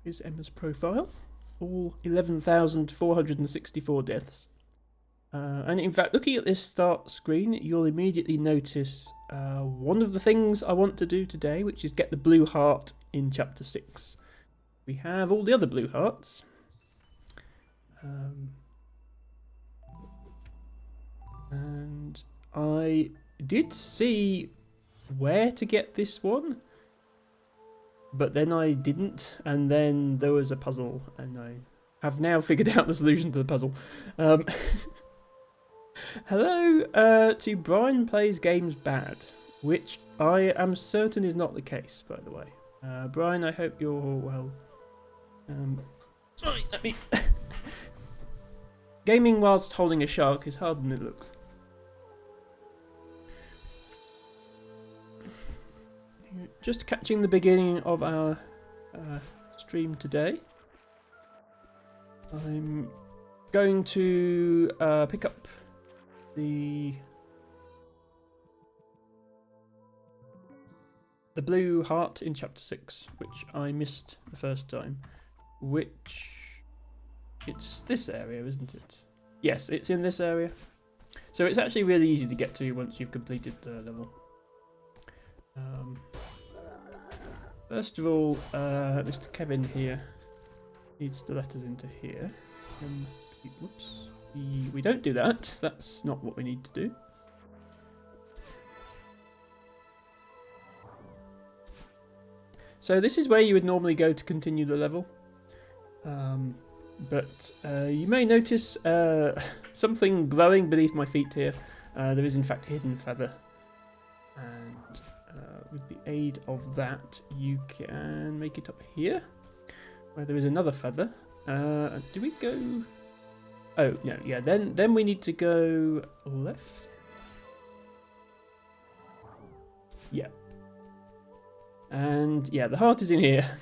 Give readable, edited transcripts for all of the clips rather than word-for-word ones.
is Emma's profile. All 11,464 deaths. And in fact, looking at this start screen, you'll immediately notice one of the things I want to do today, which is get the blue heart in Chapter 6. We have all the other blue hearts. And I did see where to get this one, but then I didn't, and then there was a puzzle, and I have now figured out the solution to the puzzle. Hello to Brian Plays Games Bad, which I am certain is not the case, by the way. Brian, I hope you're well. Sorry, let me... Gaming whilst holding a shark is harder than it looks. Just catching the beginning of our stream today. I'm going to pick up the blue heart in Chapter 6, which I missed the first time. Which... it's this area, isn't it? Yes, it's in this area. So it's actually really easy to get to once you've completed the level. First of all, Mr. Kevin here needs to let us into here. Whoops. We don't do that. That's not what we need to do. So this is where you would normally go to continue the level. But you may notice something glowing beneath my feet here. There is in fact a hidden feather. And with the aid of that, you can make it up here, where there is another feather. Do we go... oh, no, yeah, then we need to go left. Yeah. And, yeah, the heart is in here.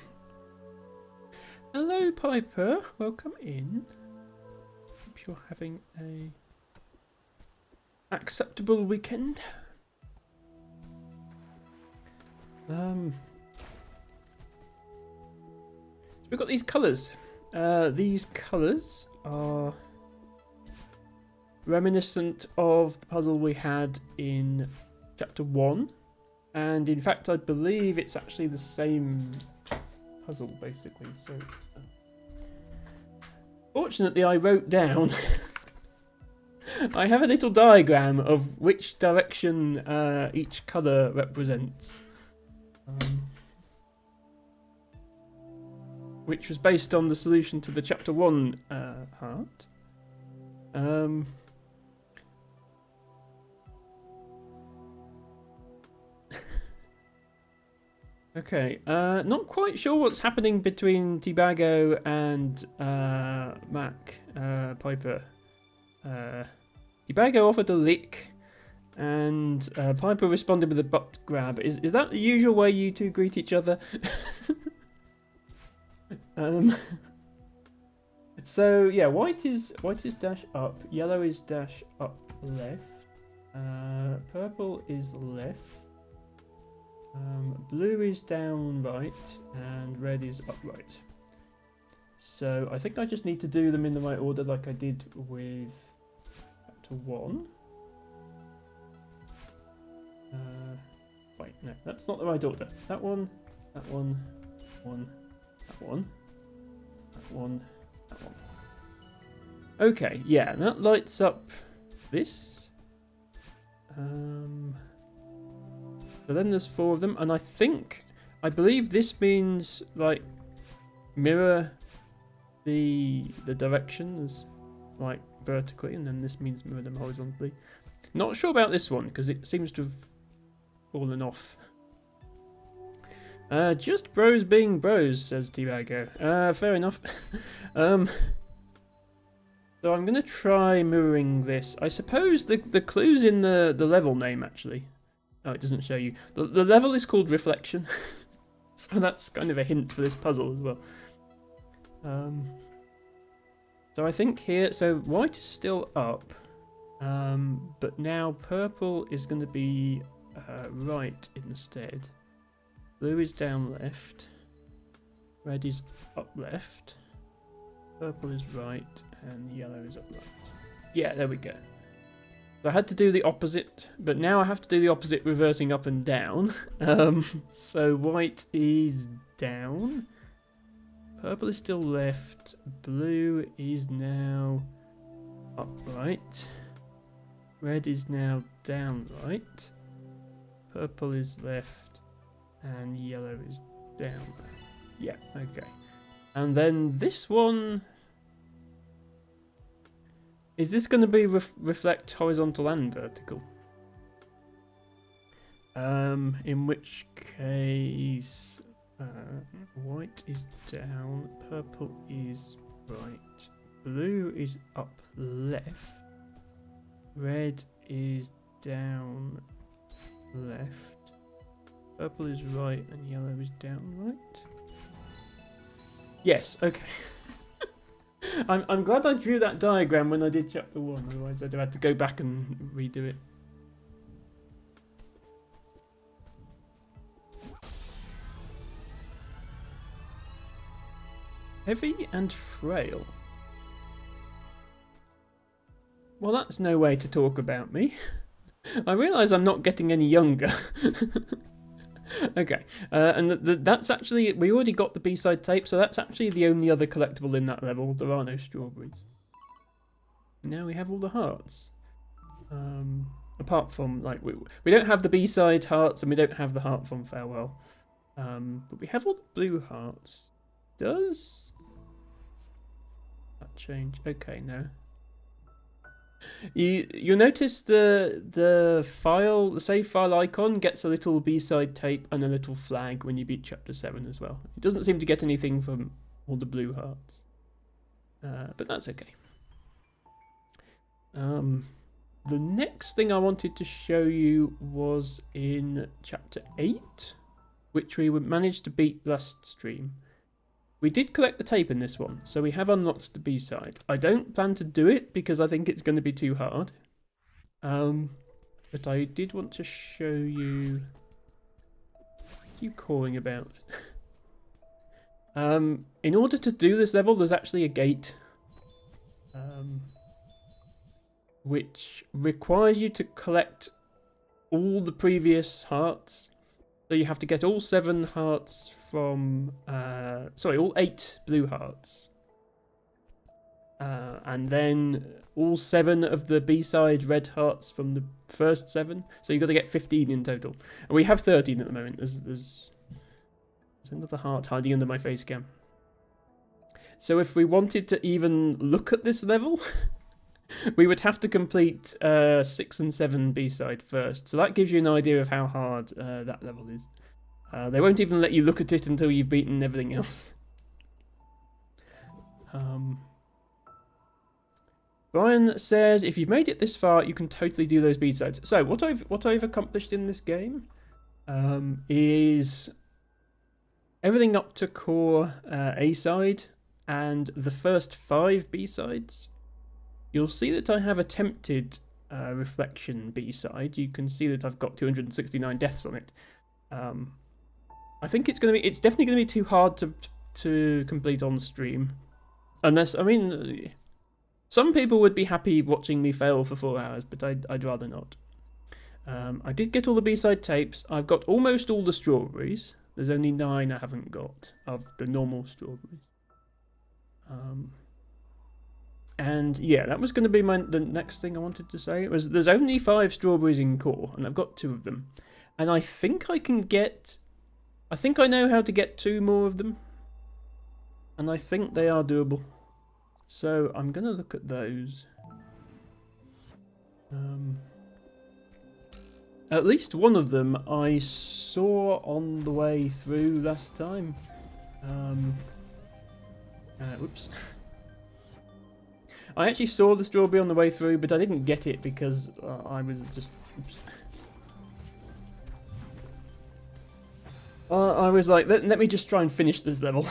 Hello, Piper. Welcome in. Hope you're having a acceptable weekend. So we've got these colours. These colours are reminiscent of the puzzle we had in Chapter 1. And in fact, I believe it's actually the same puzzle, basically. So, fortunately, I wrote down... I have a little diagram of which direction each colour represents. Which was based on the solution to the Chapter 1 heart. Okay, not quite sure what's happening between Tibago and Piper. Tibago offered a lick, and Piper responded with a butt grab. Is that the usual way you two greet each other? So yeah, white is dash up, yellow is dash up left, purple is left, blue is down right, and red is up right. So I think I just need to do them in the right order, like I did with Chapter 1. Wait, no, that's not the right order. That one, that one, that one, that one, that one, that one. Okay, yeah, that lights up this. So then there's 4 of them, and I believe this means like mirror the directions like vertically, and then this means mirror them horizontally. Not sure about this one because it seems to have fallen off. Just bros being bros, says Tibago. Fair enough. So I'm going to try mirroring this. I suppose the clue's in the level name, actually. Oh, it doesn't show you. The level is called Reflection. So that's kind of a hint for this puzzle as well. So I think here... so white is still up. But now purple is going to be right instead. Blue is down left. Red is up left. Purple is right. And yellow is up right. Yeah, there we go. So I had to do the opposite, but now I have to do the opposite reversing up and down. So white is down. Purple is still left. Blue is now upright. Red is now down right. Purple is left. And yellow is down. Yeah, okay. And then this one... Is this going to be reflect horizontal and vertical? In which case... white is down, purple is right, blue is up left, red is down left, purple is right, and yellow is down right. Yes, okay. I'm glad I drew that diagram when I did chapter 1, otherwise I'd have had to go back and redo it. Heavy and frail. Well, that's no way to talk about me. I realise I'm not getting any younger. Okay, and that's actually... We already got the B-side tape, so that's actually the only other collectible in that level. There are no strawberries. Now we have all the hearts. Apart from, like, we don't have the B-side hearts, and we don't have the heart from Farewell. But we have all the blue hearts. Does... that change? Okay, no. You'll notice the save file icon gets a little B-side tape and a little flag when you beat chapter 7 as well. It doesn't seem to get anything from all the blue hearts, but that's okay. The next thing I wanted to show you was in chapter 8, which we managed to beat last stream. We did collect the tape in this one, so we have unlocked the B-side. I don't plan to do it because I think it's going to be too hard. But I did want to show you... What are you calling about? In order to do this level, there's actually a gate. Which requires you to collect all the previous hearts. So you have to get all 7 hearts from... all 8 blue hearts. And then all 7 of the B-side red hearts from the first 7. So you've got to get 15 in total. And we have 13 at the moment. There's another heart hiding under my face cam. So if we wanted to even look at this level... we would have to complete 6 and 7 B-side first. So that gives you an idea of how hard that level is. They won't even let you look at it until you've beaten everything else. Brian says, if you've made it this far, you can totally do those B-sides. So what I've accomplished in this game is everything up to core A-side and the first 5 B-sides. You'll see that I have attempted Reflection B-side. You can see that I've got 269 deaths on it. I think it's definitely going to be too hard to complete on stream. Unless, I mean, some people would be happy watching me fail for 4 hours, but I'd rather not. I did get all the B-side tapes. I've got almost all the strawberries. There's only 9 I haven't got of the normal strawberries. And yeah, that was going to be the next thing I wanted to say. It was there's only 5 strawberries in core, and I've got 2 of them. And I think I know how to get 2 more of them. And I think they are doable. So I'm going to look at those. At least one of them I saw on the way through last time. Whoops. I actually saw the strawberry on the way through, but I didn't get it because I was just... Oops. I was like, let me just try and finish this level.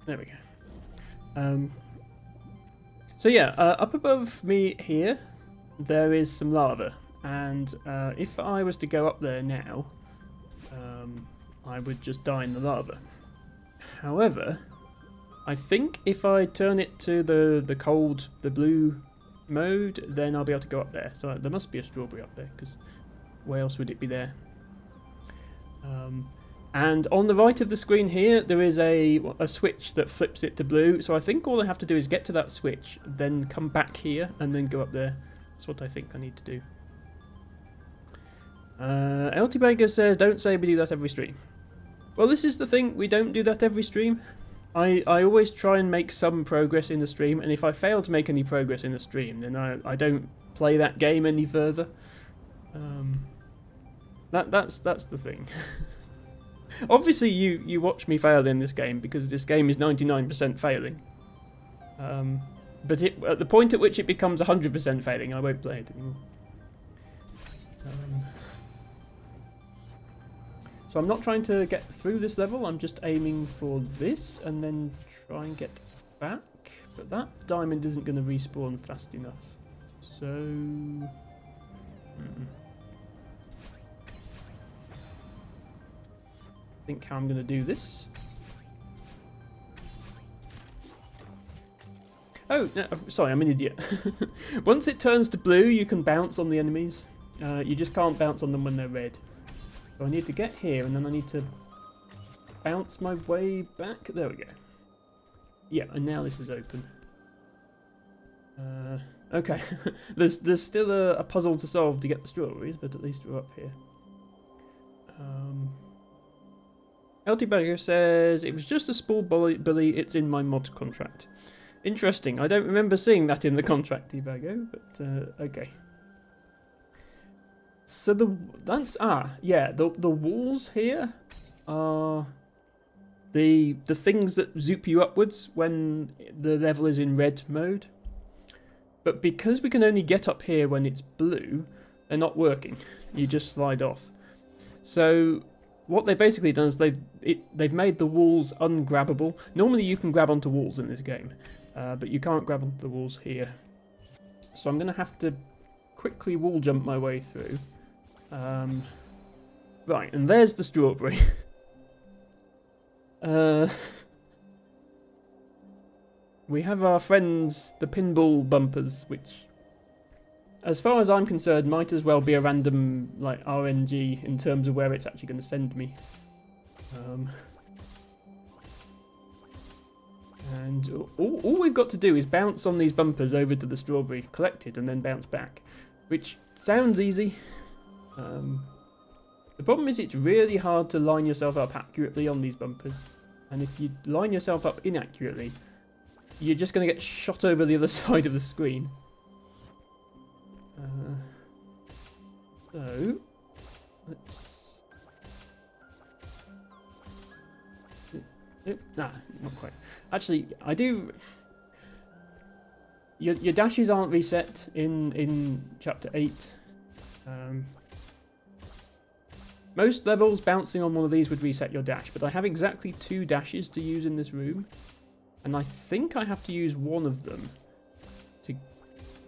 There we go. So yeah, up above me here, there is some lava, and if I was to go up there now, I would just die in the lava. However, I think if I turn it to the blue mode, then I'll be able to go up there. So there must be a strawberry up there, because where else would it be there? And on the right of the screen here, there is a switch that flips it to blue. So I think all I have to do is get to that switch, then come back here, and then go up there. That's what I think I need to do. LT Baker says, don't say we do that every stream. Well, this is the thing, we don't do that every stream. I always try and make some progress in the stream, and if I fail to make any progress in the stream, then I don't play that game any further. That's the thing. Obviously, you watch me fail in this game because this game is 99% failing. But at the point at which it becomes 100% failing, I won't play it anymore. So I'm not trying to get through this level, I'm just aiming for this and then try and get back. But that diamond isn't going to respawn fast enough. So... think how I'm going to do this. Oh, no, sorry, I'm an idiot. Once it turns to blue, you can bounce on the enemies. You just can't bounce on them when they're red. So I need to get here, and then I need to bounce my way back. There we go. Yeah, and now this is open. Okay, there's still a puzzle to solve to get the strawberries, but at least we're up here. LT Bagger says, it was just a small bully, it's in my mod contract. Interesting, I don't remember seeing that in the contract, T-Bago, but okay. So the walls here are the things that zoop you upwards when the level is in red mode. But because we can only get up here when it's blue, they're not working. You just slide off. So what they've basically done is they've made the walls ungrabbable. Normally you can grab onto walls in this game, but you can't grab onto the walls here. So I'm going to have to quickly wall jump my way through. Right, and there's the strawberry. We have our friends, the pinball bumpers, which, as far as I'm concerned, might as well be a random like RNG in terms of where it's actually going to send me. And all we've got to do is bounce on these bumpers over to the strawberry, collect it, and then bounce back, which sounds easy. The problem is it's really hard to line yourself up accurately on these bumpers, and if you line yourself up inaccurately, you're just going to get shot over the other side of the screen. So let's... Nah, not quite. Actually, I do... Your dashes aren't reset in Chapter 8. Most levels, bouncing on one of these would reset your dash, but I have exactly 2 dashes to use in this room, and I think I have to use one of them to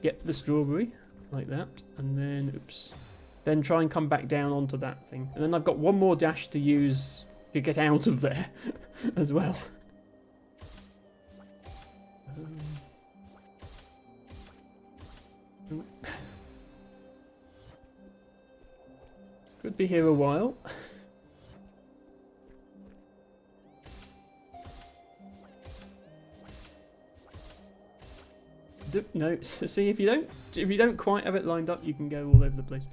get the strawberry, like that, and then, oops, then try and come back down onto that thing. And then I've got one more dash to use to get out of there as well. Could be here a while. No, see, if you don't quite have it lined up, you can go all over the place.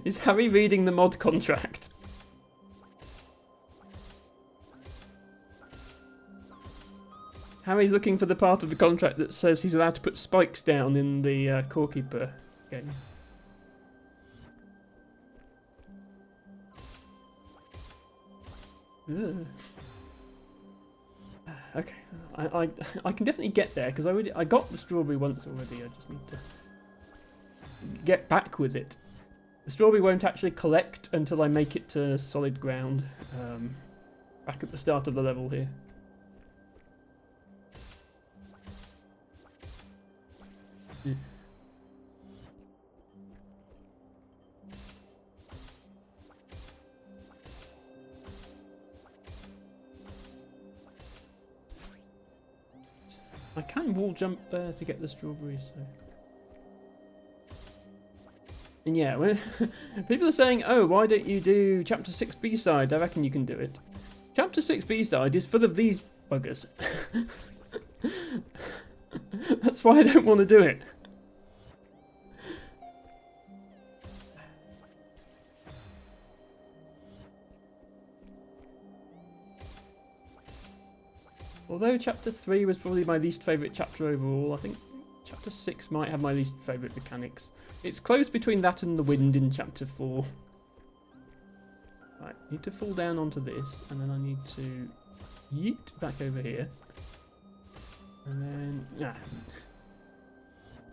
Is Harry reading the mod contract? Harry's looking for the part of the contract that says he's allowed to put spikes down in the Corekeeper game. Ugh. Okay, I can definitely get there because I got the strawberry once already. I just need to get back with it. The strawberry won't actually collect until I make it to solid ground. Back at the start of the level here. Yeah. I can wall jump there to get the strawberries. So. And yeah, when people are saying, "Oh, why don't you do Chapter 6 B-side?" I reckon you can do it. Chapter 6 B-side is full of these buggers. That's why I don't want to do it. Although Chapter 3 was probably my least favourite chapter overall, I think Chapter 6 might have my least favourite mechanics. It's close between that and the wind in Chapter 4. Right, need to fall down onto this, and then I need to yeet back over here. And then,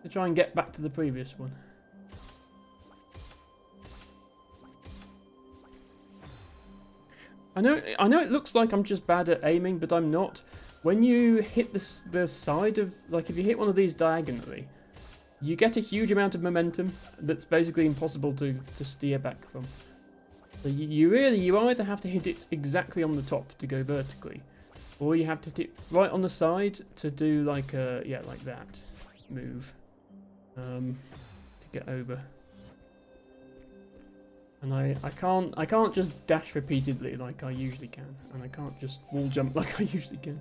to try and get back to the previous one. I know it looks like I'm just bad at aiming, but I'm not. When you hit the side of, like if you hit one of these diagonally, you get a huge amount of momentum that's basically impossible to steer back from. So you either have to hit it exactly on the top to go vertically, or you have to hit it right on the side to do like a, like that move, to get over. And I can't just dash repeatedly like I usually can, and I can't just wall jump like I usually can.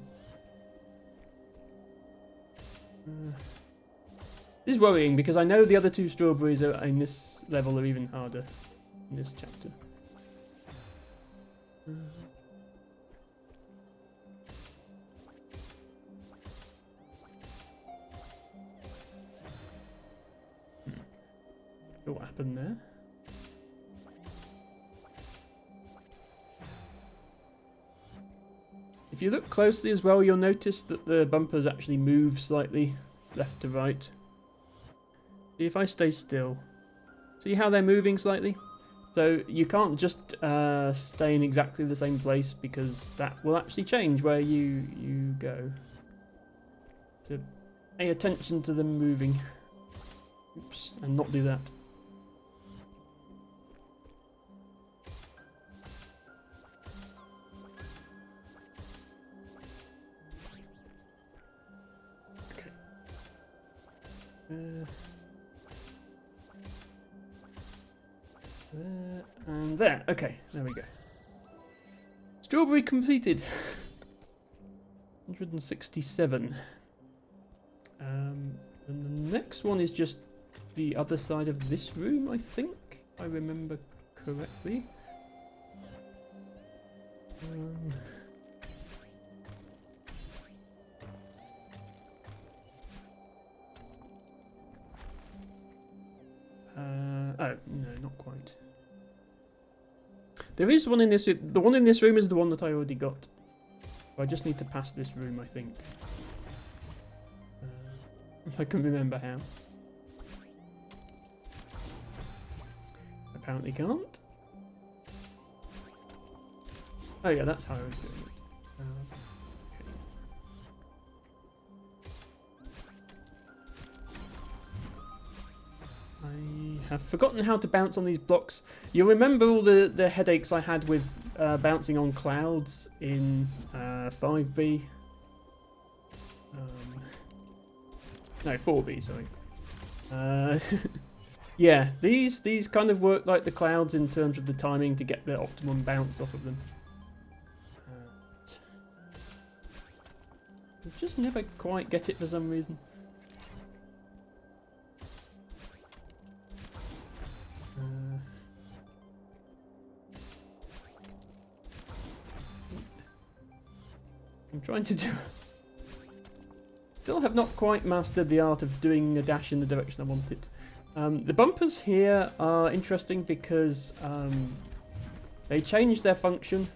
This is worrying because I know the other two strawberries are in this level are even harder in this chapter. What happened there? If you look closely as well, you'll notice that the bumpers actually move slightly left to right. See, if I stay still, see how they're moving slightly? So you can't just stay in exactly the same place, because that will actually change where you go. So pay attention to them moving. Oops, and not do that. And there, okay, there we go. Strawberry completed. 167. And the next one is just the other side of this room, I think, if I remember correctly. Oh, no, not quite. There is one in this. The one in this room is the one that I already got. I just need to pass this room, I think. If I can remember how. Apparently can't. Oh yeah, that's how I was doing it. I have forgotten how to bounce on these blocks. You'll remember all the headaches I had with bouncing on clouds in 5B. No, 4B, sorry. Yeah, these kind of work like the clouds in terms of the timing to get the optimum bounce off of them. I just never quite get it for some reason. I'm trying to do... Still have not quite mastered the art of doing a dash in the direction I want it. The bumpers here are interesting because they change their function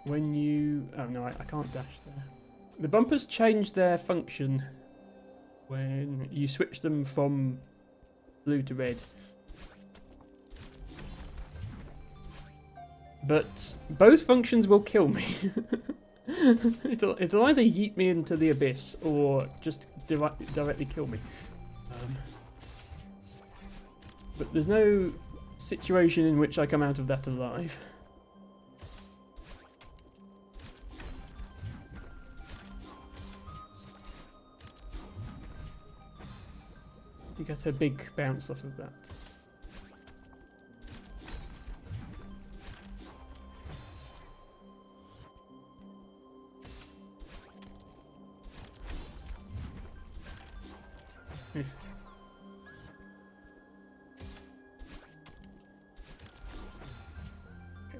when you... Oh no, I can't dash there. The bumpers change their function when you switch them from blue to red. But both functions will kill me. It'll either yeet me into the abyss or just directly kill me. But there's no situation in which I come out of that alive. You get a big bounce off of that.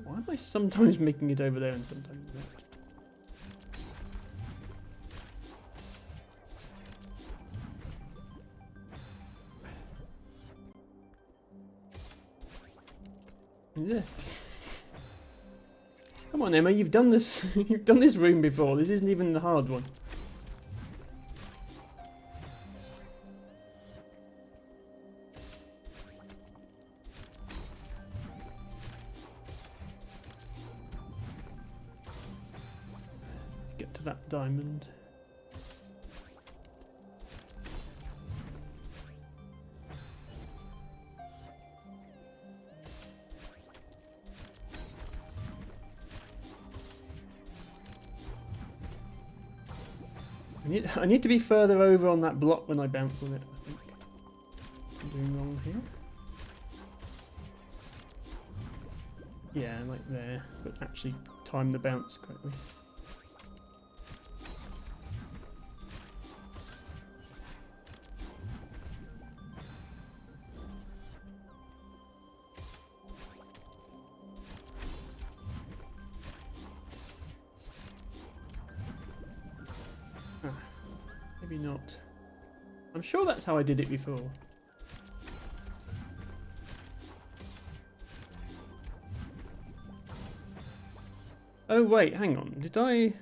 Why am I sometimes making it over there and sometimes not? Yeah. Come on, Emma, you've done this. You've done this room before. This isn't even the hard one. Get to that diamond. I need to be further over on that block when I bounce on it, I think. I'm doing wrong here. Yeah, like there, but actually time the bounce correctly. Maybe not. I'm sure that's how I did it before. Oh wait, hang on. Did I...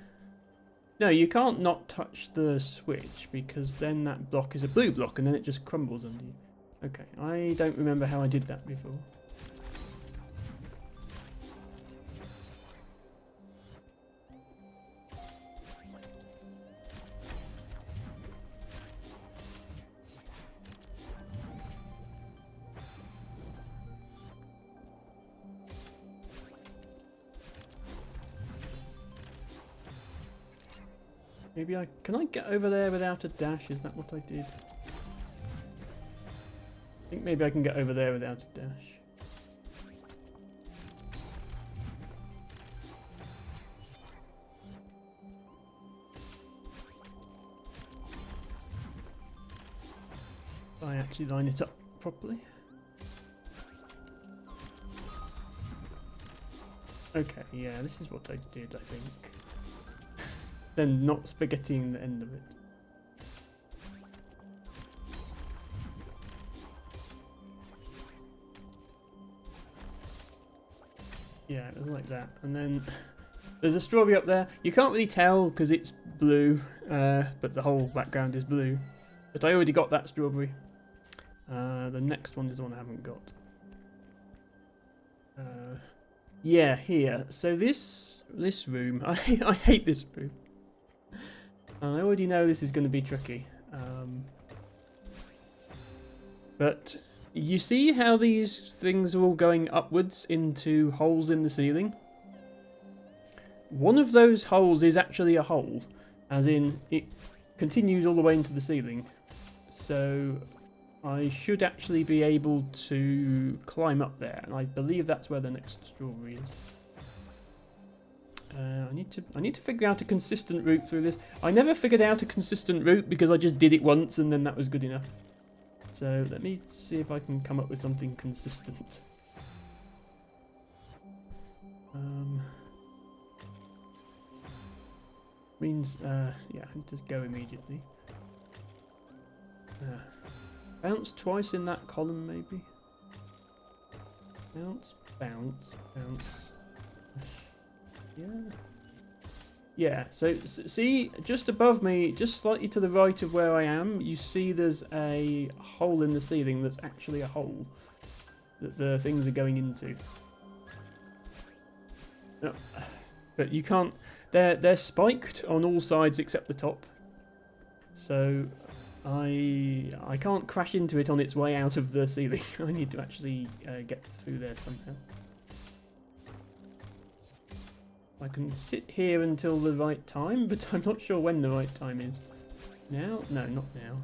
No, you can't not touch the switch because then that block is a blue block and then it just crumbles under you. Okay, I don't remember how I did that before. Maybe can I get over there without a dash? Is that what I did? I think maybe I can get over there without a dash. I actually line it up properly. Okay, yeah, this is what I did, I think. Then not spaghettiing the end of it. Yeah, it was like that. And then there's a strawberry up there. You can't really tell because it's blue, but the whole background is blue. But I already got that strawberry. The next one is the one I haven't got. Yeah, here. So this room, I hate this room. I already know this is going to be tricky. But you see how these things are all going upwards into holes in the ceiling? One of those holes is actually a hole, as in it continues all the way into the ceiling. So I should actually be able to climb up there, and I believe that's where the next strawberry is. I need to figure out a consistent route through this. I never figured out a consistent route because I just did it once and then that was good enough. So let me see if I can come up with something consistent. Means yeah, I need to go immediately. Bounce twice in that column maybe. Bounce, bounce, bounce. Yeah. Yeah, so see, just above me, just slightly to the right of where I am, you see there's a hole in the ceiling that's actually a hole that the things are going into. No, but you can't, they're spiked on all sides except the top. So I can't crash into it on its way out of the ceiling. I need to actually get through there somehow. I can sit here until the right time, but I'm not sure when the right time is. Now? No, not now.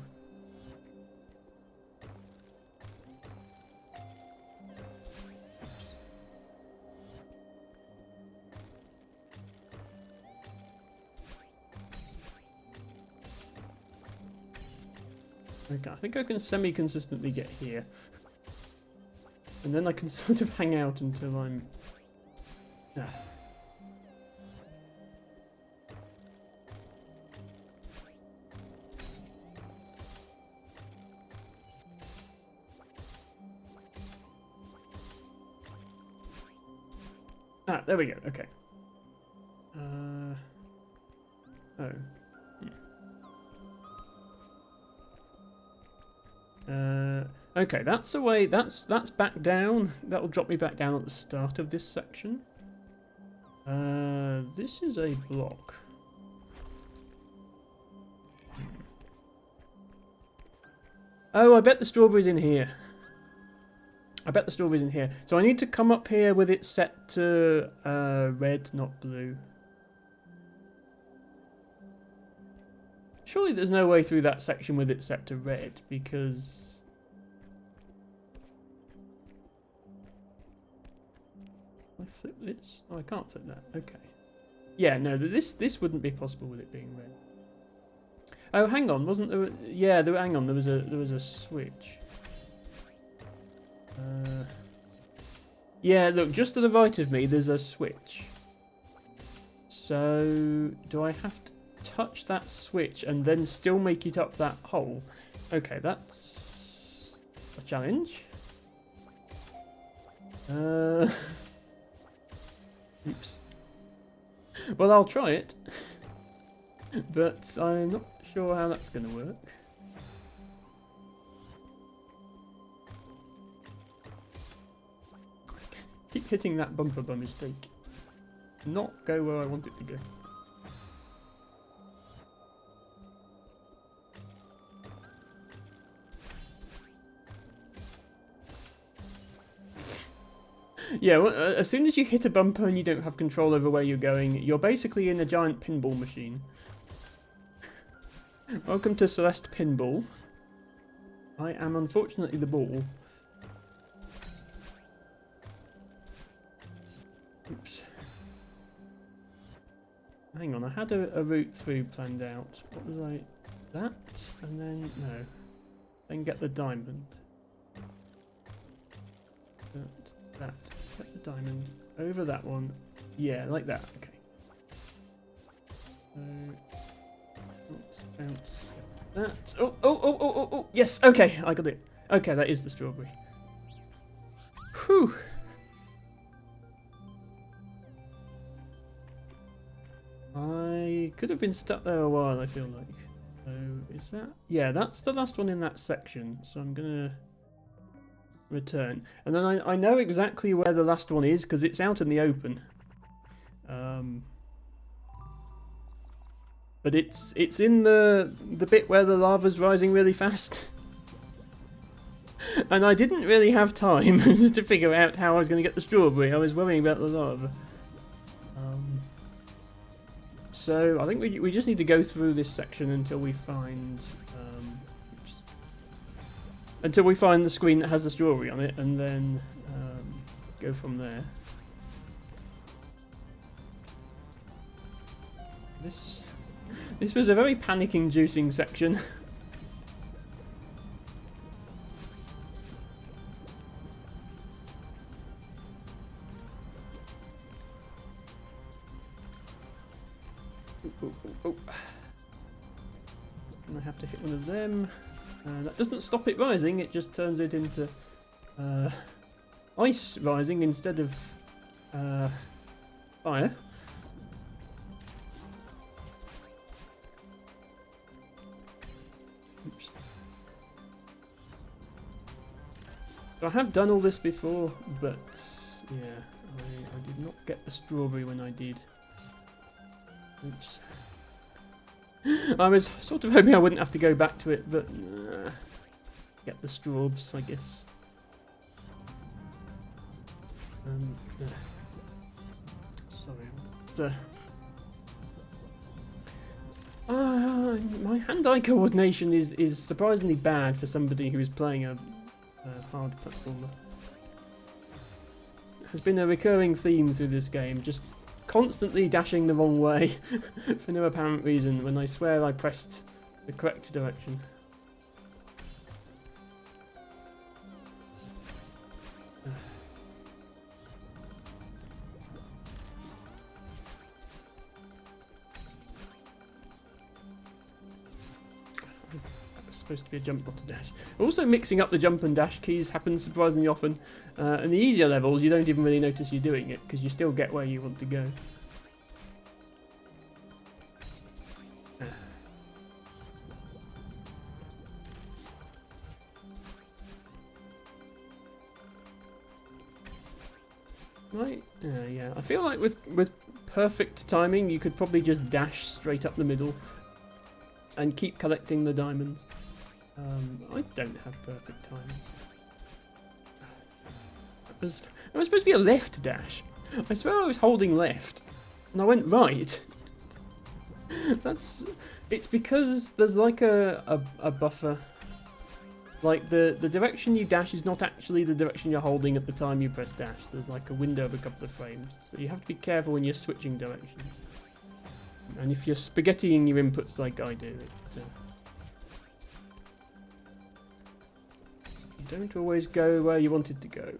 Okay, I think I can semi-consistently get here. And then I can sort of hang out until I'm... Ah. Ah, there we go, okay. Oh. Okay, that's away. That's back down. That'll drop me back down at the start of this section. This is a block. Oh, I bet the strawberry's in here. I bet the strawberry's in here. So I need to come up here with it set to red, not blue. Surely there's no way through that section with it set to red, because... Can I flip this? Oh, I can't flip that. Okay. Yeah, no, this wouldn't be possible with it being red. Oh, hang on, wasn't there? Yeah, hang on, there was a switch. Yeah, look, just to the right of me, there's a switch. So, do I have to touch that switch and then still make it up that hole? Okay, that's a challenge. Oops. Well, I'll try it, but I'm not sure how that's going to work. Keep hitting that bumper by mistake. Not go where I want it to go. Yeah, well, as soon as you hit a bumper and you don't have control over where you're going, you're basically in a giant pinball machine. Welcome to Celeste Pinball. I am unfortunately the ball. Oops. Hang on, I had a route through planned out. What was I... That? And then... No. Then get the diamond. That. Get the diamond. Over that one. Yeah, like that. Okay. So... Bounce. That. Oh. Yes, okay. I got it. Okay, that is the strawberry. Whew. I could have been stuck there a while, I feel like. So, is that... Yeah, that's the last one in that section. So I'm going to return. And then I know exactly where the last one is, because it's out in the open. But it's in the bit where the lava's rising really fast. And I didn't really have time to figure out how I was going to get the strawberry. I was worrying about the lava. So I think we just need to go through this section until we find the screen that has the strawberry on it, and then go from there. This was a very panic-inducing section. Oh. And I have to hit one of them. That doesn't stop it rising, it just turns it into ice rising instead of fire. Oops. So I have done all this before, but yeah, I did not get the strawberry when I did. Oops. I was sort of hoping I wouldn't have to go back to it, but get the straws, I guess. Sorry. My hand-eye coordination is surprisingly bad for somebody who is playing a hard platformer. Has been a recurring theme through this game, just constantly dashing the wrong way for no apparent reason when I swear I pressed the correct direction. Supposed to be a jump, not a dash. Also, mixing up the jump and dash keys happens surprisingly often. In the easier levels, you don't even really notice you're doing it because you still get where you want to go. Right? Yeah. I feel like with perfect timing, you could probably just dash straight up the middle and keep collecting the diamonds. I don't have perfect timing. It was supposed to be a left dash. I swear I was holding left, and I went right. It's because there's like a buffer. Like the direction you dash is not actually the direction you're holding at the time you press dash. There's like a window of a couple of frames, so you have to be careful when you're switching directions. And if you're spaghettiing your inputs like I do, you don't always go where you wanted to go.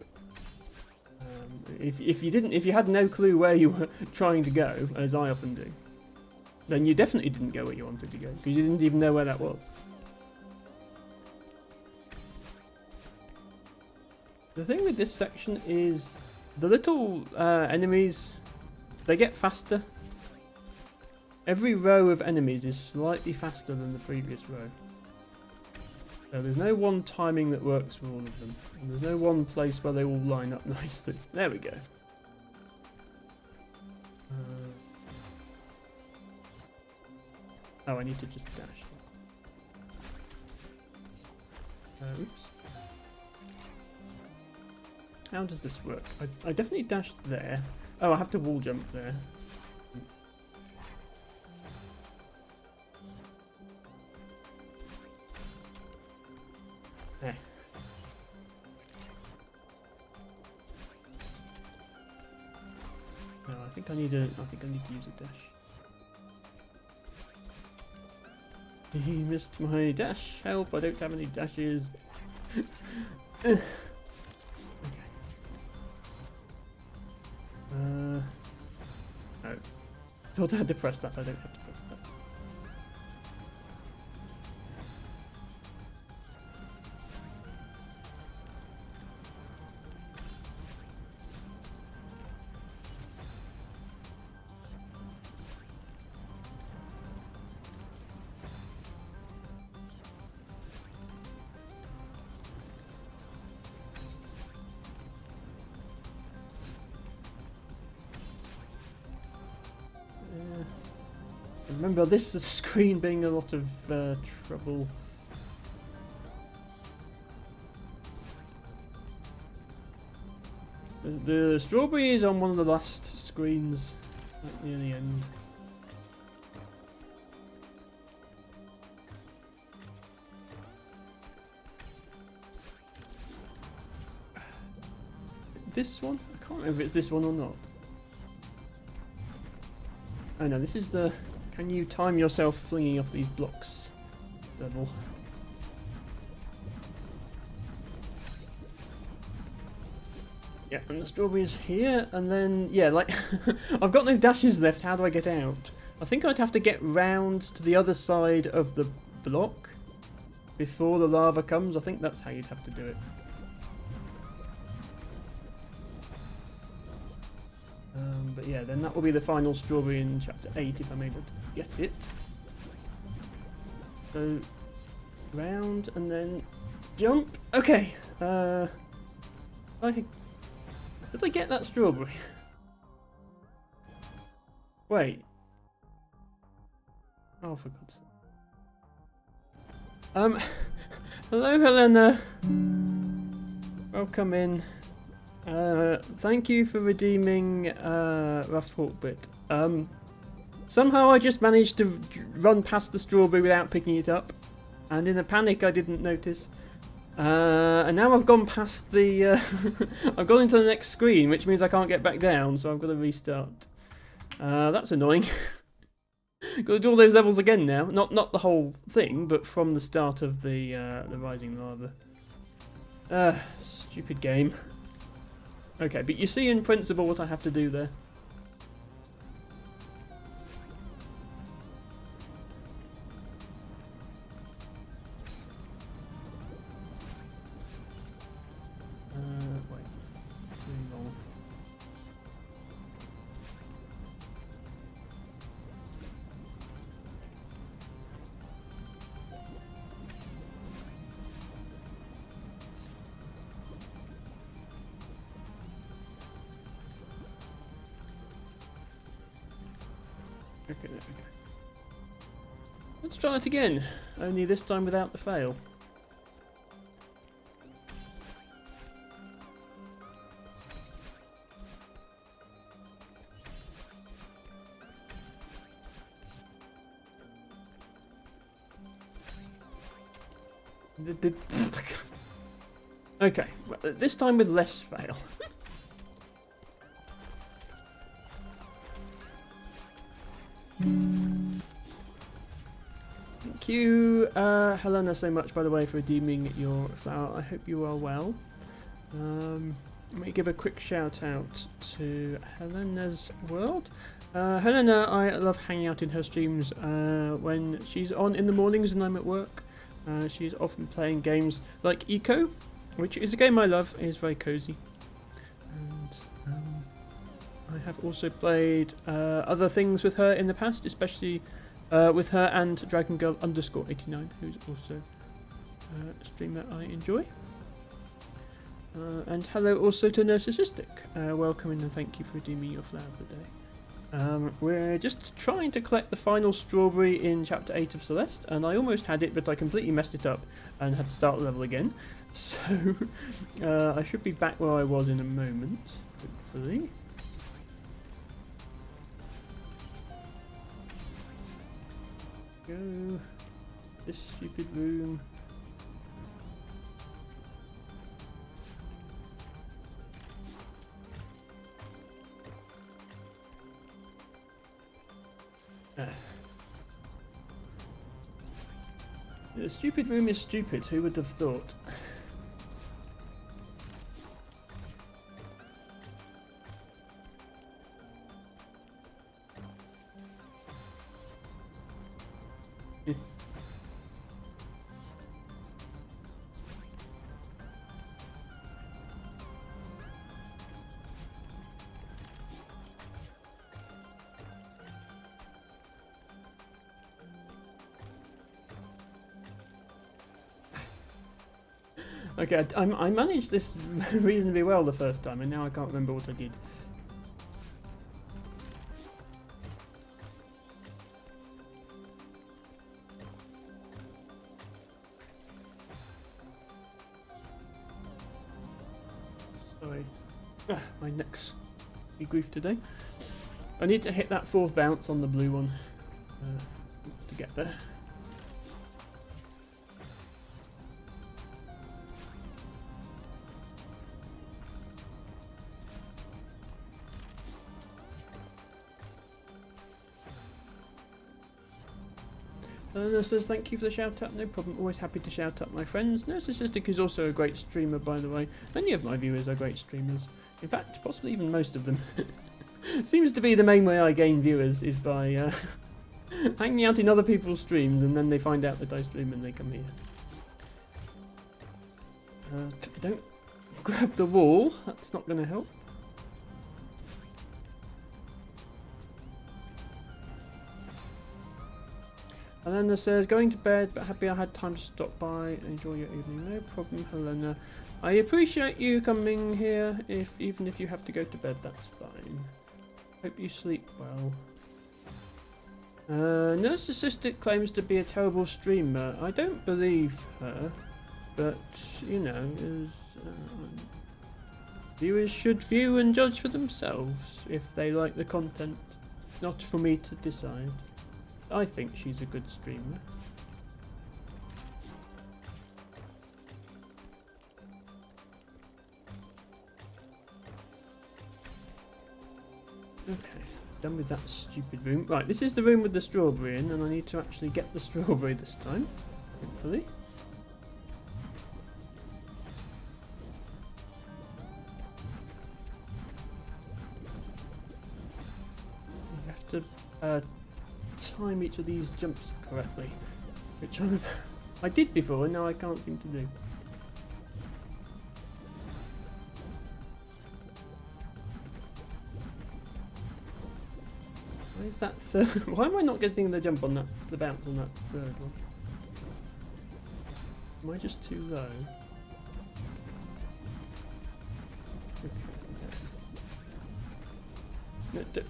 If you had no clue where you were trying to go, as I often do, then you definitely didn't go where you wanted to go because you didn't even know where that was. The thing with this section is the little enemies, they get faster. Every row of enemies is slightly faster than the previous row. So there's no one timing that works for all of them. And there's no one place where they all line up nicely. There we go. Oh, I need to just dash. Oops. How does this work? I definitely dashed there. Oh, I have to wall jump there. Eh. No, I think I need to use a dash. He missed my dash. Help! I don't have any dashes. Okay. Oh. Thought I had to press that. I don't have to press that. Remember this screen being a lot of trouble. The strawberry is on one of the last screens, right near the end. This one? I can't remember if it's this one or not. Oh no, this is the... Can you time yourself flinging off these blocks level? Yeah, and the strawberry is here, and then, yeah, like, I've got no dashes left, how do I get out? I think I'd have to get round to the other side of the block before the lava comes. I think that's how you'd have to do it. But yeah, then that will be the final strawberry in chapter 8 if I'm able to get it. So, round and then jump. Okay. Did I get that strawberry? Wait. Oh, for God's sake. Hello, Helena. Welcome in. Thank you for redeeming Rough Hawk Bit. Somehow I just managed to run past the strawberry without picking it up, and in a panic I didn't notice. And now I've gone past the... I've gone into the next screen, which means I can't get back down, so I've got to restart. That's annoying. Got to do all those levels again now. Not the whole thing, but from the start of the Rising Lava. Stupid game. Okay, but you see in principle what I have to do there. Wait. Too long. Okay, there we go. Let's try it again, only this time without the fail. Okay, well, this time with less fail. Thank you, Helena, so much, by the way, for redeeming your flower. I hope you are well. Let me give a quick shout out to Helena's World. Helena, I love hanging out in her streams when she's on in the mornings and I'm at work. She's often playing games like Eco, which is a game I love. It is very cozy. And I have also played other things with her in the past, especially with her and DragonGirl_89, who's also a streamer I enjoy. And hello also to Narcissistic. Welcome in and thank you for redeeming your flower today. We're just trying to collect the final strawberry in Chapter 8 of Celeste, and I almost had it, but I completely messed it up and had to start the level again. So I should be back where I was in a moment, hopefully. Go. This stupid room. The stupid room is stupid, who would have thought? Okay, I managed this reasonably well the first time, and now I can't remember what I did. Sorry. My neck's be grief today. I need to hit that fourth bounce on the blue one to get there. Says thank you for the shout out. No problem, always happy to shout out my friends. Narcissistic is also a great streamer, by the way. Many of my viewers are great streamers. In fact, possibly even most of them. Seems to be the main way I gain viewers is by hanging out in other people's streams, and then they find out that I stream and they come here. Don't grab the wall, that's not going to help. Helena says, going to bed, but happy I had time to stop by and enjoy your evening. No problem, Helena. I appreciate you coming here, even if you have to go to bed, that's fine. Hope you sleep well. Narcissistic claims to be a terrible streamer. I don't believe her, but you know, viewers should view and judge for themselves if they like the content. Not for me to decide. I think she's a good streamer. Okay, done with that stupid room. Right, this is the room with the strawberry in, and I need to actually get the strawberry this time, hopefully. You have to time each of these jumps correctly, which I did before, and now I can't seem to do. Where's that third? Why am I not getting the jump on that, the bounce on that third one? Am I just too low? Okay.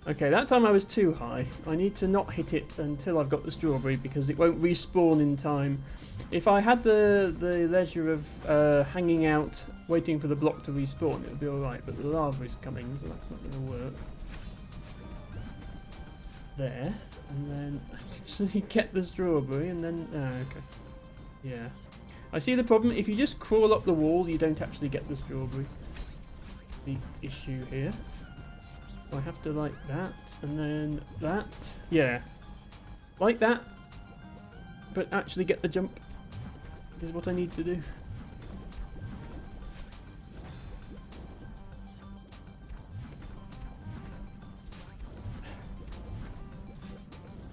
Okay, that time I was too high. I need to not hit it until I've got the strawberry because it won't respawn in time. If I had the leisure of hanging out, waiting for the block to respawn, it would be alright, but the lava is coming, so that's not going to work. There, and then actually get the strawberry, and then... okay. Yeah. I see the problem. If you just crawl up the wall, you don't actually get the strawberry. The issue here. I have to like that, and then that. Yeah. Like that, but actually get the jump. Is what I need to do.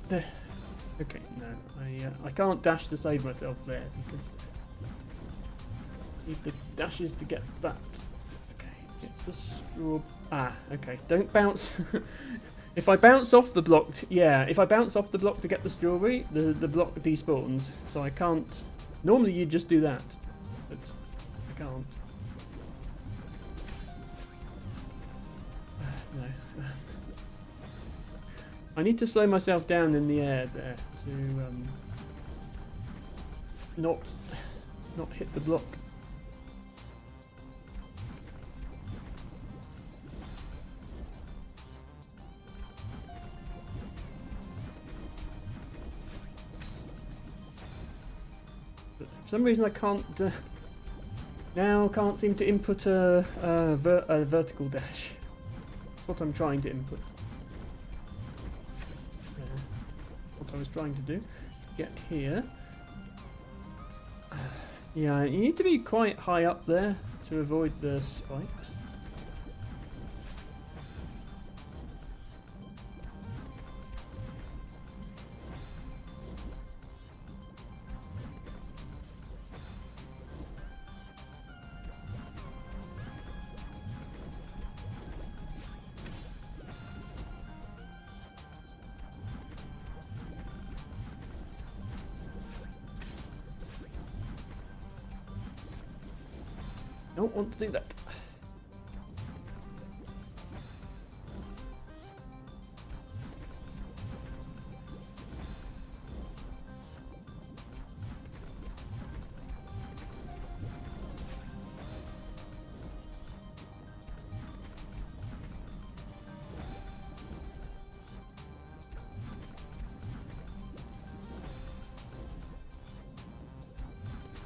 There. Okay, no, I can't dash to save myself there because I need the dashes to get that. Okay, get the straw. Ah, okay. Don't bounce. If I bounce off the block, yeah. If I bounce off the block to get the strawberry, the block despawns. So I can't. Normally you just do that, but I can't. No. I need to slow myself down in the air there to not hit the block. For some reason I can't now can't seem to input a vertical dash. That's what I'm trying to input. What I was trying to do. Get here. Yeah, you need to be quite high up there to avoid the spikes. Don't want to do that.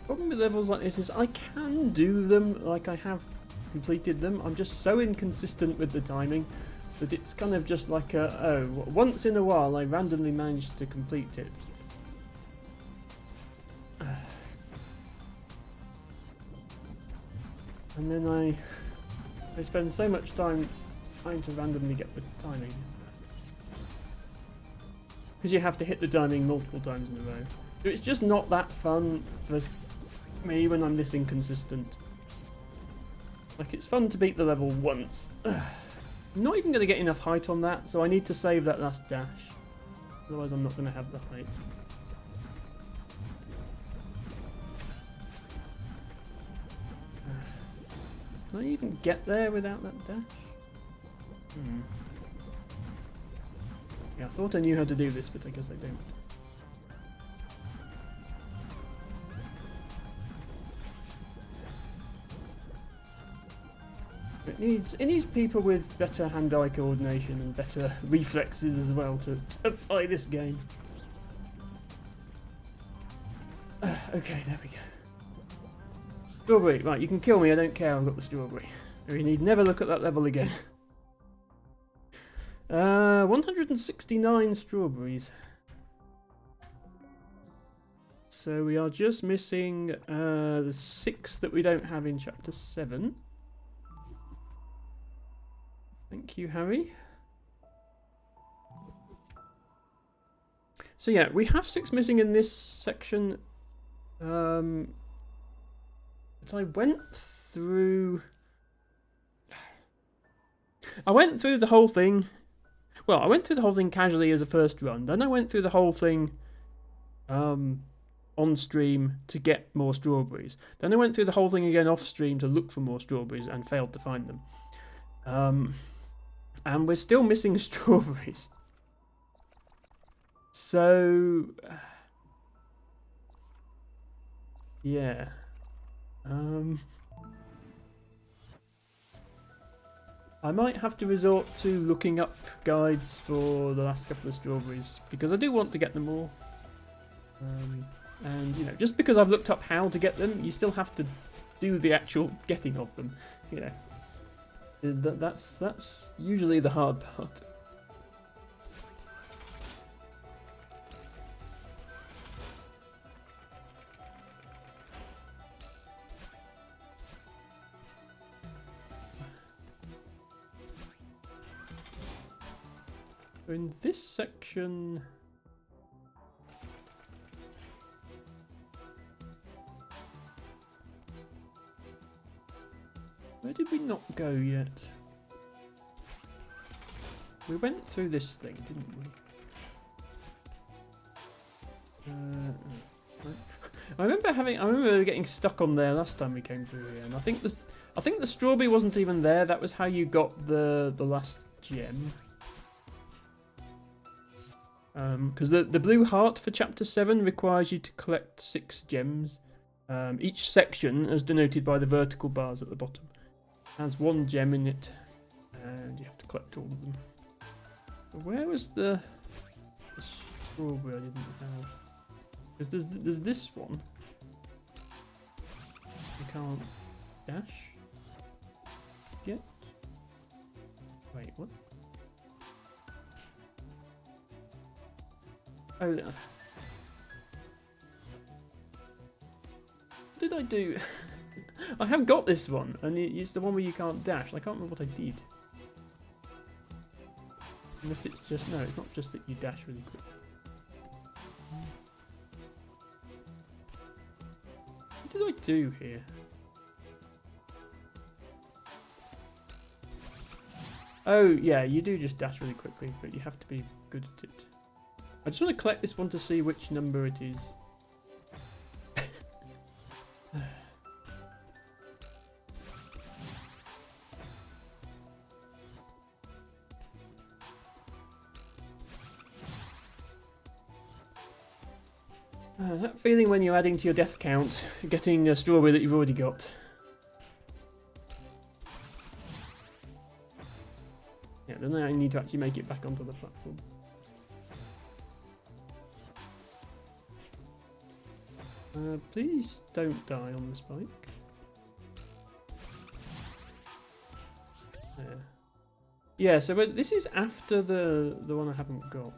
Problem with levels like this is I can do them like I have completed them. I'm just so inconsistent with the timing that it's kind of just like a, oh, once in a while I randomly managed to complete it. And then I spend so much time trying to randomly get the timing. Because you have to hit the timing multiple times in a row. So it's just not that fun for me when I'm this inconsistent. Like, it's fun to beat the level once. I'm not even going to get enough height on that, so I need to save that last dash. Otherwise I'm not going to have the height. Can I even get there without that dash? Yeah, I thought I knew how to do this, but I guess I don't. It needs people with better hand-eye coordination and better reflexes as well to play this game. Okay, there we go. Strawberry, right, you can kill me, I don't care, I've got the strawberry. We need never look at that level again. 169 strawberries. So we are just missing the 6 that we don't have in chapter 7. Thank you, Harry. So yeah, we have 6 missing in this section. But I went through the whole thing. Well, I went through the whole thing casually as a first run. Then I went through the whole thing on stream to get more strawberries. Then I went through the whole thing again off stream to look for more strawberries and failed to find them. And we're still missing strawberries. So yeah. I might have to resort to looking up guides for the last couple of strawberries because I do want to get them all. And you know, just because I've looked up how to get them, you still have to do the actual getting of them. You know, that's usually the hard part. So in this section, where did we not go yet? We went through this thing, didn't we? I remember getting stuck on there last time we came through here, and I think the strawberry wasn't even there. That was how you got the last gem. Because the blue heart for chapter 7 requires you to collect 6 gems. Each section, as denoted by the vertical bars at the bottom, has 1 gem in it, and you have to collect all of them. But where was the strawberry I didn't have? Because there's this one. You can't dash. Get. Wait, what? Oh, what did I do? I have got this one, and it's the one where you can't dash. I can't remember what I did. Unless it's just... No, it's not just that you dash really quick. What did I do here? Oh, yeah, you do just dash really quickly, but you have to be good at it. I just want to collect this one to see which number it is. That feeling when you're adding to your death count, getting a strawberry that you've already got. Yeah, then I need to actually make it back onto the platform. Please don't die on the spike. There. Yeah, so this is after the one I haven't got.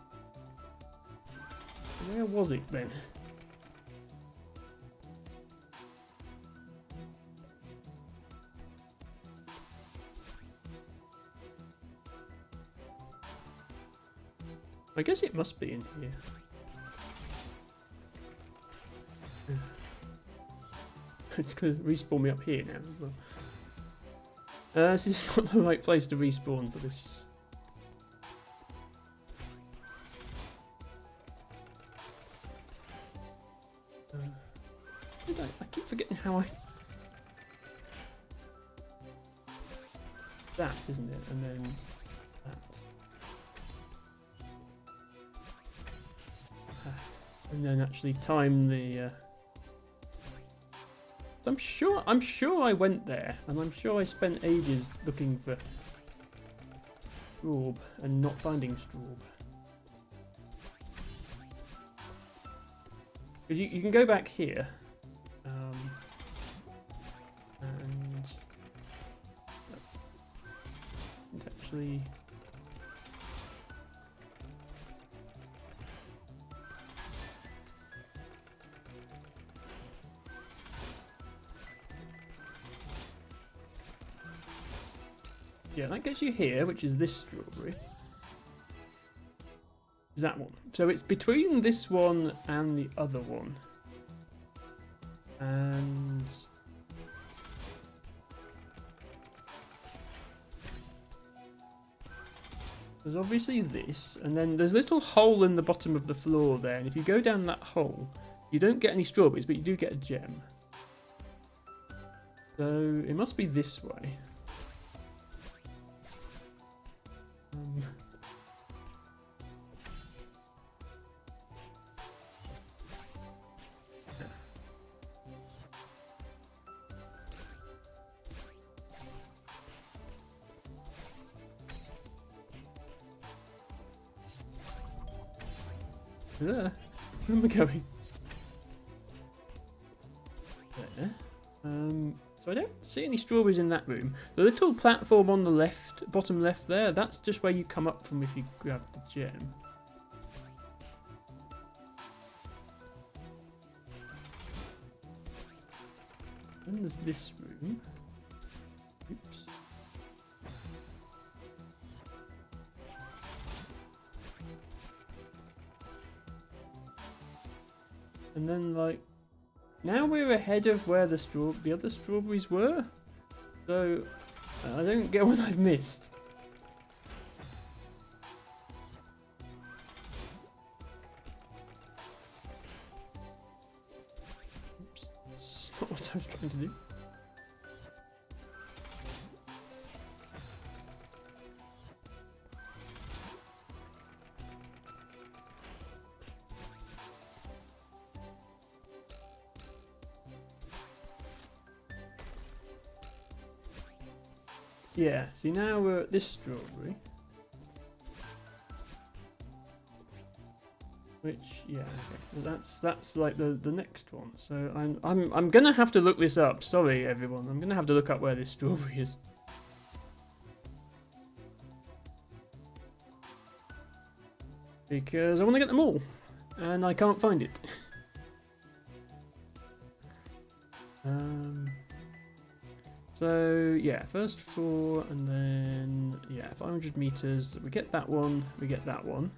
Where was it then? I guess it must be in here. It's going to respawn me up here now as well. This is not the right place to respawn for this. I keep forgetting how I... That, isn't it? And then that. and then actually time the. I'm sure I went there, and I'm sure I spent ages looking for straub and not finding straub. Because you can go back here, and actually. Yeah, that gets you here, which is this strawberry. Is that one. So it's between this one and the other one. And there's obviously this, and then there's a little hole in the bottom of the floor there, and if you go down that hole, you don't get any strawberries, but you do get a gem. So it must be this way. Where am I going? There. So I don't see any strawberries in that room. The little platform on the left, bottom left there, that's just where you come up from if you grab the gem. Then there's this room. Oops. And then, like, now we're ahead of where the other strawberries were. So, I don't get what I've missed. Oops, that's not what I was trying to do. Yeah, see now we're at this strawberry. Which, yeah, okay. That's like the next one. So I'm gonna have to look this up. Sorry everyone, I'm gonna have to look up where this strawberry is. Because I want to get them all, and I can't find it. So yeah, first 4, and then yeah, 500 meters. We get that one. We get that one.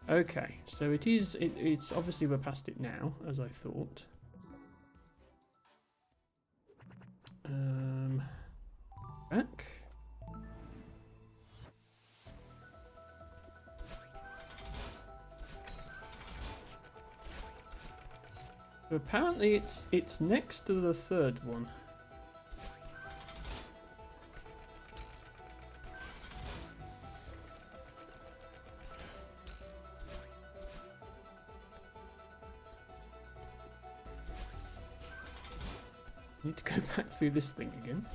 Okay, so it is. It's obviously we're past it now, as I thought. Back. So apparently it's next to the third one. Need to go back through this thing again.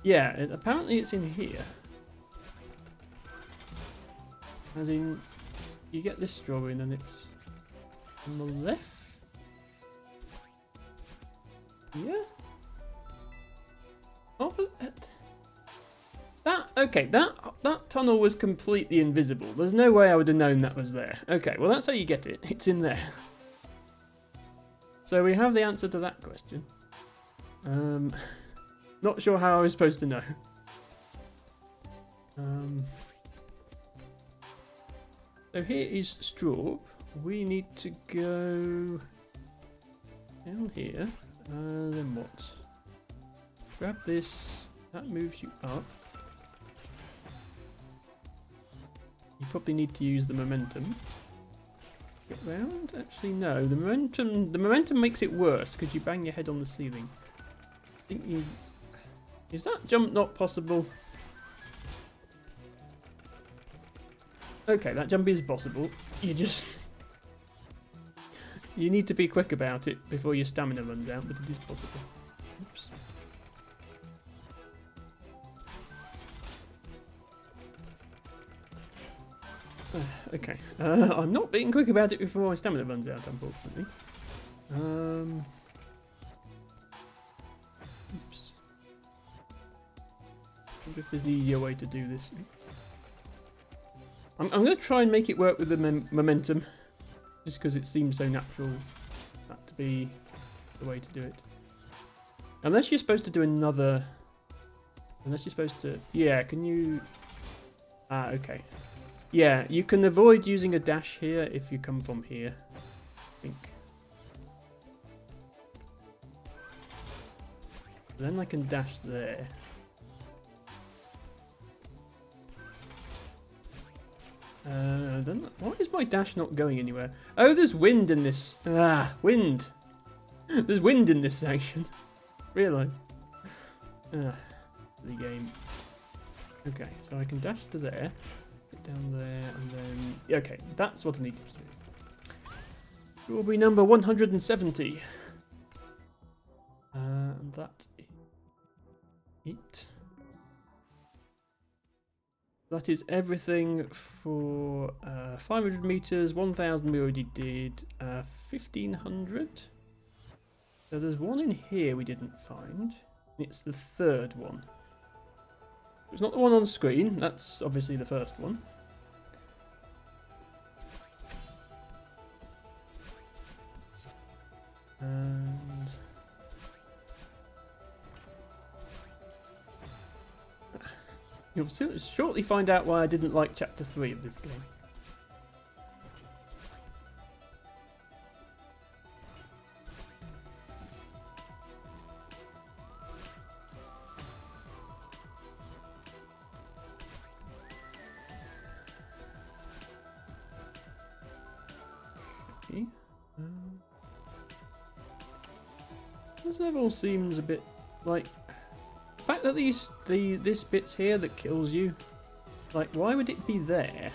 Yeah, apparently it's in here. As in, you get this strawberry and then it's on the left? Yeah? Over that, okay, that tunnel was completely invisible. There's no way I would have known that was there. Okay, well that's how you get it. It's in there. So we have the answer to that question. Not sure how I was supposed to know. So here is straw. We need to go down here. Then what? Grab this. That moves you up. You probably need to use the momentum. Get round? Actually, no. The momentum makes it worse because you bang your head on the ceiling. I think you. Is that jump not possible? Okay, that jump is possible. You just. You need to be quick about it before your stamina runs out, but it is possible. Oops. Okay. I'm not being quick about it before my stamina runs out, unfortunately. Oops. I wonder if there's an easier way to do this. I'm going to try and make it work with the momentum, just because it seems so natural that to be the way to do it. Unless you're supposed to do another... Unless you're supposed to... Yeah, can you... Ah, okay. Yeah, you can avoid using a dash here if you come from here, I think. Then I can dash there. Then why is my dash not going anywhere? Oh, there's wind in this. Ah, wind. There's wind in this section. Realised. The game. Okay, so I can dash to there, get down there, and then yeah, okay, that's what I need to do. Strawberry number 170. And that is it. That is everything for 500 meters, 1,000 we already did, 1,500. So there's one in here we didn't find. It's the third one. It's not the one on screen, that's obviously the first one. And you'll shortly find out why I didn't like Chapter 3 of this game. Okay. This level seems a bit like... The fact that this bit's here that kills you, like, why would it be there?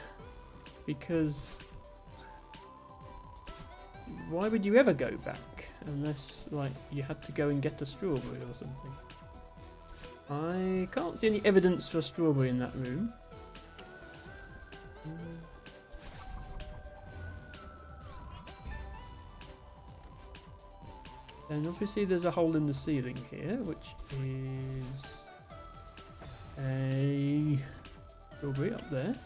Because why would you ever go back unless, like, you had to go and get a strawberry or something? I can't see any evidence for a strawberry in that room. And obviously there's a hole in the ceiling here, which is a strawberry up there.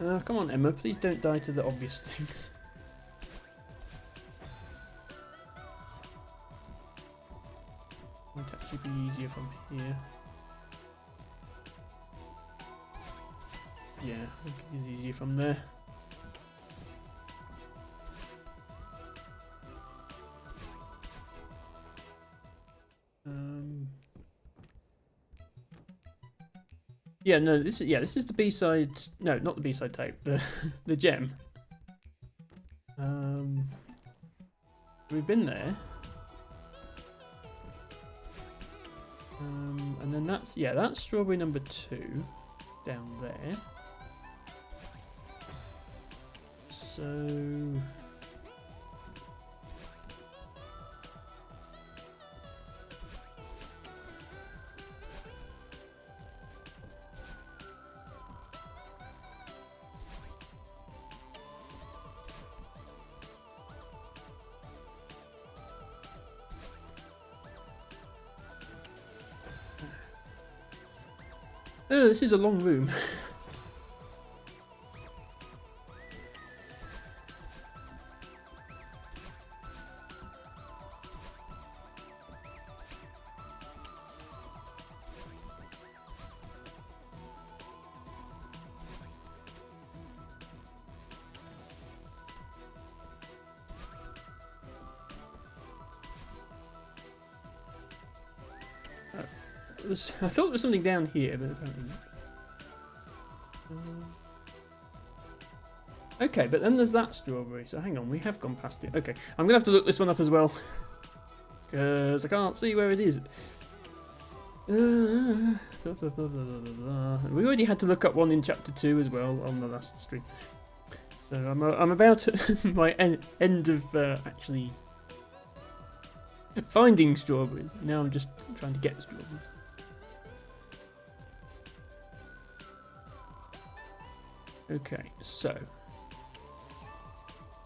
Ow. Come on, Emma, please don't die to the obvious things. Might actually be easier from here. Yeah, I think it is easier from there. Yeah, no, this is the B-side. No, not the B-side tape. The gem. We've been there. And then that's strawberry number 2 down there. So oh, this is a long room. I thought there was something down here, but apparently not. Okay, but then there's that strawberry. So hang on, we have gone past it. Okay, I'm going to have to look this one up as well. Because I can't see where it is. We already had to look up one in chapter 2 as well on the last stream. So I'm about at my end of actually finding strawberries. Now I'm just trying to get strawberries. Okay, so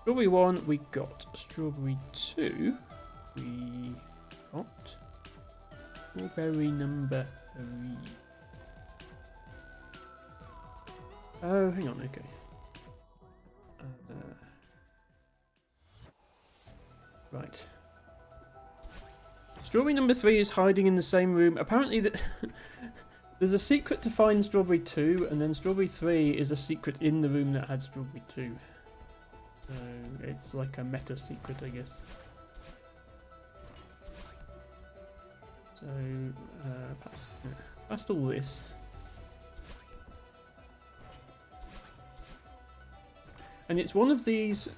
strawberry 1 we got. Strawberry 2 we got. Strawberry number 3. Oh, hang on, okay. Right. Strawberry number 3 is hiding in the same room. Apparently there's a secret to find strawberry 2, and then strawberry 3 is a secret in the room that had strawberry 2. So it's like a meta secret, I guess. So past all this. And it's one of these.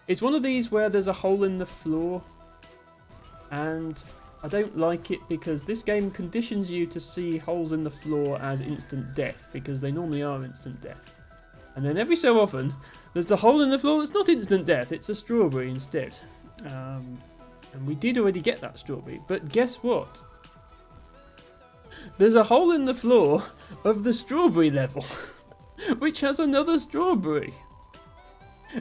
It's one of these where there's a hole in the floor, and I don't like it because this game conditions you to see holes in the floor as instant death, because they normally are instant death. And then every so often, there's a hole in the floor that's not instant death, it's a strawberry instead. And we did already get that strawberry, but guess what? There's a hole in the floor of the strawberry level, which has another strawberry.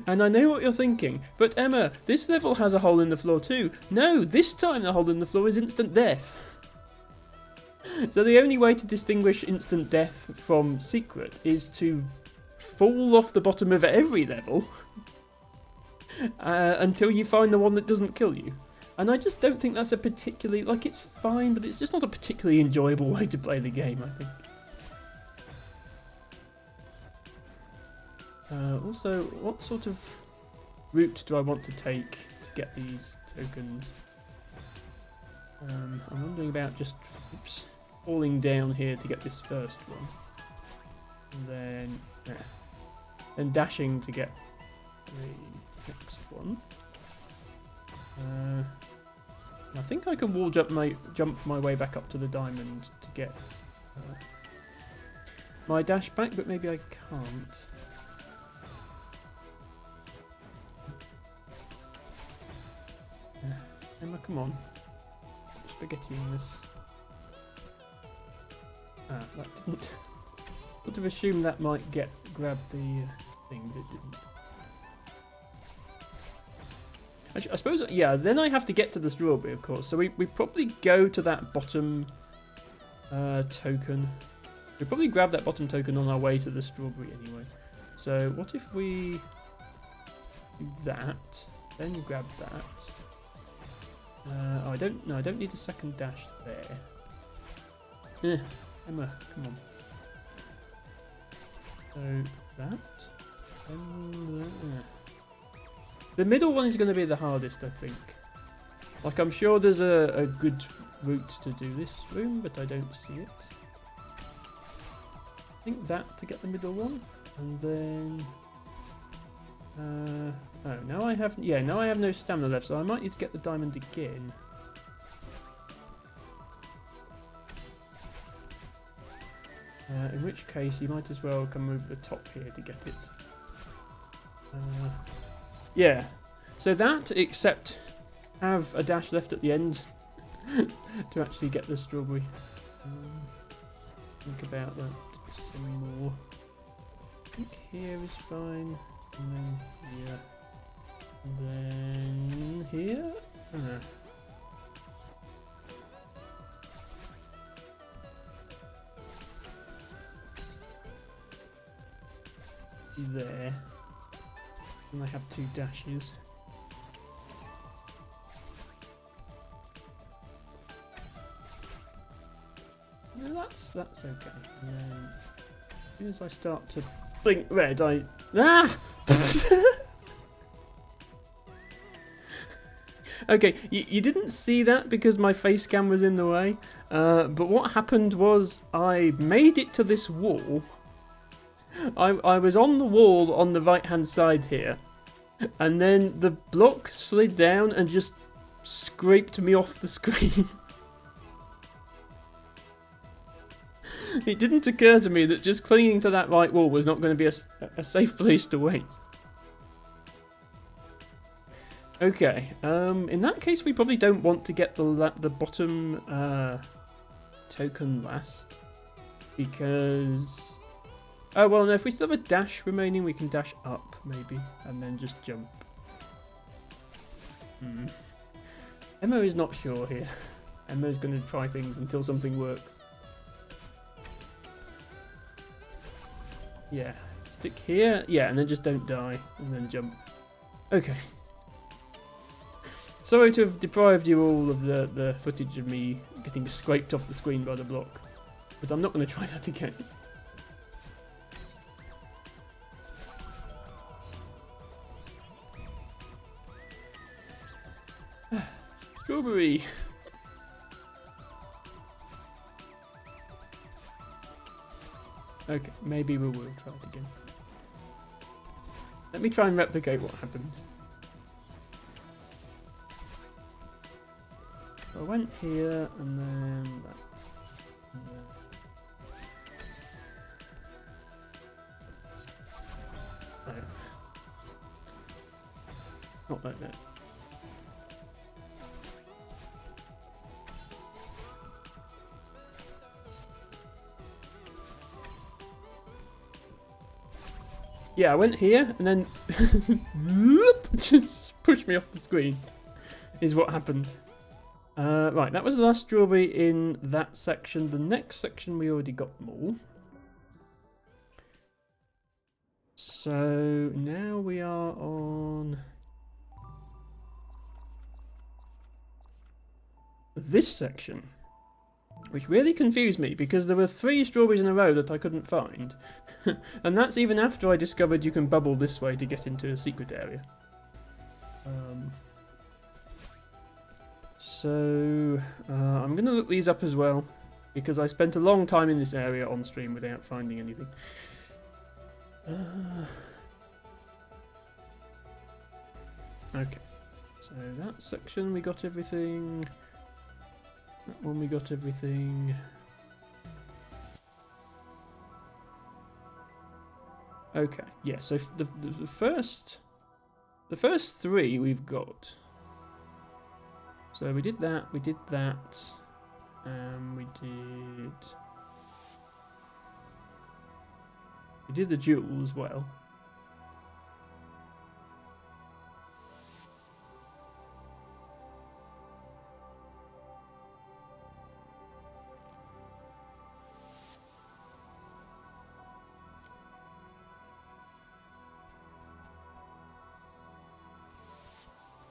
And I know what you're thinking, but Emma, this level has a hole in the floor too. No, this time the hole in the floor is instant death. So the only way to distinguish instant death from secret is to fall off the bottom of every level until you find the one that doesn't kill you. And I just don't think that's a particularly, like, it's fine, but it's just not a particularly enjoyable way to play the game, I think. Also, what sort of route do I want to take to get these tokens? I'm wondering about just falling down here to get this first one, and then dashing to get the next one. I think I can wall jump my way back up to the diamond to get my dash back, but maybe I can't. Emma, come on. Spaghetti in this. Ah, that didn't. Would have assumed that might grab the thing, but it didn't. Actually, I suppose, yeah, then I have to get to the strawberry, of course. So we probably go to that bottom token. We probably grab that bottom token on our way to the strawberry anyway. So what if we do that, then grab that. Oh, I don't need a second dash there. Emma, come on. So that. The middle one is going to be the hardest, I think. Like, I'm sure there's a good route to do this room, but I don't see it. I think that to get the middle one, and then. Oh, now I have no stamina left, so I might need to get the diamond again. In which case, you might as well come over the top here to get it. Yeah, so that, except have a dash left at the end to actually get the strawberry. Think about that some more. I think here is fine. And then here. And then here. There. And I have 2 dashes. No, that's okay. And then as soon as I start to blink red, Okay, you didn't see that because my face cam was in the way, but what happened was I made it to this wall, I was on the wall on the right hand side here, and then the block slid down and just scraped me off the screen. It didn't occur to me that just clinging to that right wall was not going to be a safe place to wait. Okay, in that case we probably don't want to get the bottom token last, because... Oh, well, no, if we still have a dash remaining, we can dash up, maybe, and then just jump. Emma is not sure here. Emma's going to try things until something works. Yeah, stick here, yeah, and then just don't die, and then jump. Okay. Sorry to have deprived you all of the footage of me getting scraped off the screen by the block, but I'm not going to try that again. Strawberry! Okay, maybe we will try it again. Let me try and replicate what happened. So I went here and then that. And then... Oh. Not like that. Yeah, I went here and then just pushed me off the screen, is what happened. Right, that was the last strawberry in that section. The next section we already got them all. So now we are on this section, which really confused me because there were 3 strawberries in a row that I couldn't find. And that's even after I discovered you can bubble this way to get into a secret area. So I'm going to look these up as well, because I spent a long time in this area on stream without finding anything. Okay, so that section we got everything. That one we got everything. Okay, yeah, so the first 3 we've got. So we did that, we did that, we did the jewel as well.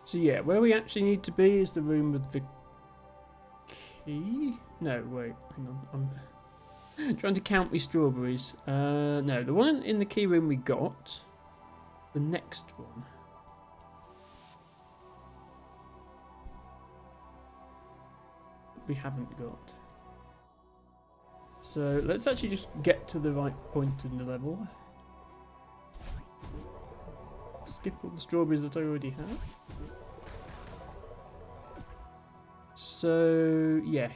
So yeah, where we actually need to be is the room with the key. No, wait, hang on. I'm trying to count my strawberries. No, the one in the key room we got. The next one. We haven't got. So let's actually just get to the right point in the level. Skip all the strawberries that I already have. So yeah,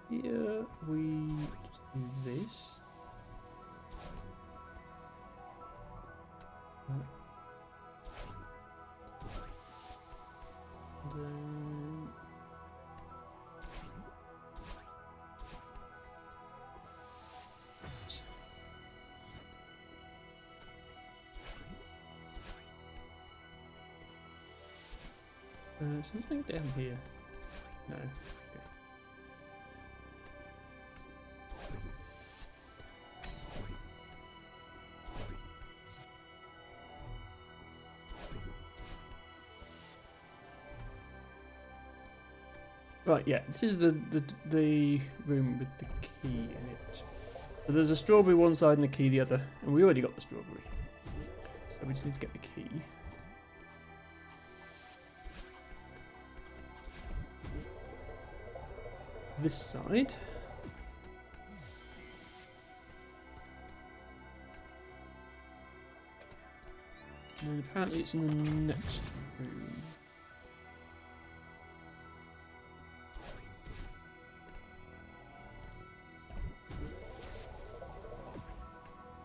here we just do this. Then something down here. No. Okay. Right, yeah, this is the room with the key in it. So there's a strawberry one side and a key the other, and we already got the strawberry. So we just need to get the key. This side. And apparently it's in the next room.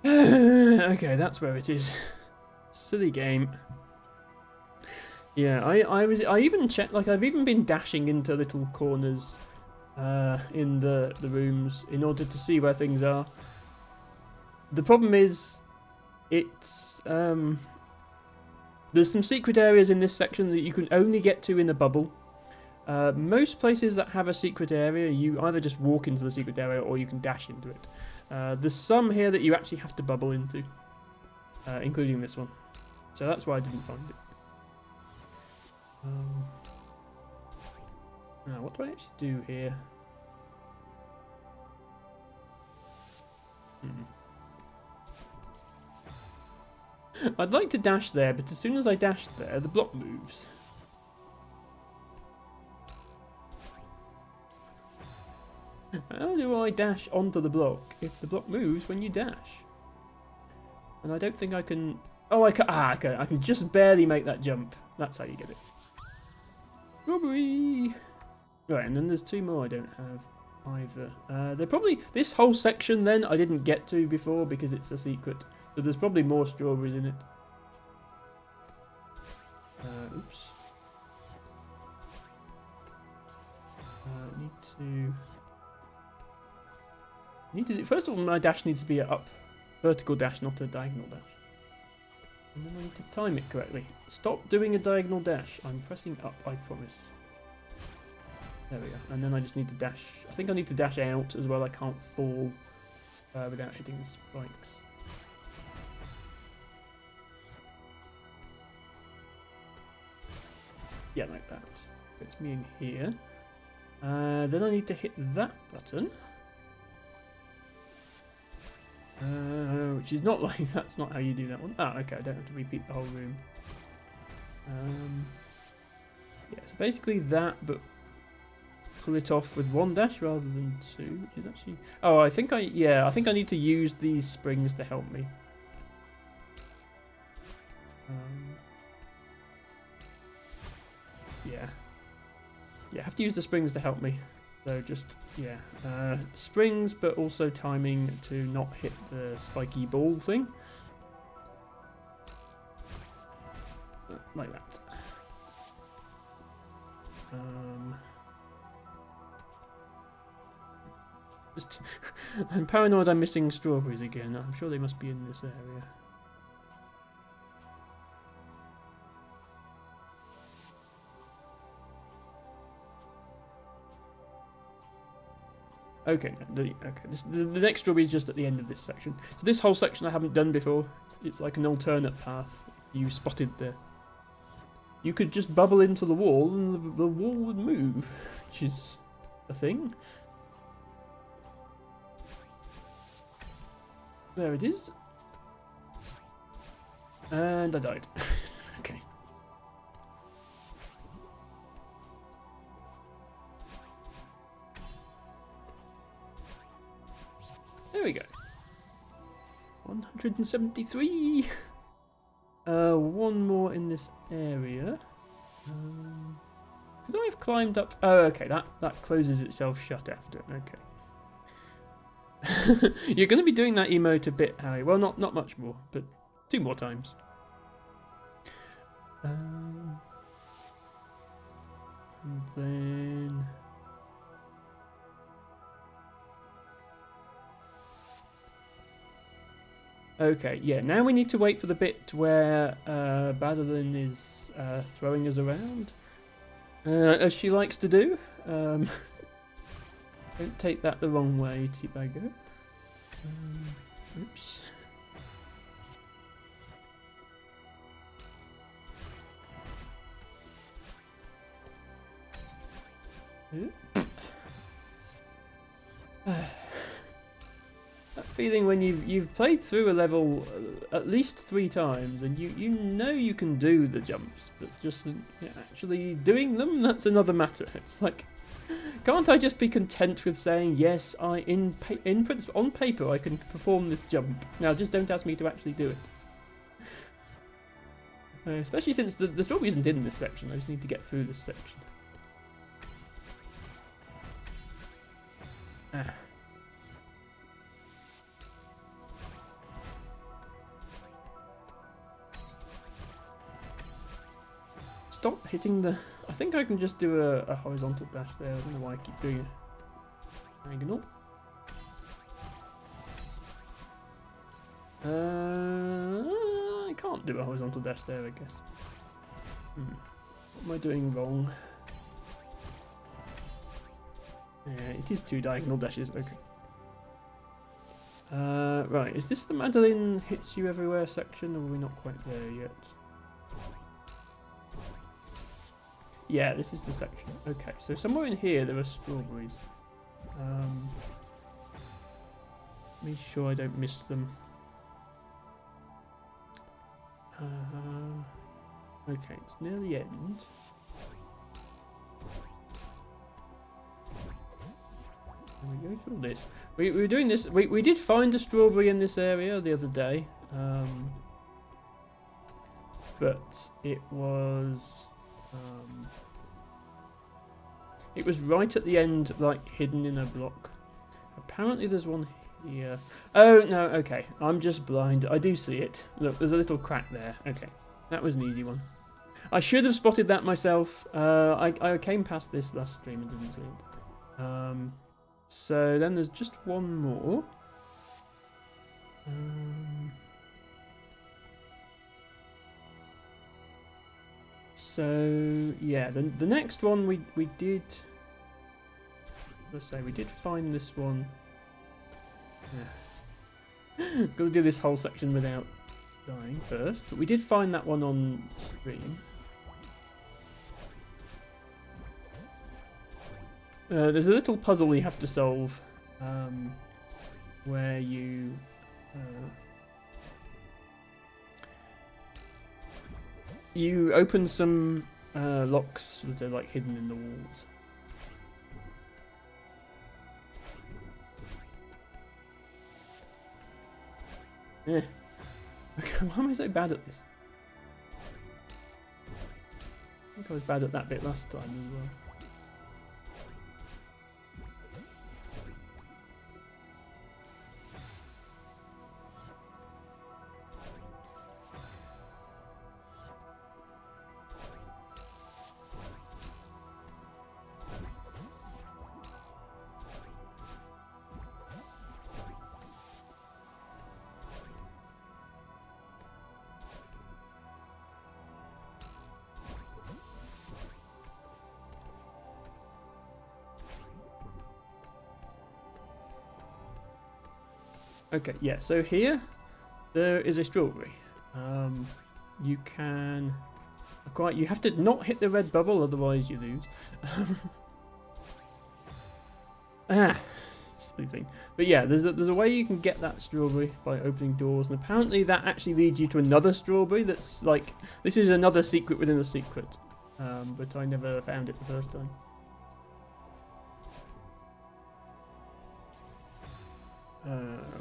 Okay, that's where it is. Silly game. Yeah, I even checked, like I've even been dashing into little corners in the rooms in order to see where things are. The problem is it's there's some secret areas in this section that you can only get to in a bubble. Most places that have a secret area, you either just walk into the secret area or you can dash into it. There's some here that you actually have to bubble into, including this one. So that's why I didn't find it. Now, what do I actually do here? I'd like to dash there, but as soon as I dash there, the block moves. How do I dash onto the block if the block moves when you dash? And I don't think I can... Oh, I can... Ah, okay. I can just barely make that jump. That's how you get it. Robbery! Right, and then there's two more I don't have either. They're probably... This whole section, then, I didn't get to before because it's a secret. So there's probably more strawberries in it. Oops. Need to do, first of all, my dash needs to be an up vertical dash, not a diagonal dash. And then I need to time it correctly. Stop doing a diagonal dash. I'm pressing up, I promise. There we go. And then I just need to dash. I think I need to dash out as well. I can't fall without hitting the spikes. Yeah, like that. Gets me in here. Then I need to hit that button. Which is not like, that's not how you do that one. Ah, okay, I don't have to repeat the whole room. Yeah, so basically that, but pull it off with one dash rather than two, which is actually... Oh, I think I need to use these springs to help me. Yeah. Yeah, I have to use the springs to help me. So just, yeah, springs, but also timing to not hit the spiky ball thing. Like that. Just I'm paranoid I'm missing strawberries again. I'm sure they must be in this area. Okay, the next strawberry is just at the end of this section. So this whole section I haven't done before. It's like an alternate path you spotted there. You could just bubble into the wall and the wall would move, which is a thing. There it is. And I died. Okay. There we go. 173. One more in this area. Could I have climbed up? Oh, okay. That closes itself shut after. Okay. You're going to be doing that emote a bit, Harry. Well, not much more, but 2 more times. And then. Okay, yeah, now we need to wait for the bit where Badeline is throwing us around, as she likes to do. Don't take that the wrong way, Teabagger. Oops. That feeling when you've played through a level at least 3 times and you know you can do the jumps, but just actually doing them, that's another matter. It's like, can't I just be content with saying yes? In principle, on paper, I can perform this jump. Now, just don't ask me to actually do it. Especially since the strawberry isn't in this section. I just need to get through this section. Ah. Stop hitting the... I think I can just do a horizontal dash there. I don't know why I keep doing it. Diagonal. I can't do a horizontal dash there, I guess. What am I doing wrong? Yeah, it is 2 diagonal dashes, okay. Right, is this the Madeline hits you everywhere section, or are we not quite there yet? Yeah, this is the section. Okay, so somewhere in here there are strawberries. Make sure I don't miss them. Okay, it's near the end. And we go through this. We were doing this. We did find a strawberry in this area the other day, but it was right at the end, like hidden in a block. Apparently, there's one here. Oh no, okay. I'm just blind. I do see it. Look, there's a little crack there. Okay, that was an easy one. I should have spotted that myself. I came past this last stream and didn't see it. So then there's just one more. So yeah, the next one we did. Let's say we did find this one. Yeah. Got to do this whole section without dying first, but we did find that one on stream. There's a little puzzle you have to solve, where you open some locks that are like hidden in the walls. Yeah. Why am I so bad at this? I think I was bad at that bit last time as well. Okay, yeah, so here there is a strawberry. You can you have to not hit the red bubble, otherwise you lose. Silly thing. But yeah, there's a way you can get that strawberry by opening doors, and apparently that actually leads you to another strawberry that's like, this is another secret within a secret. But I never found it the first time.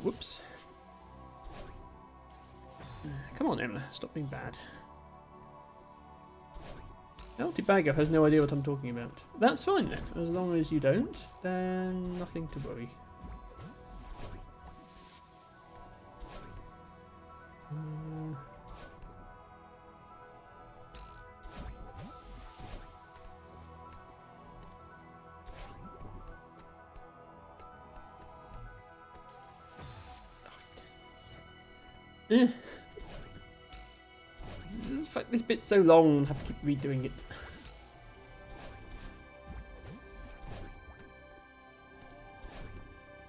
Whoops. Come on, Emma, stop being bad. Healthy Bagger has no idea what I'm talking about. That's fine then. As long as you don't, then nothing to worry. This bit's so long, I have to keep redoing it.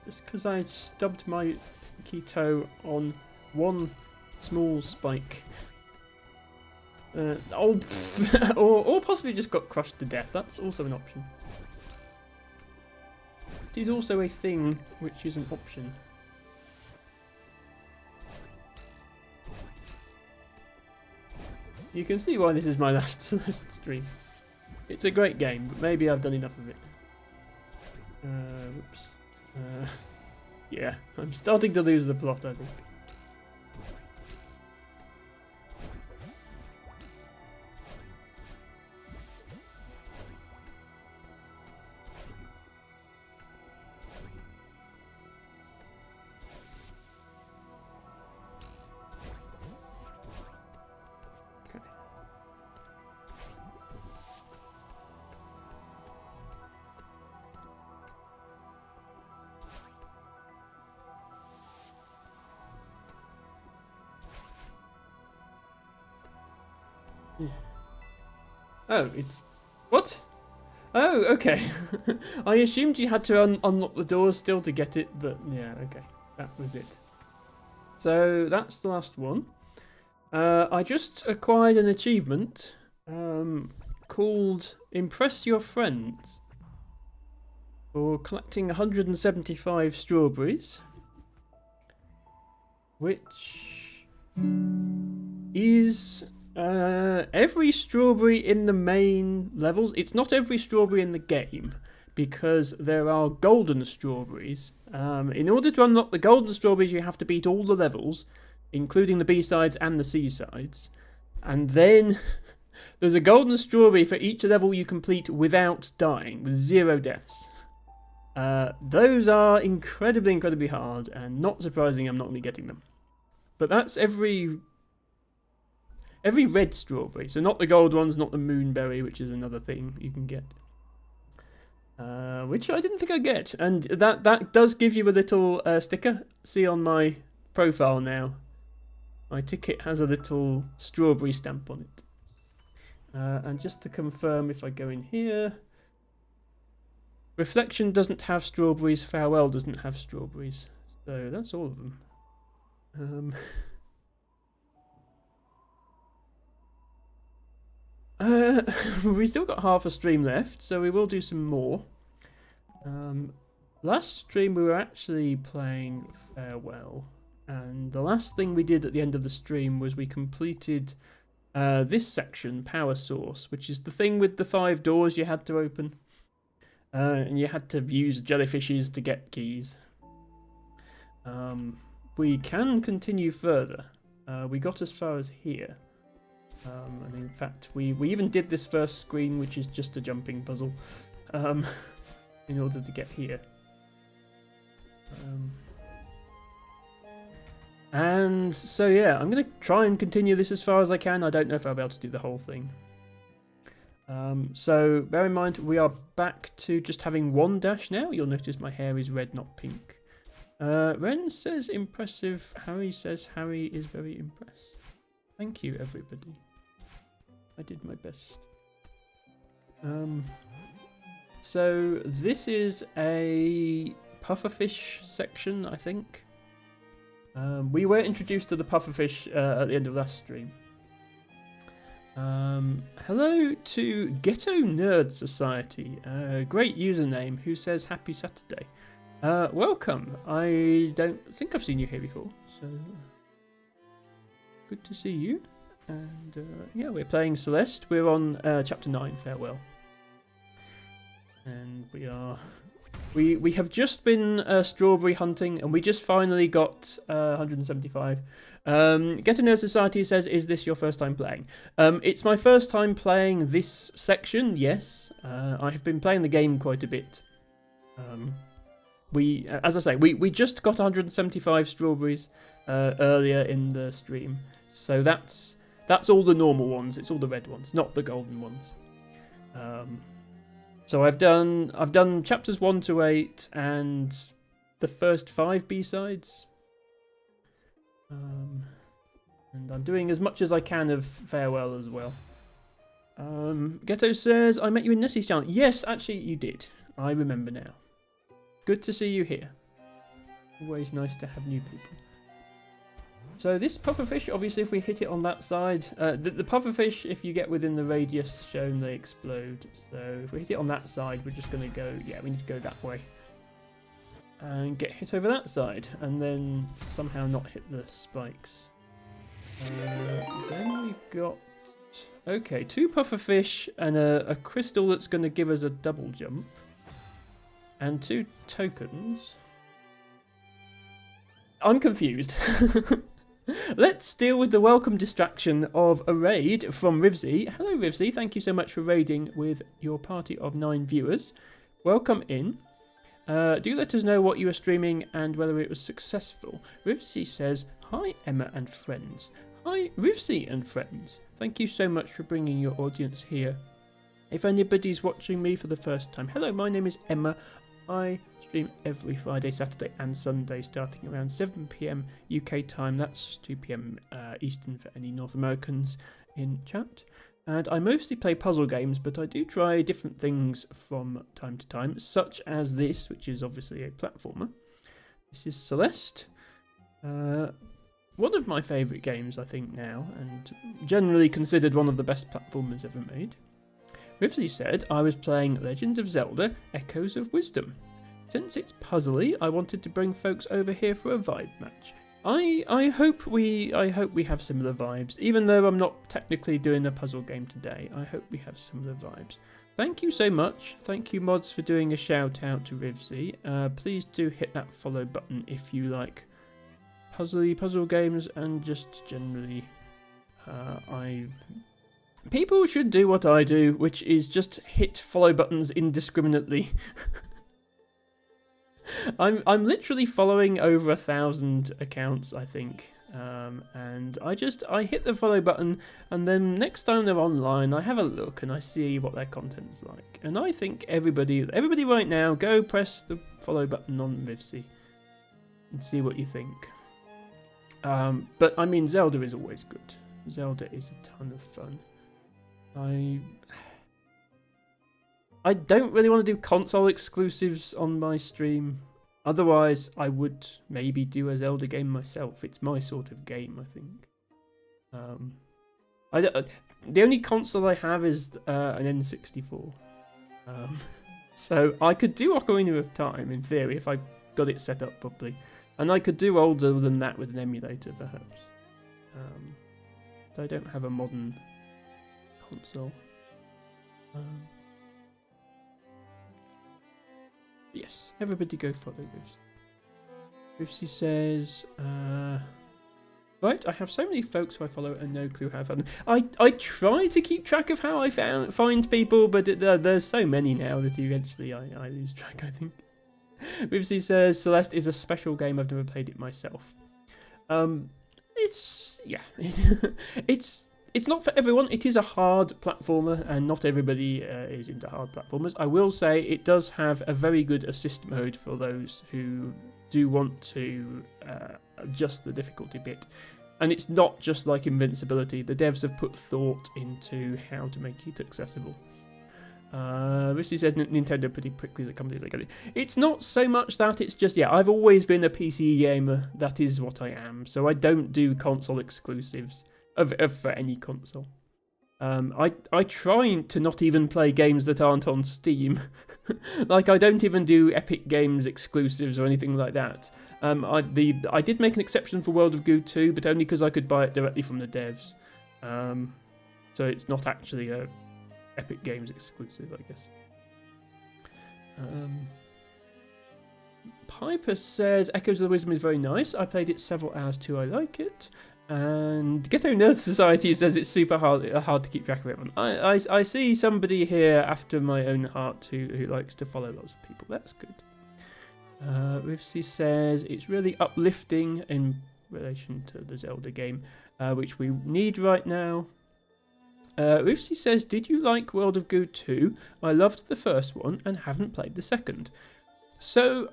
Just because I stubbed my key toe on one small spike. Or possibly just got crushed to death. That's also an option. It is also a thing which is an option. You can see why this is my last Celeste stream. It's a great game, but maybe I've done enough of it. Whoops. Yeah, I'm starting to lose the plot, I think. Oh, it's... What? Oh, okay. I assumed you had to unlock the doors still to get it, but yeah, okay. That was it. So that's the last one. I just acquired an achievement called Impress Your Friends for collecting 175 strawberries, which is every strawberry in the main levels. It's not every strawberry in the game, because there are golden strawberries. In order to unlock the golden strawberries, you have to beat all the levels, including the B-sides and the C-sides. And then there's a golden strawberry for each level you complete without dying, with 0 deaths. Those are incredibly, incredibly hard, and not surprising I'm not going to be getting them. But that's every red strawberry, so not the gold ones, not the moonberry, which is another thing you can get. Which I didn't think I'd get. And that does give you a little sticker. See on my profile now. My ticket has a little strawberry stamp on it. And just to confirm, if I go in here... Reflection doesn't have strawberries, Farewell doesn't have strawberries. So that's all of them. We still got half a stream left, so we will do some more. Last stream we were actually playing Farewell, and the last thing we did at the end of the stream was we completed this section, Power Source, which is the thing with the 5 doors you had to open. And you had to use jellyfishes to get keys. We can continue further. We got as far as here. And in fact, we even did this first screen, which is just a jumping puzzle, in order to get here. And so yeah, I'm going to try and continue this as far as I can. I don't know if I'll be able to do the whole thing. So bear in mind, we are back to just having 1 dash now. You'll notice my hair is red, not pink. Ren says impressive. Harry says Harry is very impressed. Thank you, everybody. I did my best. So this is a pufferfish section, I think. We were introduced to the pufferfish at the end of last stream. Hello to Ghetto Nerd Society, great username, who says happy Saturday. Welcome. I don't think I've seen you here before, so good to see you. And yeah, we're playing Celeste. We're on chapter 9, Farewell. And we have just been strawberry hunting, and we just finally got 175. Ghetto Nerd Society says, is this your first time playing? It's my first time playing this section, yes. I have been playing the game quite a bit. As I say, we just got 175 strawberries earlier in the stream. So that's all the normal ones. It's all the red ones, not the golden ones. So I've done chapters 1 to 8 and the first 5 B-sides. And I'm doing as much as I can of Farewell as well. Ghetto says, I met you in Nessie's channel. Yes, actually you did. I remember now. Good to see you here. Always nice to have new people. So this pufferfish, obviously if we hit it on that side, the pufferfish, if you get within the radius shown, they explode. So if we hit it on that side, we're just going to go, yeah, we need to go that way. And get hit over that side, and then somehow not hit the spikes. Then we've got, okay, 2 pufferfish and a crystal that's going to give us a double jump. And 2 tokens. I'm confused. Let's deal with the welcome distraction of a raid from Rivsy. Hello Rivsy, thank you so much for raiding with your party of 9 viewers. Welcome in. Do let us know what you were streaming and whether it was successful. Rivsy says, hi Emma and friends. Hi Rivsy and friends. Thank you so much for bringing your audience here. If anybody's watching me for the first time, hello, my name is Emma. I stream every Friday, Saturday and Sunday starting around 7 PM UK time. That's 2 PM Eastern for any North Americans in chat. And I mostly play puzzle games, but I do try different things from time to time, such as this, which is obviously a platformer. This is Celeste. One of my favourite games, I think, now, and generally considered one of the best platformers ever made. Rivsy said, I was playing Legend of Zelda Echoes of Wisdom. Since it's puzzly, I wanted to bring folks over here for a vibe match. I hope we have similar vibes, even though I'm not technically doing a puzzle game today. I hope we have similar vibes. Thank you so much. Thank you, mods, for doing a shout out to Rivsy. Please do hit that follow button if you like puzzle games, and just generally, people should do what I do, which is just hit follow buttons indiscriminately. I'm literally following over 1,000 accounts, I think, and I hit the follow button, and then next time they're online, I have a look and I see what their content's like. And I think everybody right now, go press the follow button on Rivsy and see what you think. But I mean, Zelda is always good. Zelda is a ton of fun. I don't really want to do console exclusives on my stream. Otherwise, I would maybe do a Zelda game myself. It's my sort of game, I think. The only console I have is an N64. So I could do Ocarina of Time, in theory, if I got it set up properly. And I could do older than that with an emulator, perhaps. But I don't have a modern console. Yes, everybody go follow Rivsy. Rivsy says, right, I have so many folks who I follow and no clue how to find them. I try to keep track of how I find people, but there's so many now that eventually I lose track, I think. Rivsy says, Celeste is a special game, I've never played it myself. It's not for everyone. It is a hard platformer, and not everybody is into hard platformers. I will say it does have a very good assist mode for those who do want to adjust the difficulty bit. And it's not just like invincibility. The devs have put thought into how to make it accessible. Rissy says Nintendo are pretty prickly as a company. Like, it's not so much that, it's just, I've always been a PC gamer. That is what I am. So I don't do console exclusives for any console. I try to not even play games that aren't on Steam. Like, I don't even do Epic Games exclusives or anything like that. I did make an exception for World of Goo 2, but only because I could buy it directly from the devs. So it's not actually a Epic Games exclusive, I guess. Piper says Echoes of the Wisdom is very nice. I played it several hours too. I like it. And Ghetto Nerd Society says it's super hard to keep track of everyone. I see somebody here after my own heart who likes to follow lots of people. That's good. Rivsy says it's really uplifting in relation to the Zelda game, which we need right now. Rivsy says, did you like World of Goo 2? I loved the first one and haven't played the second. So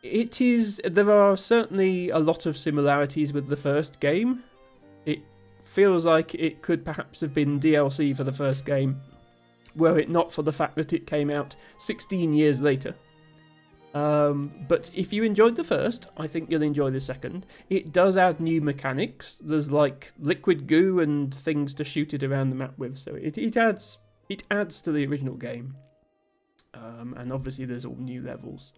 there are certainly a lot of similarities with the first game. It feels like it could perhaps have been DLC for the first game, were it not for the fact that it came out 16 years later. But if you enjoyed the first, I think you'll enjoy the second. It does add new mechanics. There's like liquid goo and things to shoot it around the map with, so it adds to the original game. And obviously there's all new levels.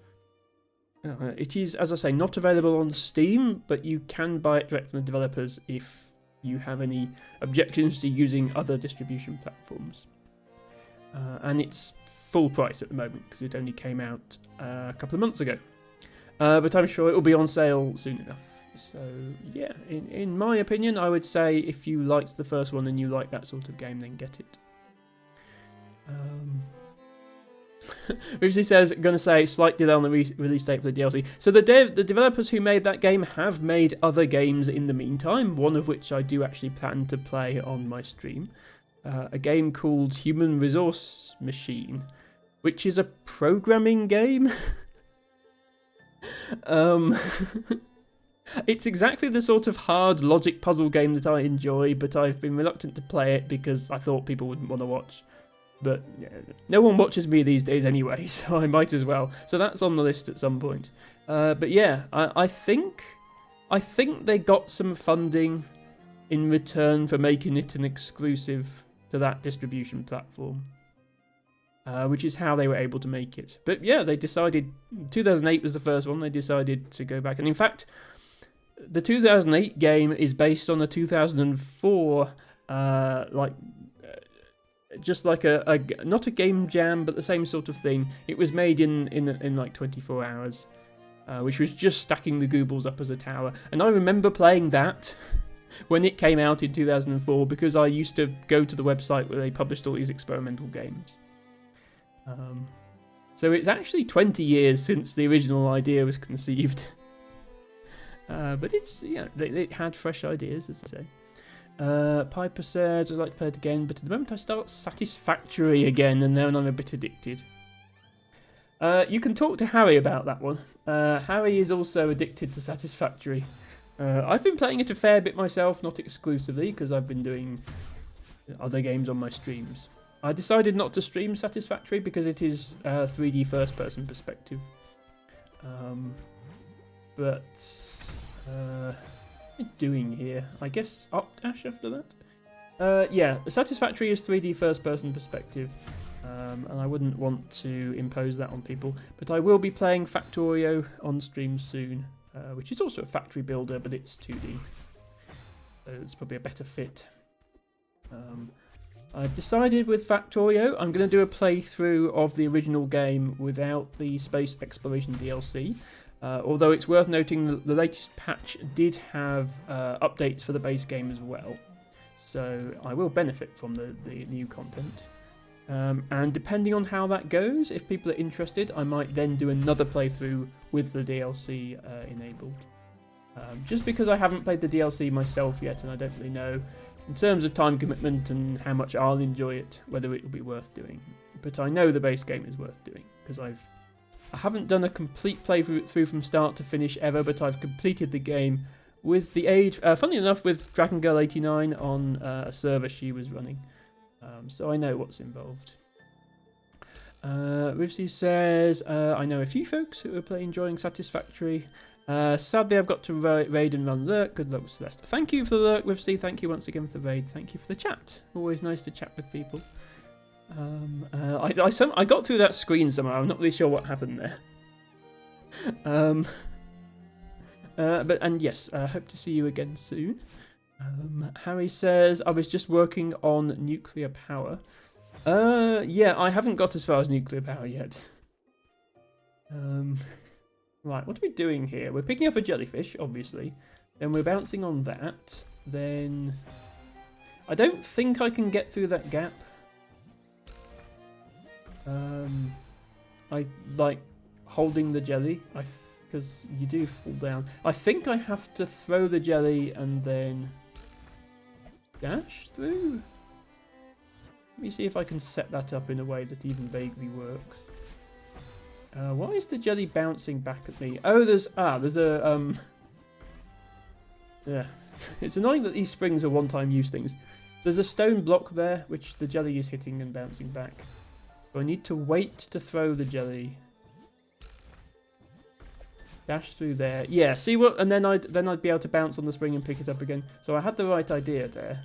It is, as I say, not available on Steam, but you can buy it direct from the developers if you have any objections to using other distribution platforms. And it's full price at the moment because it only came out a couple of months ago. But I'm sure it will be on sale soon enough. So yeah, in my opinion, I would say if you liked the first one and you like that sort of game, then get it. Rivsy says, gonna say, slight delay on the release date for the DLC. So the developers who made that game have made other games in the meantime, one of which I do actually plan to play on my stream. A game called Human Resource Machine, which is a programming game. It's exactly the sort of hard logic puzzle game that I enjoy, but I've been reluctant to play it because I thought people wouldn't want to watch. But yeah, no one watches me these days anyway, so I might as well. So that's on the list at some point. But yeah, I think they got some funding in return for making it an exclusive to that distribution platform, which is how they were able to make it. But yeah, they decided 2008 was the first one. They decided to go back, and in fact, the 2008 game is based on a 2004 just like a not a game jam, but the same sort of thing. It was made in like 24 hours, which was just stacking the Goobles up as a tower. And I remember playing that when it came out in 2004 because I used to go to the website where they published all these experimental games. So it's actually 20 years since the original idea was conceived. But it's, yeah, it had fresh ideas, as I say. Piper says, I'd like to play it again, but at the moment I start Satisfactory again, and then I'm a bit addicted. You can talk to Harry about that one. Harry is also addicted to Satisfactory. I've been playing it a fair bit myself, not exclusively, because I've been doing other games on my streams. I decided not to stream Satisfactory because it is 3D first-person perspective. What am I doing here? I guess up dash after that? Yeah, Satisfactory is 3D first-person perspective, and I wouldn't want to impose that on people, but I will be playing Factorio on stream soon, which is also a factory builder, but it's 2D, so it's probably a better fit. I've decided with Factorio I'm going to do a playthrough of the original game without the space exploration DLC. Although it's worth noting the latest patch did have updates for the base game as well, so I will benefit from the new content. And depending on how that goes, if people are interested, I might then do another playthrough with the DLC enabled. Just because I haven't played the DLC myself yet, and I don't really know, in terms of time commitment and how much I'll enjoy it, whether it will be worth doing. But I know the base game is worth doing, because I haven't done a complete playthrough from start to finish ever, but I've completed the game with the aid, funnily enough, with Dragon Girl 89 on a server she was running. So I know what's involved. Rivsy says, I know a few folks who are enjoying Satisfactory. Sadly, I've got to raid and run lurk. Good luck with Celeste. Thank you for the lurk, Rivsy. Thank you once again for the raid. Thank you for the chat. Always nice to chat with people. I got through that screen somehow. I'm not really sure what happened there. But yes, hope to see you again soon. Harry says, I was just working on nuclear power. Yeah, I haven't got as far as nuclear power yet. Right, what are we doing here? We're picking up a jellyfish, obviously. Then we're bouncing on that. Then I don't think I can get through that gap. I like holding the jelly, because you do fall down. I think I have to throw the jelly and then dash through. Let me see if I can set that up in a way that even vaguely works. Why is the jelly bouncing back at me? Oh, there's a yeah. It's annoying that these springs are one-time use things. There's a stone block there which the jelly is hitting and bouncing back. So I need to wait to throw the jelly. Dash through there. Yeah, see what? And then I'd be able to bounce on the spring and pick it up again. So I had the right idea there.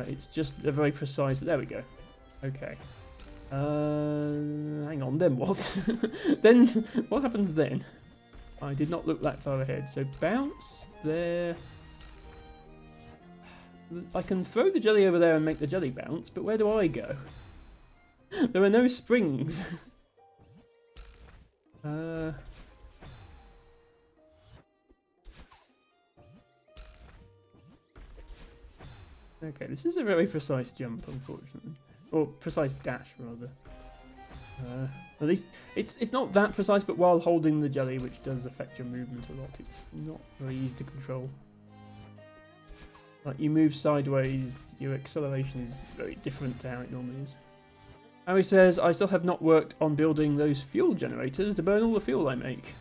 It's just a very precise. There we go. Okay. Hang on. Then what? Then what happens then? I did not look that far ahead. So bounce there. I can throw the jelly over there and make the jelly bounce, but where do I go? There are no springs. Okay, this is a very precise jump, unfortunately. Or precise dash, rather. At least, it's not that precise, but while holding the jelly, which does affect your movement a lot, it's not very easy to control. Like, you move sideways, your acceleration is very different to how it normally is. Harry says, I still have not worked on building those fuel generators to burn all the fuel I make.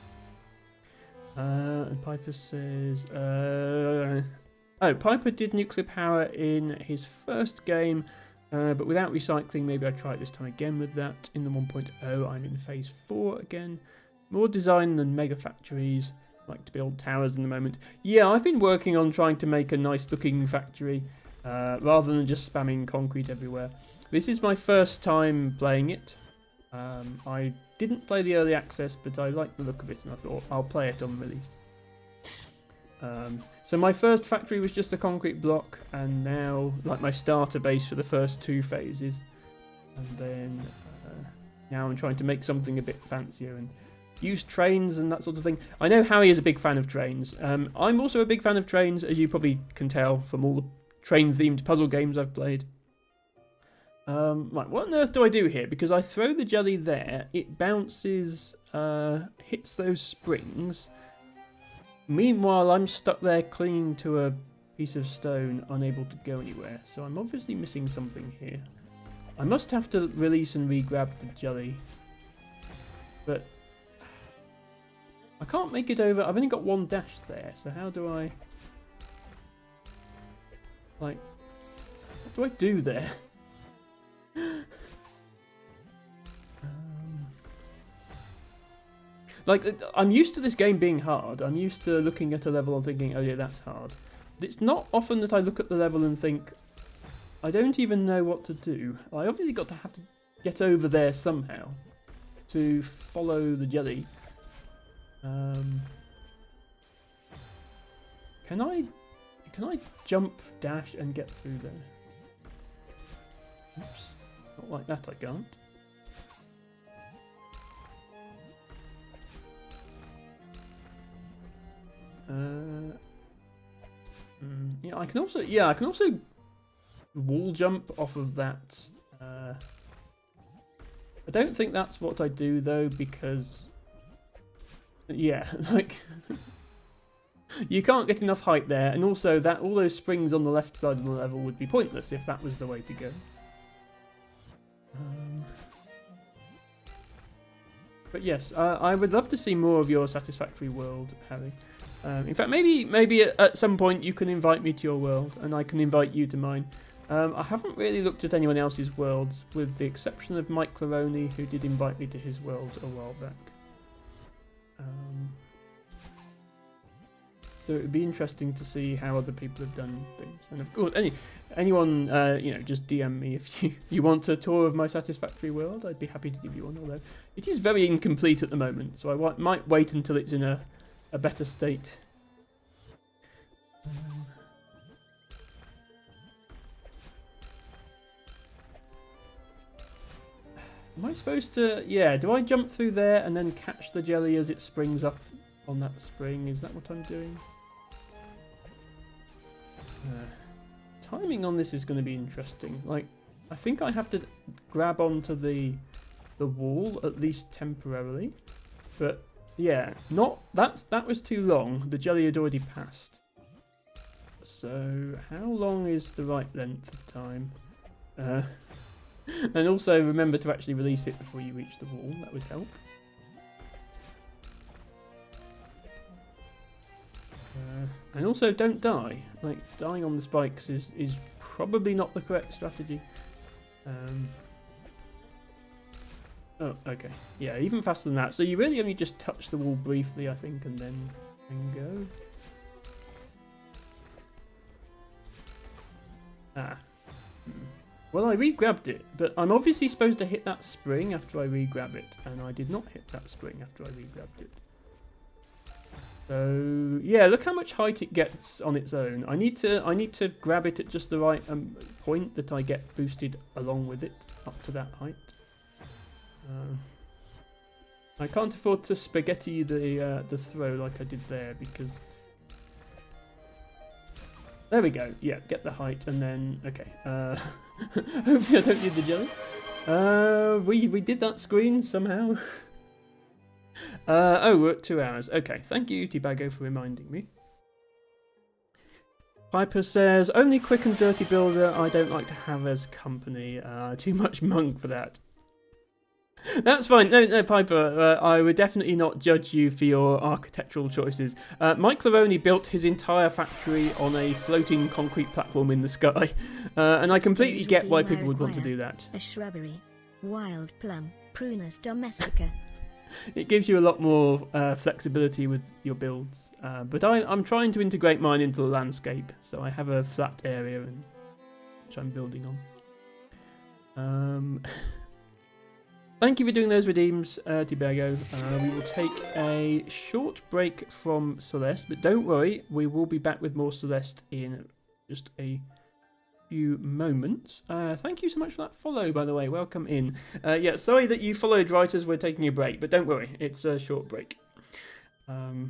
And Piper says, oh, Piper did nuclear power in his first game, but without recycling. Maybe I try it this time again with that. In the 1.0, I'm in phase 4 again. More design than mega factories. Like to build towers in the moment. Yeah, I've been working on trying to make a nice looking factory, rather than just spamming concrete everywhere. This is my first time playing it. I didn't play the early access, but I liked the look of it, and I thought I'll play it on release. So my first factory was just a concrete block, and now like my starter base for the first 2 phases, and then now I'm trying to make something a bit fancier and use trains and that sort of thing. I know Harry is a big fan of trains. I'm also a big fan of trains, as you probably can tell from all the train-themed puzzle games I've played. Right, what on earth do I do here? Because I throw the jelly there, it bounces, hits those springs. Meanwhile, I'm stuck there clinging to a piece of stone, unable to go anywhere. So I'm obviously missing something here. I must have to release and re-grab the jelly. But I can't make it over. I've only got 1 dash there, so how do I... Like, what do I do there? Like, I'm used to this game being hard. I'm used to looking at a level and thinking, oh yeah, that's hard. But it's not often that I look at the level and think, I don't even know what to do. I obviously have to get over there somehow to follow the jelly. Can I jump, dash, and get through there? Oops. Not like that, I can't. Yeah, I can also wall jump off of that. I don't think that's what I do though, because yeah, like you can't get enough height there, and also that all those springs on the left side of the level would be pointless if that was the way to go. But yes, I would love to see more of your Satisfactory world, Harry. In fact, maybe at some point you can invite me to your world, and I can invite you to mine. I haven't really looked at anyone else's worlds, with the exception of Mike Claroni, who did invite me to his world a while back. So it would be interesting to see how other people have done things. And of course, anyone, just DM me if you want a tour of my Satisfactory world. I'd be happy to give you one, although it is very incomplete at the moment, so I might wait until it's in a better state. Am I supposed to... Yeah, do I jump through there and then catch the jelly as it springs up on that spring? Is that what I'm doing? Timing on this is going to be interesting. Like, I think I have to grab onto the wall, at least temporarily. But, yeah, that was too long. The jelly had already passed. So, how long is the right length of time? And also remember to actually release it before you reach the wall. That would help. And also don't die. Like, dying on the spikes is probably not the correct strategy. Oh, okay. Yeah, even faster than that. So you really only just touch the wall briefly, I think, and then go. Well, I re-grabbed it, but I'm obviously supposed to hit that spring after I re-grab it, and I did not hit that spring after I re-grabbed it. So yeah, look how much height it gets on its own. I need to grab it at just the right point that I get boosted along with it up to that height. I can't afford to spaghetti the throw like I did there, because there we go. Yeah, get the height and then okay. Hopefully I don't need the jelly. We did that screen somehow. Oh, we're at 2 hours. Okay, thank you, Tibago, for reminding me. Piper says, only quick and dirty builder I don't like to have as company. Too much monk for that. That's fine. No, Piper. I would definitely not judge you for your architectural choices. Mike Claroni built his entire factory on a floating concrete platform in the sky, and I completely get why people would want to do that. A shrubbery, wild plum, Prunus domestica. It gives you a lot more flexibility with your builds, but I'm trying to integrate mine into the landscape, so I have a flat area which I'm building on. Thank you for doing those redeems, Tibergo. We will take a short break from Celeste, but don't worry, we will be back with more Celeste in just a few moments. Thank you so much for that follow, by the way. Welcome in. Yeah, sorry that you followed right as we're taking a break, but don't worry, it's a short break. A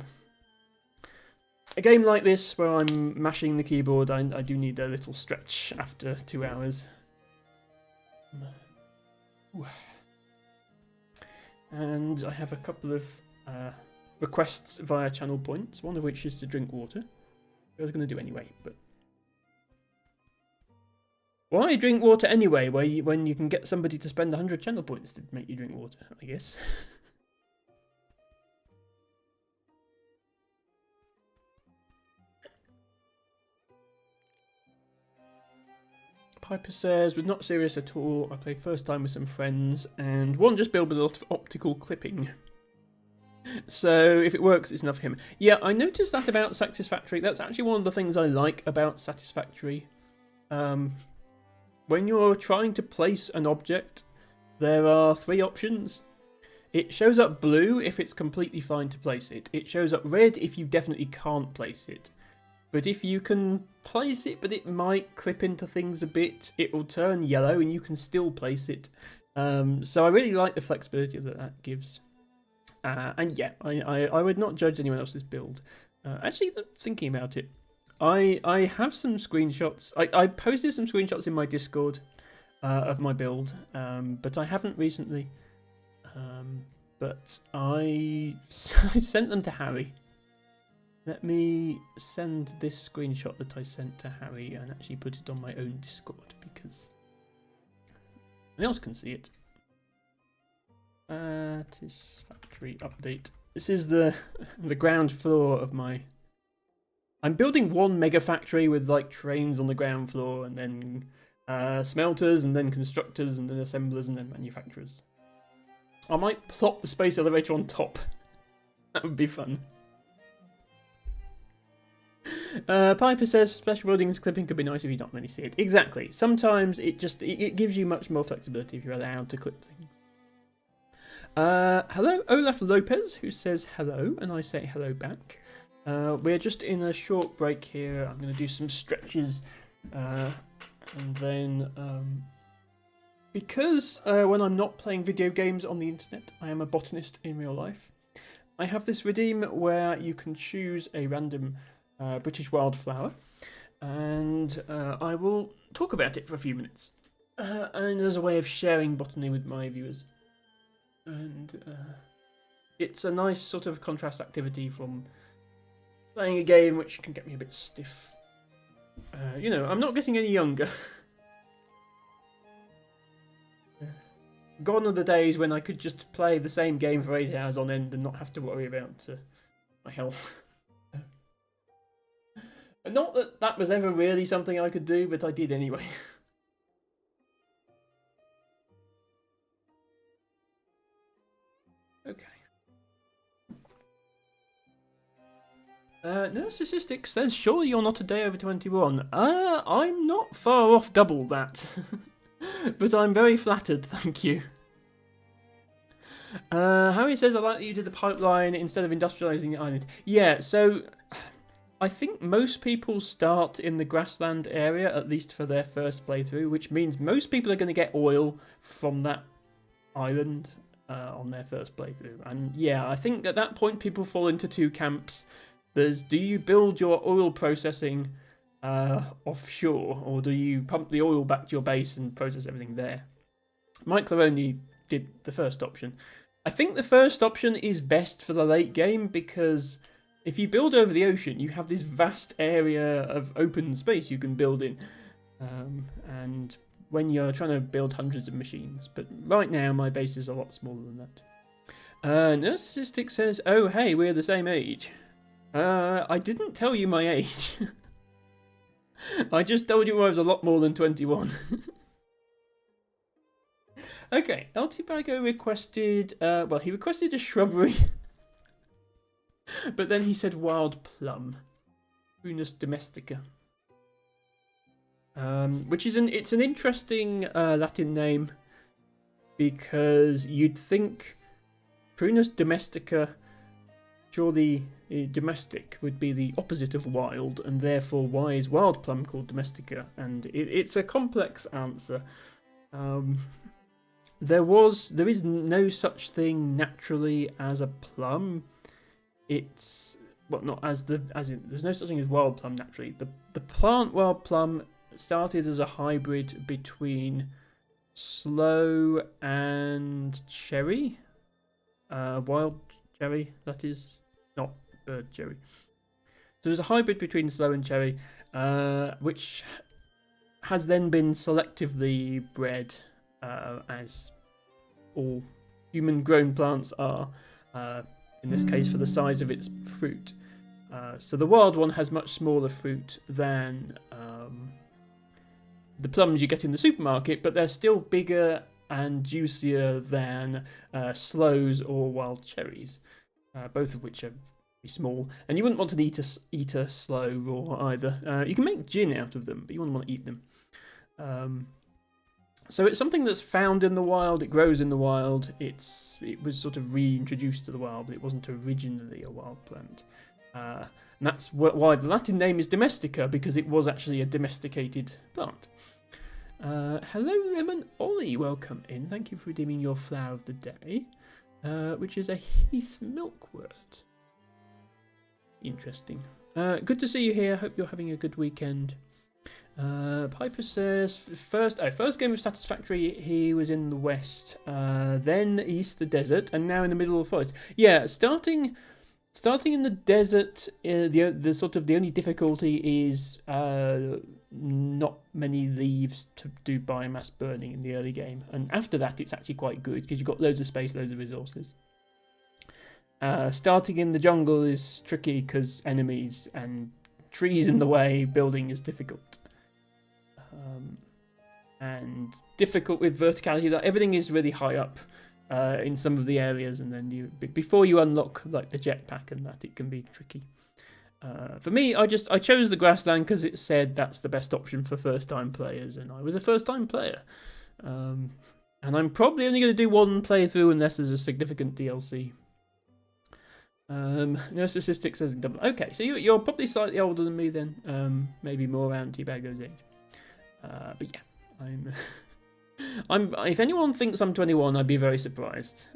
game like this, where I'm mashing the keyboard, I do need a little stretch after 2 hours. And I have a couple of requests via channel points, one of which is to drink water. I was going to do anyway, but... Why drink water anyway, when you can get somebody to spend 100 channel points to make you drink water, I guess. Piper says, was not serious at all. I played first time with some friends, and one just built with a lot of optical clipping. So if it works, it's enough for him. Yeah, I noticed that about Satisfactory. That's actually one of the things I like about Satisfactory. When you're trying to place an object, there are 3 options. It shows up blue if it's completely fine to place it. It shows up red if you definitely can't place it. But if you can place it, but it might clip into things a bit, it will turn yellow and you can still place it. So I really like the flexibility that gives. And yeah, I would not judge anyone else's build. Actually, thinking about it, I have some screenshots. I posted some screenshots in my Discord of my build, but I haven't recently. But I sent them to Harry. Let me send this screenshot that I sent to Harry and actually put it on my own Discord because no one else can see it. Satisfactory update. This is the ground floor of my... I'm building one mega factory with like trains on the ground floor and then smelters and then constructors and then assemblers and then manufacturers. I might plop the space elevator on top. That would be fun. Piper says special buildings clipping could be nice if you don't really see it. Exactly. Sometimes it gives you much more flexibility if you're allowed to clip things. Hello, Olaf Lopez, who says hello, and I say hello back. We're just in a short break here. I'm going to do some stretches, and then because when I'm not playing video games on the internet, I am a botanist in real life. I have this redeem where you can choose a random British wildflower, and I will talk about it for a few minutes, and as a way of sharing botany with my viewers. And it's a nice sort of contrast activity from playing a game which can get me a bit stiff. You know, I'm not getting any younger. Gone are the days when I could just play the same game for 8 hours on end and not have to worry about my health. Not that that was ever really something I could do, but I did anyway. Okay. Narcissistic says, surely you're not a day over 21. I'm not far off double that. But I'm very flattered, thank you. Harry says, I like that you did the pipeline instead of industrialising the island. Yeah, so I think most people start in the grassland area, at least for their first playthrough, which means most people are going to get oil from that island on their first playthrough. And yeah, I think at that point people fall into 2 camps. There's, do you build your oil processing offshore, or do you pump the oil back to your base and process everything there? Mike Claroni did the first option. I think the first option is best for the late game because if you build over the ocean, you have this vast area of open space you can build in. And when you're trying to build hundreds of machines. But right now, my base is a lot smaller than that. Narcissistic says, "Oh, hey, we're the same age." I didn't tell you my age. I just told you I was a lot more than 21. Okay, El Tibago requested, he requested a shrubbery. But then he said wild plum. Prunus domestica. Which is it's an interesting Latin name, because you'd think Prunus domestica, surely domestic would be the opposite of wild, and therefore why is wild plum called domestica? And it's a complex answer. There is no such thing naturally as a plum. It's not as in there's no such thing as wild plum naturally. The plant wild plum started as a hybrid between sloe and cherry. Wild cherry, that is, not bird cherry. So there's a hybrid between sloe and cherry, which has then been selectively bred, as all human-grown plants are, in this case for the size of its fruit. So the wild one has much smaller fruit than the plums you get in the supermarket, but they're still bigger and juicier than sloes or wild cherries, both of which are very small. And you wouldn't want to eat a sloe raw either. You can make gin out of them, but you wouldn't want to eat them. So it's something that's found in the wild, it grows in the wild, it was sort of reintroduced to the wild, but it wasn't originally a wild plant. And that's why the Latin name is domestica, because it was actually a domesticated plant. Hello, Lemon Ollie, welcome in. Thank you for redeeming your flower of the day, which is a heath milkwort. Interesting. Good to see you here. Hope you're having a good weekend. Piper says first game of Satisfactory, he was in the west, then east the desert, and now in the middle of the forest. Yeah, starting in the desert, the sort of the only difficulty is not many leaves to do biomass burning in the early game, and after that it's actually quite good because you've got loads of space, loads of resources. Starting in the jungle is tricky because enemies and trees in the way, building is difficult. And difficult with verticality, that everything is really high up in some of the areas, and then before you unlock like the jetpack and that, it can be tricky. For me, I chose the grassland because it said that's the best option for first-time players, and I was a first-time player. And I'm probably only going to do one playthrough unless there's a significant DLC. Narcissistic says double. Okay, so you're probably slightly older than me then, maybe more around T-Bago's age. But yeah, I'm. If anyone thinks I'm 21, I'd be very surprised.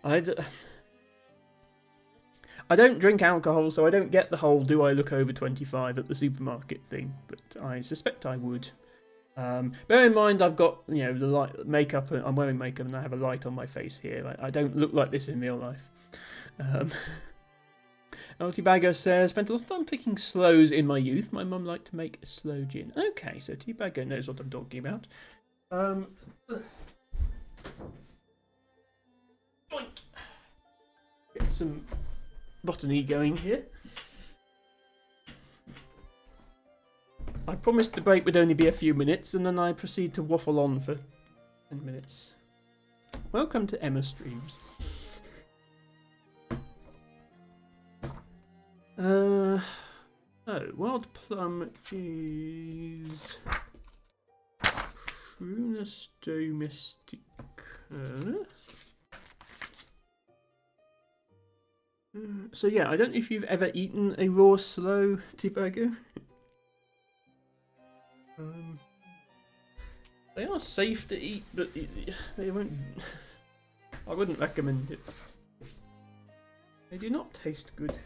I don't drink alcohol, so I don't get the whole "do I look over 25" at the supermarket thing, but I suspect I would. Bear in mind, I've got the light makeup. I'm wearing makeup, and I have a light on my face here. I don't look like this in real life. Tibago says, spent a lot of time picking sloes in my youth. My mum liked to make a sloe gin. Okay, so Tibago knows what I'm talking about. Get some botany going here. I promised the break would only be a few minutes, and then I proceed to waffle on for 10 minutes. Welcome to Emma Streams. Wild plum is Prunus domestica. So yeah, I don't know if you've ever eaten a raw sloe, Tibago. They are safe to eat, but they won't. I wouldn't recommend it. They do not taste good.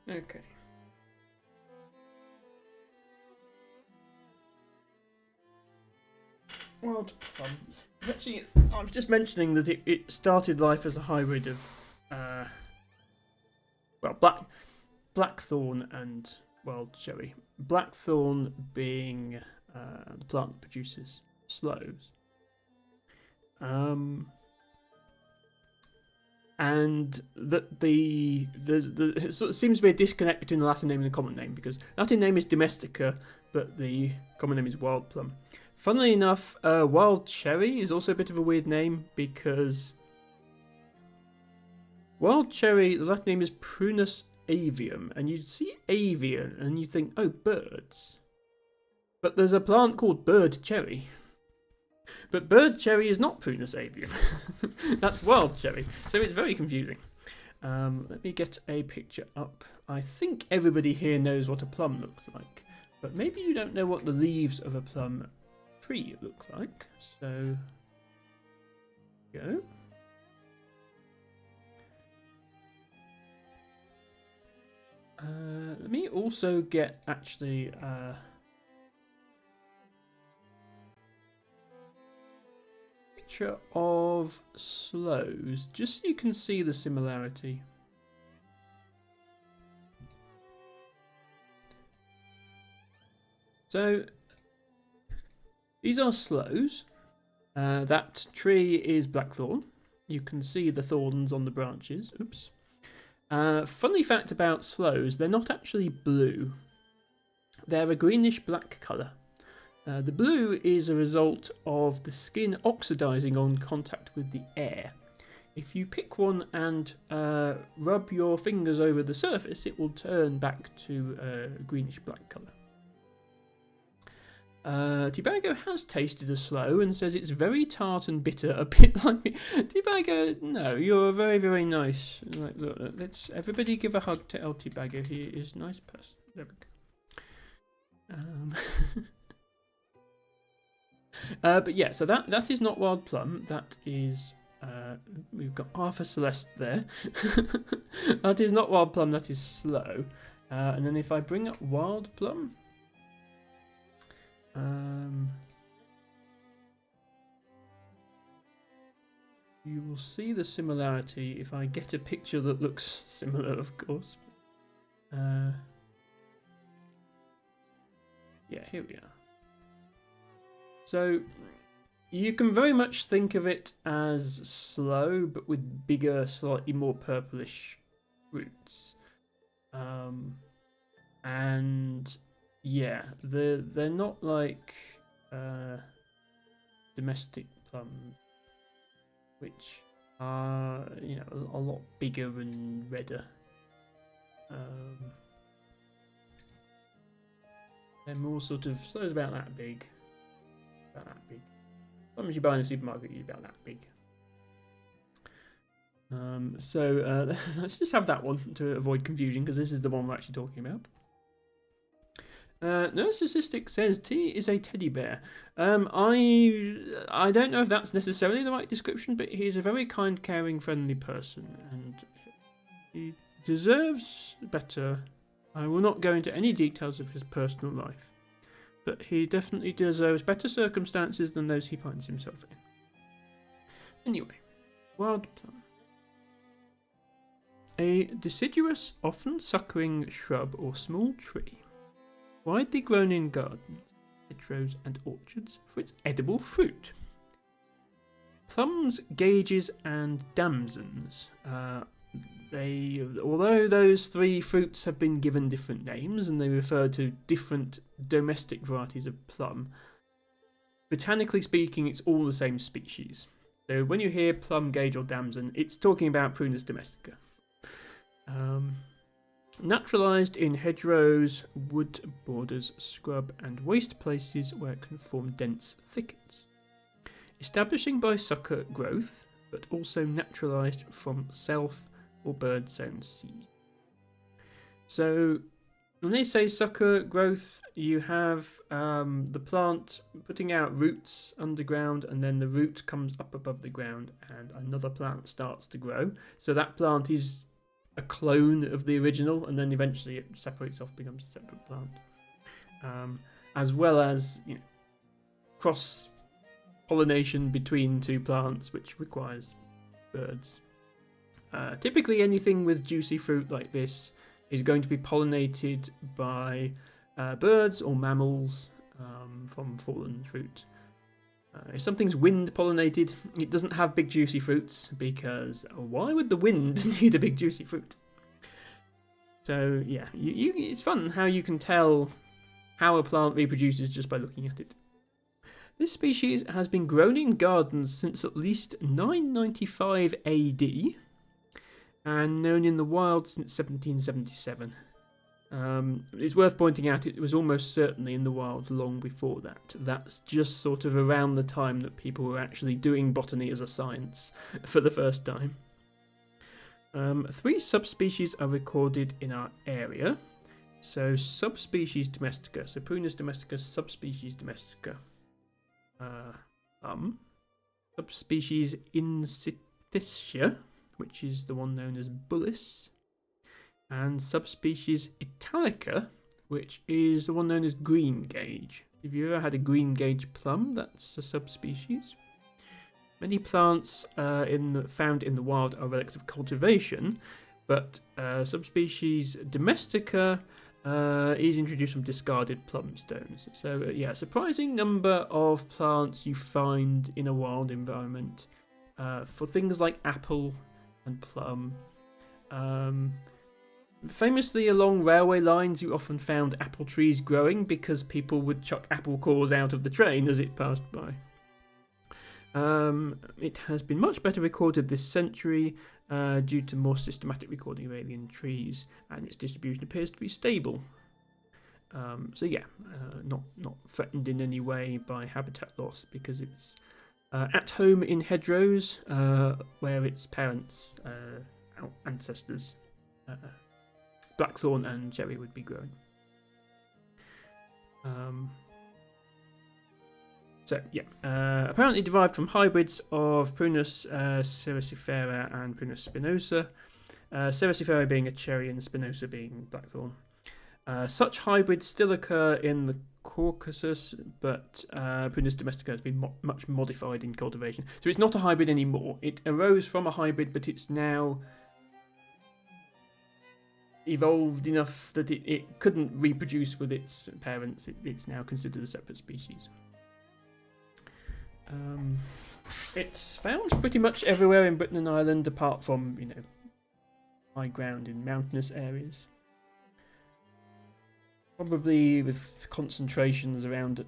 Okay. Wild plum. Actually, I was just mentioning that it started life as a hybrid of well, blackthorn and wild cherry. Blackthorn being the plant that produces sloes. And that it sort of seems to be a disconnect between the Latin name and the common name, because the Latin name is domestica, but the common name is wild plum. Funnily enough, wild cherry is also a bit of a weird name, because wild cherry, the Latin name is Prunus avium, and you see avian and you think, oh, birds. But there's a plant called bird cherry. But bird cherry is not Prunus avium. That's wild cherry. So it's very confusing. Let me get a picture up. I think everybody here knows what a plum looks like. But maybe you don't know what the leaves of a plum tree look like. So, go. Let me also get actually... of sloes, just so you can see the similarity. So these are sloes. That tree is blackthorn. You can see the thorns on the branches. Oops. Funny fact about sloes, they're not actually blue. They're a greenish black colour. The blue is a result of the skin oxidizing on contact with the air. If you pick one and rub your fingers over the surface, it will turn back to a greenish black colour. Tibago has tasted a sloe and says it's very tart and bitter, a bit like me. Tibago, no, you're very, very nice. Like, look, let's everybody give a hug to El Tibago. He is a nice person. There we go. But yeah, so that is not wild plum. That is we've got Arthur Celeste there. That is not wild plum. That is sloe. And then if I bring up wild plum, you will see the similarity if I get a picture that looks similar, of course. Yeah, here we are. So you can very much think of it as sloe, but with bigger, slightly more purplish roots. And yeah, they're not like domestic plums, which are, you know, a lot bigger and redder. They're more sort of, sloe's about that big. About that big. Plums you buy in a supermarket, you're about that big. So let's just have that one to avoid confusion, because this is the one we're actually talking about. Narcissistic says T is a teddy bear. I don't know if that's necessarily the right description, but he's a very kind, caring, friendly person, and he deserves better. I will not go into any details of his personal life, but he definitely deserves better circumstances than those he finds himself in. Anyway, wild plum. A deciduous, often suckering shrub or small tree, widely grown in gardens, hedgerows and orchards for its edible fruit. Plums, gages and damsons. Although those three fruits have been given different names and they refer to different domestic varieties of plum, botanically speaking, it's all the same species. So when you hear plum, gage or damson, it's talking about Prunus domestica. Naturalised in hedgerows, wood borders, scrub and waste places where it can form dense thickets. Establishing by sucker growth, but also naturalised from self or bird-sown seed. So when they say sucker growth, you have the plant putting out roots underground, and then the root comes up above the ground and another plant starts to grow. So that plant is a clone of the original, and then eventually it separates off, becomes a separate plant. As well as, you know, cross pollination between two plants, which requires birds. Typically anything with juicy fruit like this is going to be pollinated by birds or mammals from fallen fruit. If something's wind pollinated, it doesn't have big juicy fruits, because why would the wind need a big juicy fruit? So yeah, it's fun how you can tell how a plant reproduces just by looking at it. This species has been grown in gardens since at least 995 AD and known in the wild since 1777. It's worth pointing out it was almost certainly in the wild long before that. That's just sort of around the time that people were actually doing botany as a science for the first time. 3 subspecies are recorded in our area. So subspecies domestica, so Prunus domestica, subspecies domestica. Subspecies incititia, which is the one known as Bullis, and subspecies italica, which is the one known as green gage. If you ever had a green gage plum, that's a subspecies. Many plants found in the wild are relics of cultivation, but subspecies domestica is introduced from discarded plum stones. So yeah, a surprising number of plants you find in a wild environment for things like apple and plum. Famously, along railway lines, you often found apple trees growing because people would chuck apple cores out of the train as it passed by. It has been much better recorded this century due to more systematic recording of alien trees, and its distribution appears to be stable. So yeah, not threatened in any way by habitat loss, because it's at home in hedgerows where its parents, ancestors, blackthorn and cherry would be growing. So yeah, apparently derived from hybrids of Prunus ceracifera and Prunus spinosa, ceracifera being a cherry and spinosa being blackthorn. Such hybrids still occur in the Caucasus, but Prunus domestica has been much modified in cultivation. So it's not a hybrid anymore. It arose from a hybrid, but it's now evolved enough that it couldn't reproduce with its parents. It's now considered a separate species. It's found pretty much everywhere in Britain and Ireland, apart from, high ground in mountainous areas. Probably with concentrations around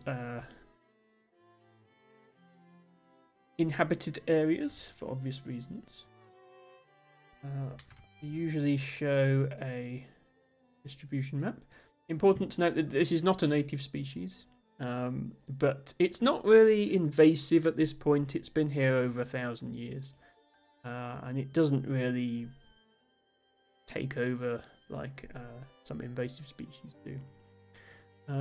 inhabited areas for obvious reasons. We usually show a distribution map. Important to note that this is not a native species, but it's not really invasive at this point. It's been here over 1,000 years, and it doesn't really take over like some invasive species do.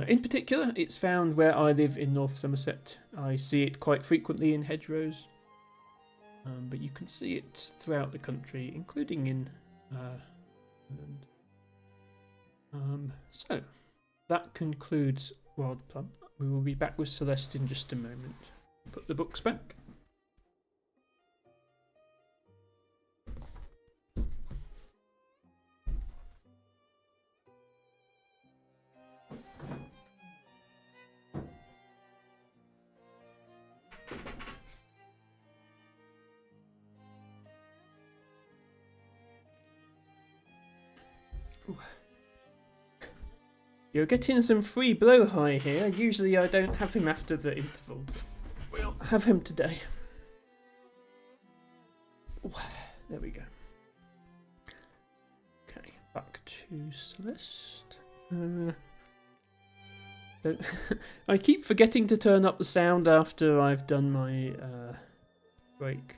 In particular, it's found where I live in North Somerset. I see it quite frequently in hedgerows, but you can see it throughout the country, including in England. So, that concludes Wild Plum. We will be back with Celeste in just a moment. Put the books back. You're getting some free blowhigh here. Usually I don't have him after the interval. We'll have him today. There we go. Okay, back to Celeste. I keep forgetting to turn up the sound after I've done my break.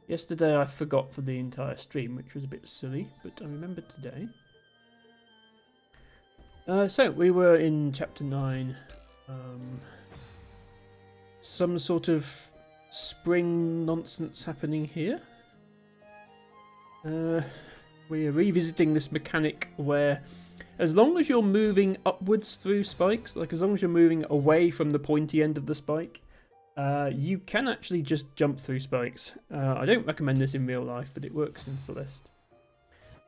Yesterday I forgot for the entire stream, which was a bit silly, but I remembered today. So, we were in Chapter 9. Some sort of spring nonsense happening here. We're revisiting this mechanic where, as long as you're moving upwards through spikes, like as long as you're moving away from the pointy end of the spike, You can actually just jump through spikes. I don't recommend this in real life, but it works in Celeste.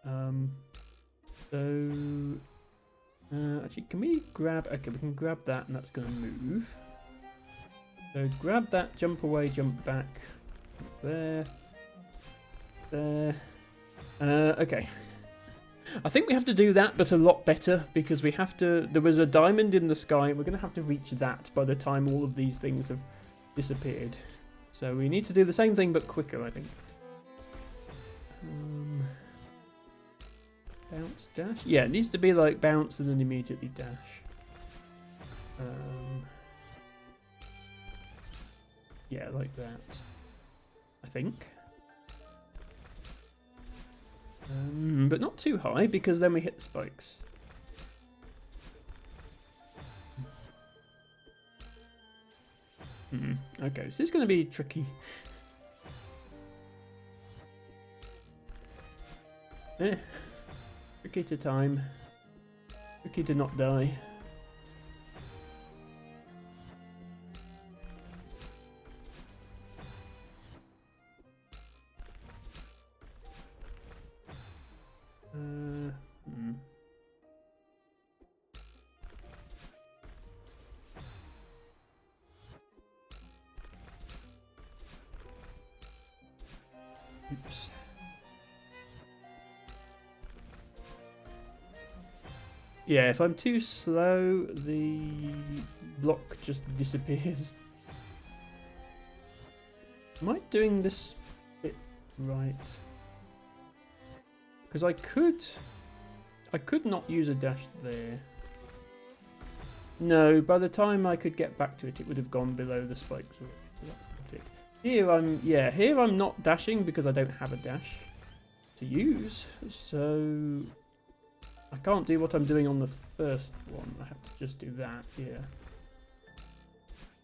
Actually, can we grab... Okay, we can grab that, and that's going to move. So grab that, jump away, jump back. There. There. Okay. I think we have to do that, but a lot better, because we have to... There was a diamond in the sky, and we're going to have to reach that by the time all of these things have disappeared. So we need to do the same thing, but quicker, I think. Bounce, dash? Yeah, it needs to be like bounce and then immediately dash. Yeah, like that. I think. But not too high, because then we hit the spikes. Okay, this is going to be tricky. Tricky to time. Tricky to not die. Oops. Yeah, if I'm too slow, the block just disappears. Am I doing this bit right? Because I could not use a dash there. No, by the time I could get back to it, it would have gone below the spikes. So that's not it. Here I'm not dashing because I don't have a dash to use. So I can't do what I'm doing on the first one. I have to just do that here.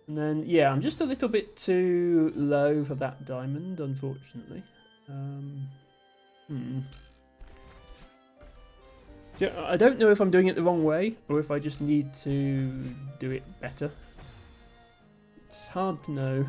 And then, yeah, I'm just a little bit too low for that diamond, unfortunately. So I don't know if I'm doing it the wrong way or if I just need to do it better. It's hard to know.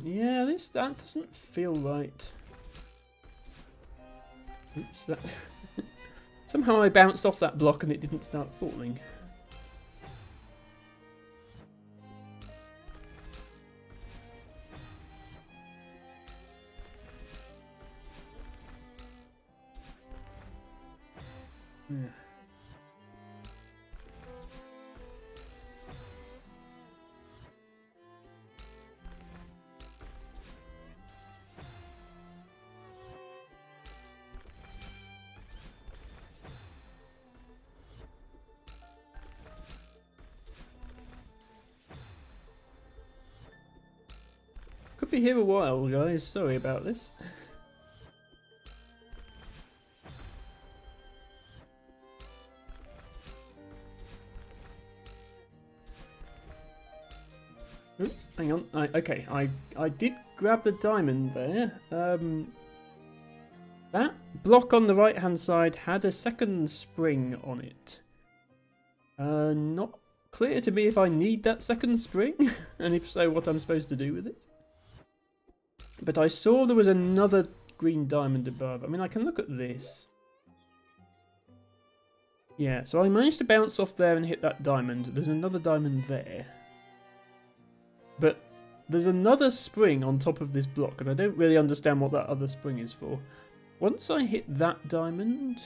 Yeah, that doesn't feel right. Oops, that somehow I bounced off that block and it didn't start falling. Yeah. Could be here a while, guys. Sorry about this. Ooh, hang on. Okay, I did grab the diamond there. That block on the right-hand side had a second spring on it. Not clear to me if I need that second spring, and if so, what I'm supposed to do with it. But I saw there was another green diamond above. I mean, I can look at this. Yeah, so I managed to bounce off there and hit that diamond. There's another diamond there. But there's another spring on top of this block, and I don't really understand what that other spring is for. Once I hit that diamond,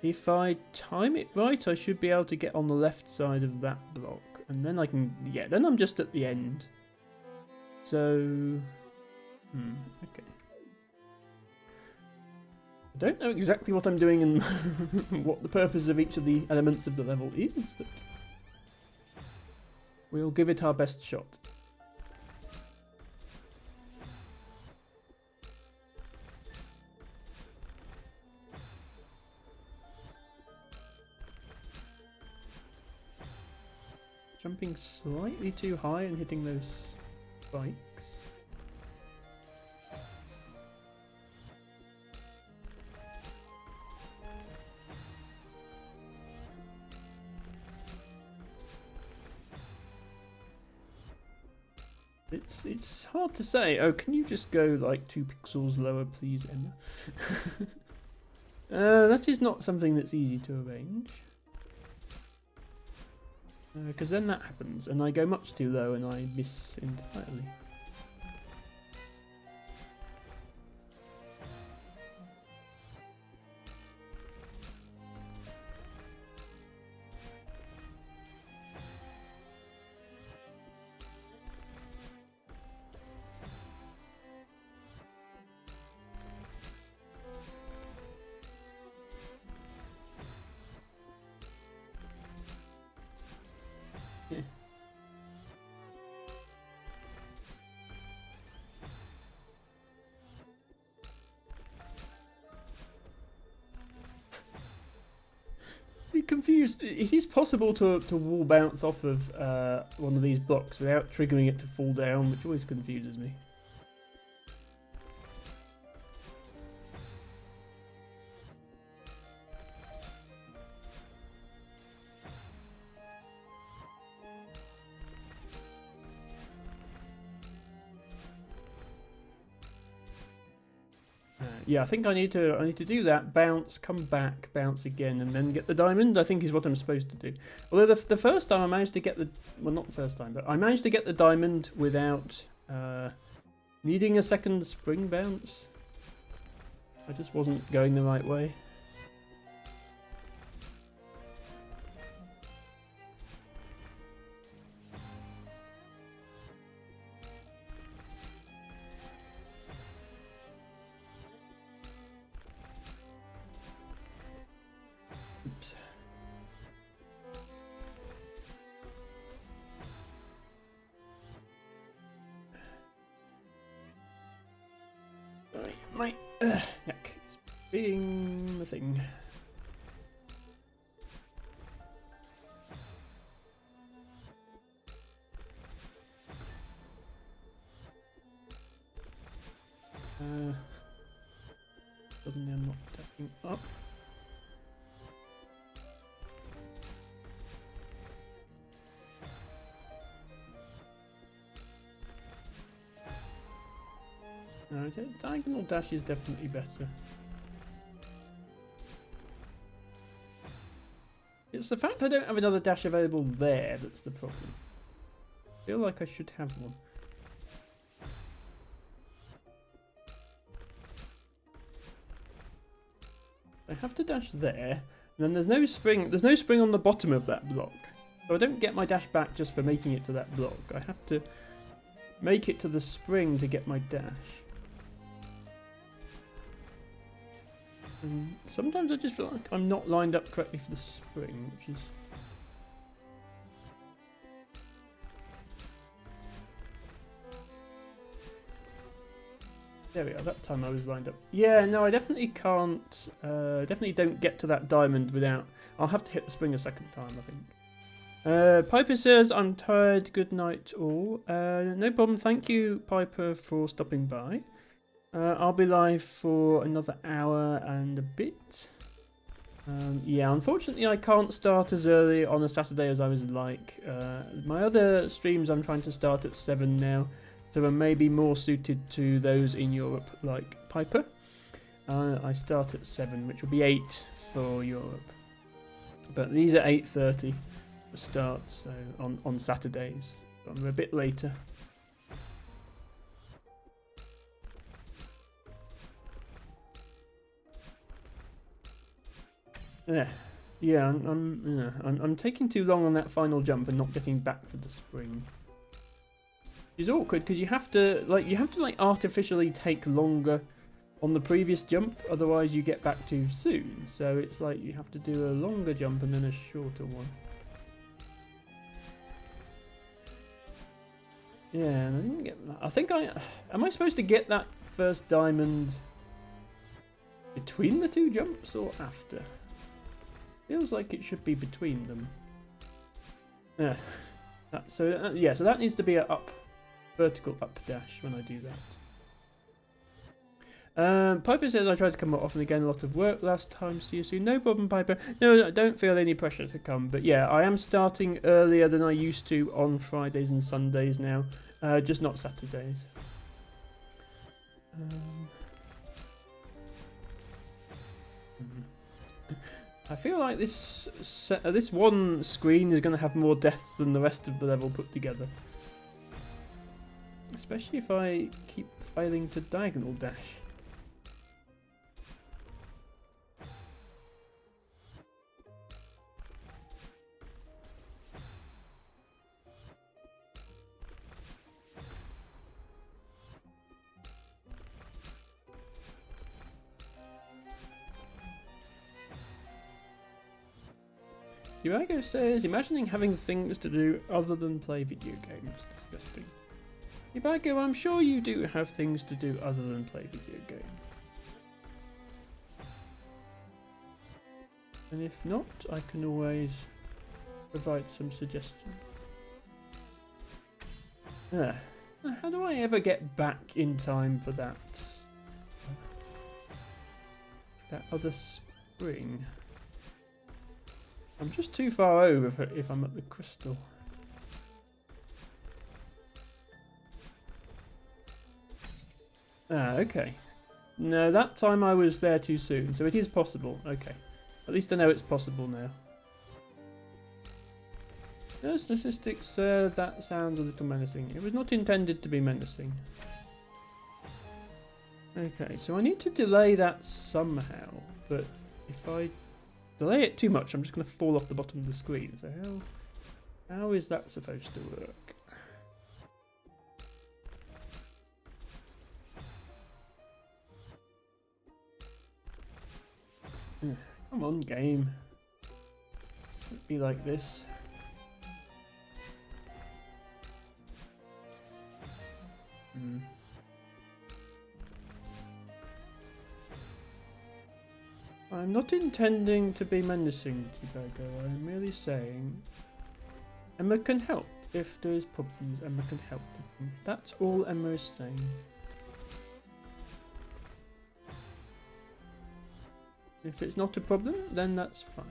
if I time it right, I should be able to get on the left side of that block. And then I can, yeah, then I'm just at the end. So... okay. I don't know exactly what I'm doing and what the purpose of each of the elements of the level is, but we'll give it our best shot. jumping slightly too high and hitting those spikes. It's hard to say. Oh, can you just go like 2 pixels lower, please, Emma? That is not something that's easy to arrange. Because then that happens, and I go much too low and I miss entirely. Yeah. Be confused. It is possible to wall bounce off of one of these blocks without triggering it to fall down, which always confuses me. Yeah, I think I need to do that. Bounce, come back, bounce again, and then get the diamond. I think is what I'm supposed to do. Although the first time I managed to get the not the first time, but I managed to get the diamond without needing a second spring bounce. I just wasn't going the right way. Oops. My neck is being the thing. Suddenly I'm not tapping up. No, diagonal dash is definitely better. It's the fact I don't have another dash available there that's the problem. I feel like I should have one. I have to dash there, and then there's no spring. There's no spring on the bottom of that block, so I don't get my dash back just for making it to that block. I have to make it to the spring to get my dash. And sometimes I just feel like I'm not lined up correctly for the spring, which is... There we are, that time I was lined up. Yeah, no, I definitely can't, definitely don't get to that diamond without... I'll have to hit the spring a second time, I think. Piper says, I'm tired, good night all. No problem, thank you, Piper, for stopping by. I'll be live for another hour and a bit. Yeah, unfortunately I can't start as early on a Saturday as I would like. My other streams I'm trying to start at 7 now, so I may be more suited to those in Europe like Piper. I start at 7, which will be 8 for Europe. But these are 8:30 for start, so on Saturdays. So I'm a bit later. Yeah, I'm taking too long on that final jump and not getting back for the spring. It's awkward because you have to artificially take longer on the previous jump, otherwise you get back too soon. So it's like you have to do a longer jump and then a shorter one. Yeah, and I didn't get that. I think am I supposed to get that first diamond between the two jumps or after? Feels like it should be between them. Yeah. Yeah, so that needs to be a vertical up dash when I do that. Piper says I tried to come more often again, a lot of work last time, see you soon. No problem, Piper. No, I don't feel any pressure to come, but yeah, I am starting earlier than I used to on Fridays and Sundays now, just not Saturdays. I feel like this one screen is going to have more deaths than the rest of the level put together. Especially if I keep failing to diagonal dash. Urago says, imagining having things to do other than play video games. Disgusting. Urago, I'm sure you do have things to do other than play video games. And if not, I can always provide some suggestions. How do I ever get back in time for that other spring? I'm just too far over if I'm at the crystal. Okay. No, that time I was there too soon, so it is possible. Okay. At least I know it's possible now. No statistics, that sounds a little menacing. It was not intended to be menacing. Okay, so I need to delay that somehow, but if I delay it too much, I'm just going to fall off the bottom of the screen. So how is that supposed to work? Come on, game. It'd be like this. I'm not intending to be menacing, Tibago. I'm merely saying Emma can help. If there's problems, Emma can help them. That's all Emma is saying. If it's not a problem, then that's fine.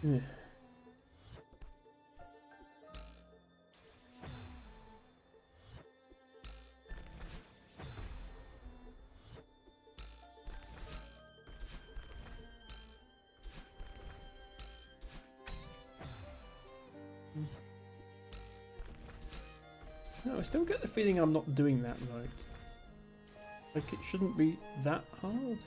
Yeah. No, I still get the feeling I'm not doing that right. Like, it shouldn't be that hard.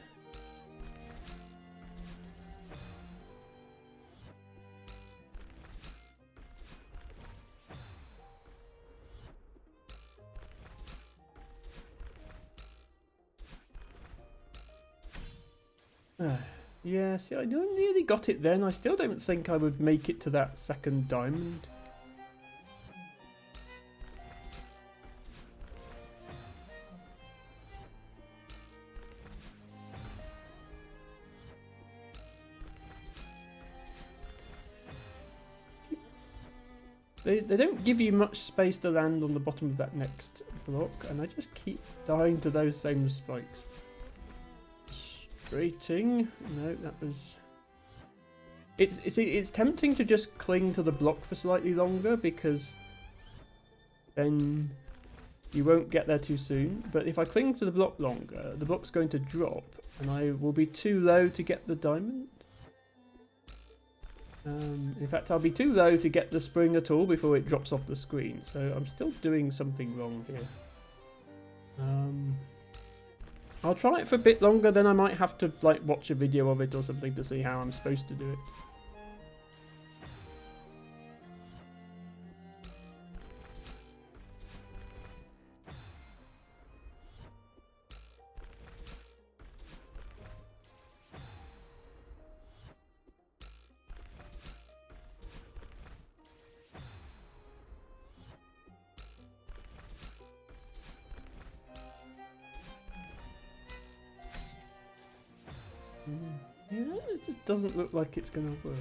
Yeah, see, I nearly got it then. I still don't think I would make it to that second diamond. They don't give you much space to land on the bottom of that next block, and I just keep dying to those same spikes. Straighting. No, that was... It's tempting to just cling to the block for slightly longer, because then you won't get there too soon. But if I cling to the block longer, the block's going to drop, and I will be too low to get the diamond. In fact, I'll be too low to get the spring at all before it drops off the screen. So I'm still doing something wrong here. I'll try it for a bit longer, then I might have to like watch a video of it or something to see how I'm supposed to do it. Yeah, it just doesn't look like it's going to work.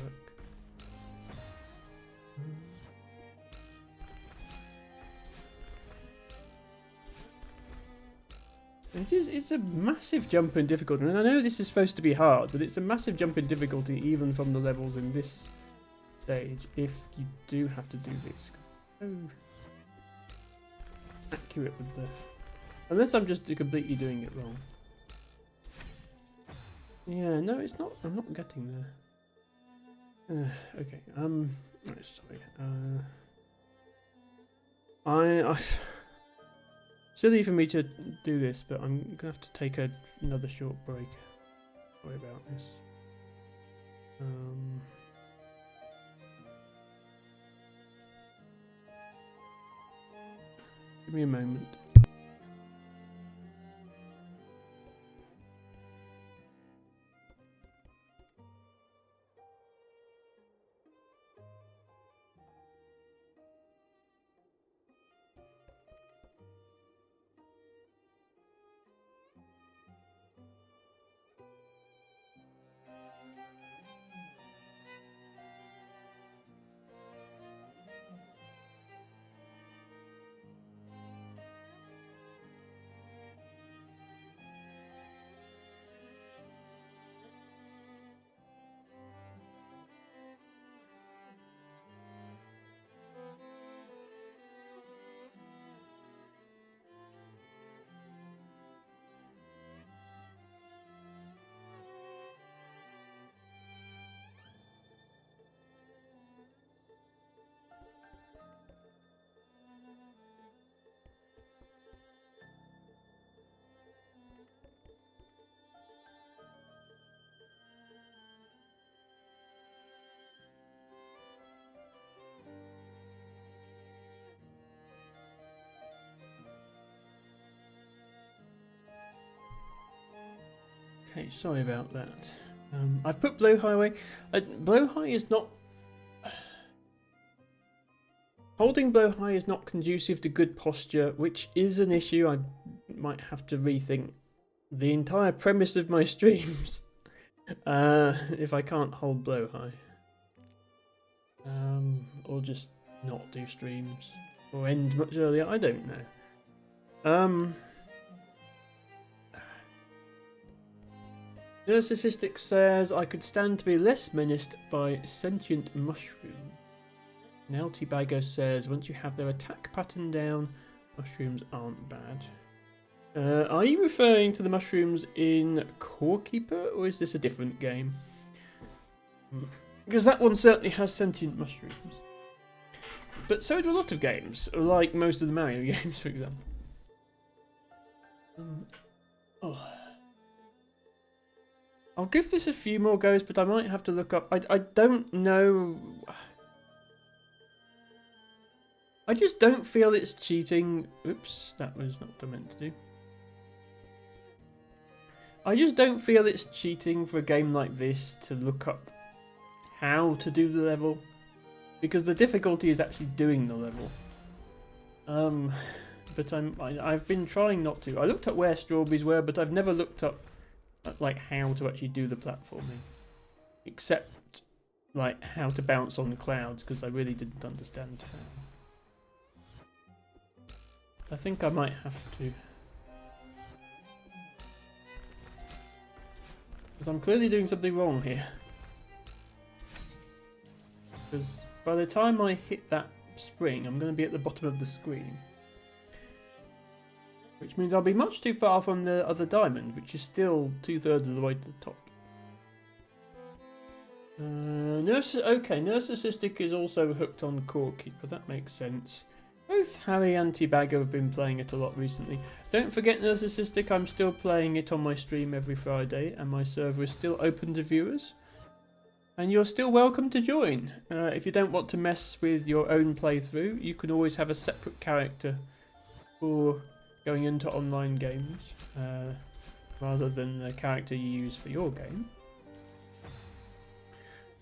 It's a massive jump in difficulty. And I know this is supposed to be hard, but it's a massive jump in difficulty even from the levels in this stage if you do have to do this. So accurate with the... Unless I'm just completely doing it wrong. Yeah, no, it's not. I'm not getting there. Okay, sorry. I silly for me to do this, but I'm gonna have to take another short break. Sorry about this. Give me a moment. Okay, sorry about that. I've put Blowhigh away. Blowhigh is not... Holding Blowhigh is not conducive to good posture, which is an issue. I might have to rethink the entire premise of my streams if I can't hold Blowhigh. Or just not do streams. Or end much earlier, I don't know. Narcissistic says, I could stand to be less menaced by sentient mushroom. Nelty Bagger says, once you have their attack pattern down, mushrooms aren't bad. Are you referring to the mushrooms in Core Keeper, or is this a different game? Because that one certainly has sentient mushrooms. But so do a lot of games, like most of the Mario games, for example. I'll give this a few more goes, but I might have to look up... I don't know... I just don't feel it's cheating. Oops, that was not what I meant to do. I just don't feel it's cheating for a game like this to look up how to do the level. Because the difficulty is actually doing the level. But I've been trying not to. I looked up where strawberries were, but I've never looked up like how to actually do the platforming, except like how to bounce on the clouds, because I really didn't understand how. I think I might have to, because I'm clearly doing something wrong here, because by the time I hit that spring I'm going to be at the bottom of the screen. Which means I'll be much too far from the other diamond, which is still 2/3 of the way to the top. Narcissistic is also hooked on Core Keeper. That makes sense. Both Harry and T-Bagger have been playing it a lot recently. Don't forget, Narcissistic, I'm still playing it on my stream every Friday, and my server is still open to viewers. And you're still welcome to join. If you don't want to mess with your own playthrough, you can always have a separate character for going into online games, rather than the character you use for your game.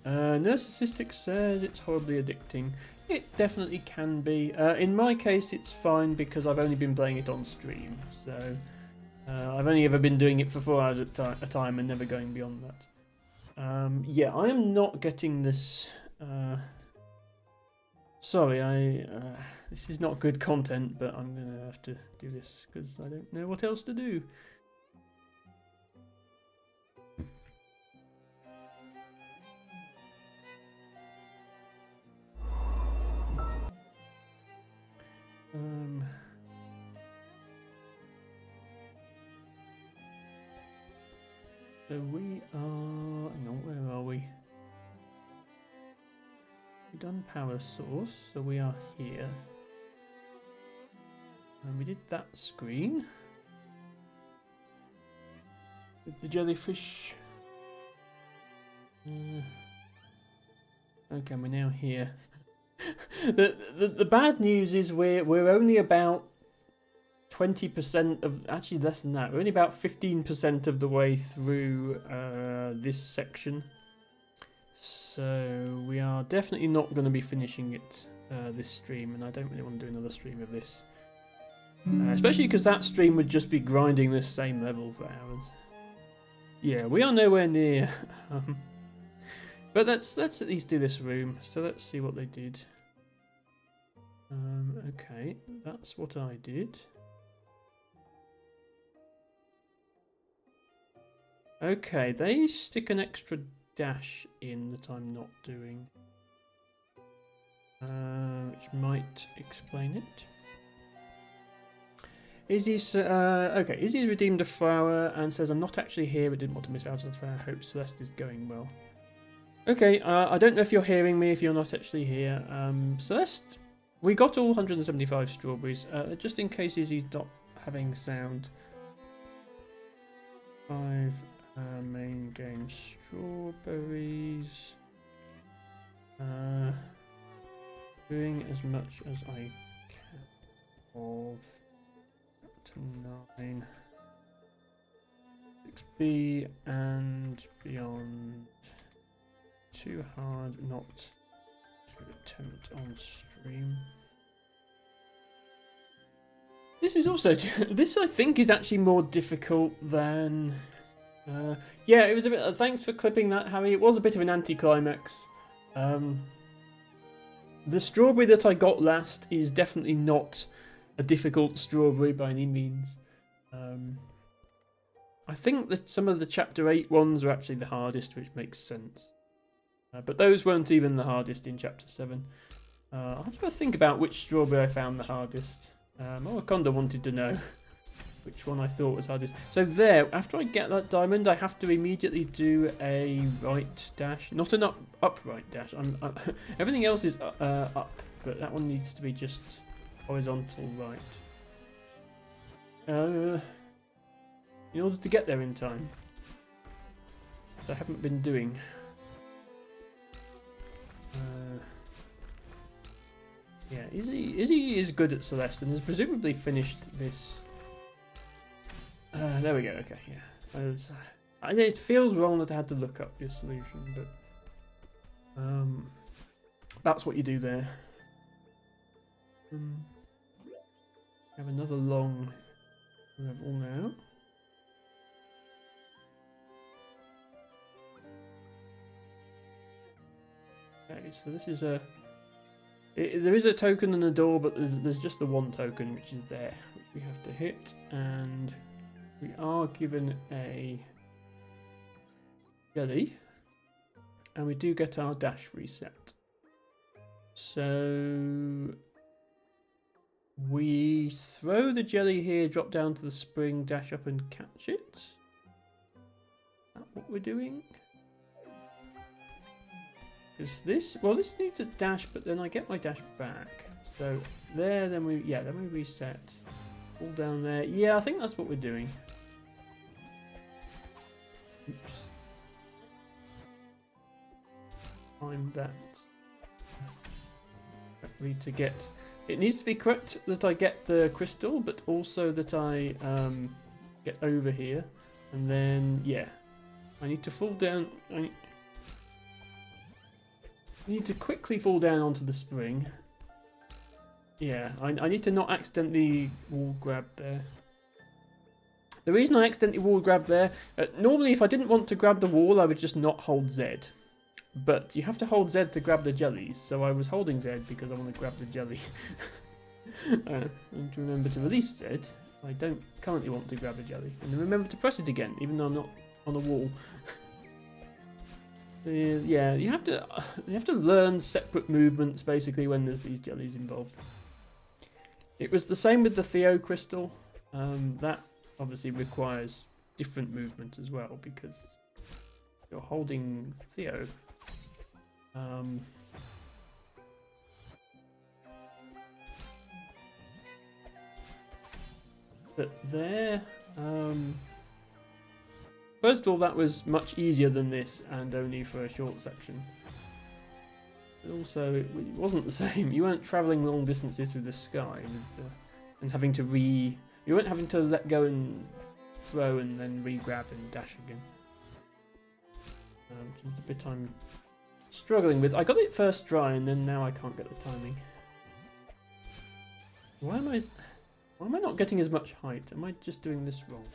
Narcissistic says it's horribly addicting. It definitely can be. In my case, it's fine because I've only been playing it on stream, so I've only ever been doing it for 4 hours at a time and never going beyond that. Yeah, I am not getting this Sorry, this is not good content, but I'm going to have to do this because I don't know what else to do. So we are, hang on, where are we? We've done power source, so we are here. And we did that screen. With the jellyfish. Okay, we're now here. the bad news is we're only about 20% of, actually less than that. We're only about 15% of the way through this section. So we are definitely not going to be finishing it this stream, and I don't really want to do another stream of this. Especially because that stream would just be grinding this same level for hours. Yeah, we are nowhere near. But let's at least do this room. So let's see what they did. Okay, that's what I did. Okay, they stick an extra dash in that I'm not doing. Which might explain it. Izzy's okay. Izzy's redeemed a flower and says, "I'm not actually here, but didn't want to miss out on the fair. Hope Celeste is going well." Okay, I don't know if you're hearing me. If you're not actually here, Celeste, we got all 175 strawberries. Just in case Izzy's not having sound. 5 main game strawberries. Doing as much as I can of. To 9 6B and beyond. Too hard not to attempt on stream. This is also this I think is actually more difficult than yeah, it was a bit thanks for clipping that, Harry. It was a bit of an anticlimax. The strawberry that I got last is definitely not a difficult strawberry by any means. I think that some of the chapter 8 ones are actually the hardest, which makes sense. But those weren't even the hardest in chapter 7. I'll have to think about which strawberry I found the hardest. Mowakonda wanted to know which one I thought was hardest. So there, after I get that diamond, I have to immediately do a right dash. Not an upright dash. Everything else is up, but that one needs to be just horizontal right. In order to get there in time. Which I haven't been doing. Yeah, Izzy is good at Celeste and has presumably finished this. There we go, okay, yeah. It feels wrong that I had to look up your solution, but that's what you do there. Have another long level now. Okay, so this is a. There is a token in the door, but there's just the one token which is there, which we have to hit, and we are given a jelly, and we do get our dash reset. So we throw the jelly here, drop down to the spring, dash up and catch it. Is that what we're doing? Because this needs a dash, but then I get my dash back. So there, then we reset. All down there. Yeah, I think that's what we're doing. Oops. Time that correctly to get. It needs to be correct that I get the crystal, but also that I get over here, and then yeah, I need to fall down. I need to quickly fall down onto the spring. Yeah, I need to not accidentally wall grab there. The reason I accidentally wall grab there, normally if I didn't want to grab the wall, I would just not hold Z. but you have to hold Z to grab the jellies, so I was holding Z because I want to grab the jelly. And to remember to release Z, I don't currently want to grab the jelly. And then remember to press it again, even though I'm not on a wall. Yeah, you have to learn separate movements basically when there's these jellies involved. It was the same with the Theo crystal. That obviously requires different movement as well because you're holding Theo. But there, first of all, that was much easier than this, and only for a short section. But also, it wasn't the same. You weren't travelling long distances through the sky and having to you weren't having to let go and throw and then re-grab and dash again. Which is the bit I'm struggling with. I got it first try, and then now I can't get the timing. Why am I not getting as much height? Am I just doing this wrong?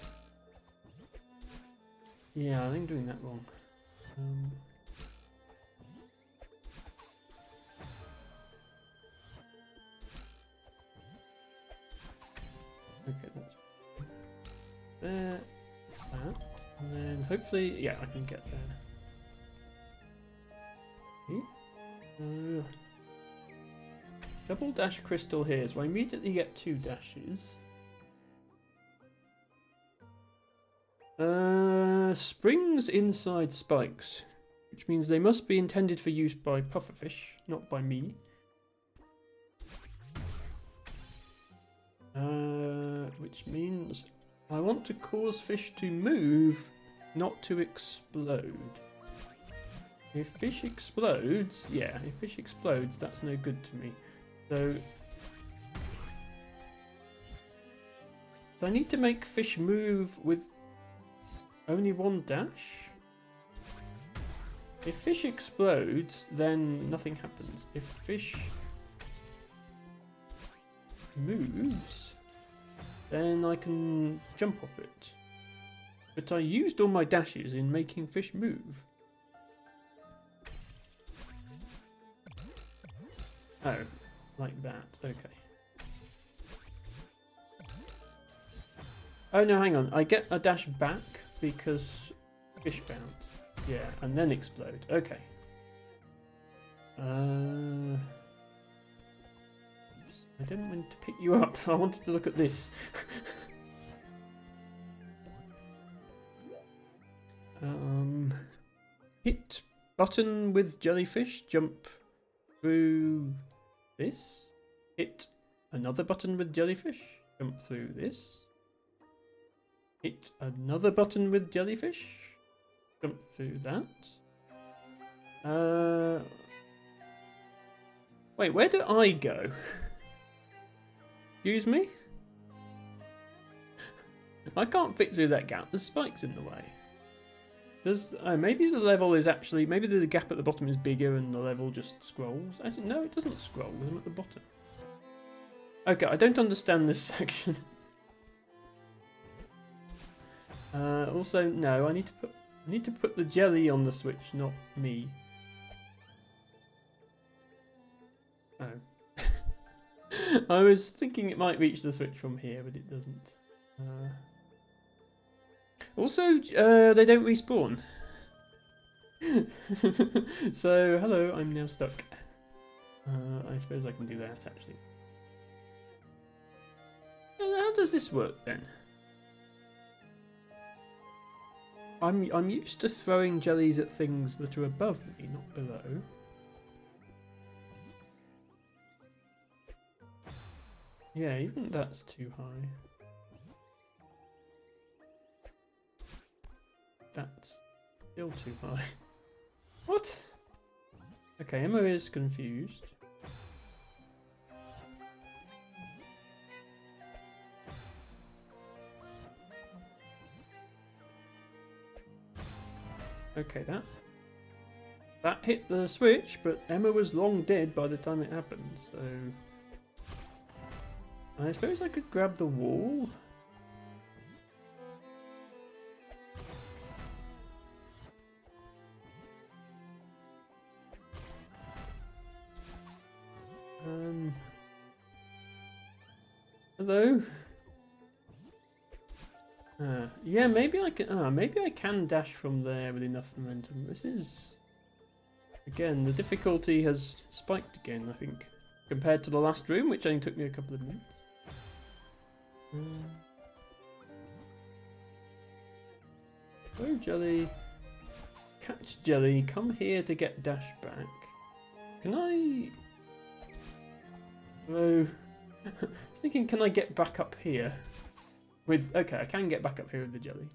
Yeah, I think I'm doing that wrong. Okay, that's there, that, and then hopefully, yeah, I can get there. Okay. Double dash crystal here, so I immediately get 2 dashes. Springs inside spikes, which means they must be intended for use by pufferfish, not by me. Which means I want to cause fish to move, not to explode. If fish explodes, yeah, if fish explodes, that's no good to me. So I need to make fish move with only 1 dash. If fish explodes, then nothing happens. If fish moves, then I can jump off it. But I used all my dashes in making fish move. Oh, like that, okay. Oh no, hang on, I get a dash back because fish bounce. Yeah, and then explode, okay. I didn't want to pick you up, I wanted to look at this. Hit button with jellyfish, jump through this. Hit another button with jellyfish, jump through this. Hit another button with jellyfish, jump through that. Wait, where do I go? Excuse me? I can't fit through that gap, there's spikes in the way. Maybe the level is actually, maybe the gap at the bottom is bigger and the level just scrolls. Actually, no, it doesn't scroll because I'm at the bottom. Okay, I don't understand this section. Also, no, I need to put the jelly on the switch, not me. Oh. I was thinking it might reach the switch from here, but it doesn't. Also, they don't respawn. So, hello, I'm now stuck. I suppose I can do that, actually. How does this work, then? I'm used to throwing jellies at things that are above me, not below. Yeah, even that's too high. That's still too high. What? Okay, Emma is confused. Okay, that hit the switch, but Emma was long dead by the time it happened, so I suppose I could grab the wall. though. Yeah, maybe I can. Maybe I can dash from there with enough momentum. This is again, the difficulty has spiked again. I think compared to the last room, which only took me a couple of minutes. Oh, Jelly. Catch Jelly. Come here to get dash back. Can I? Oh, I was thinking, can I get back up here? With okay, I can get back up here with the Jelly.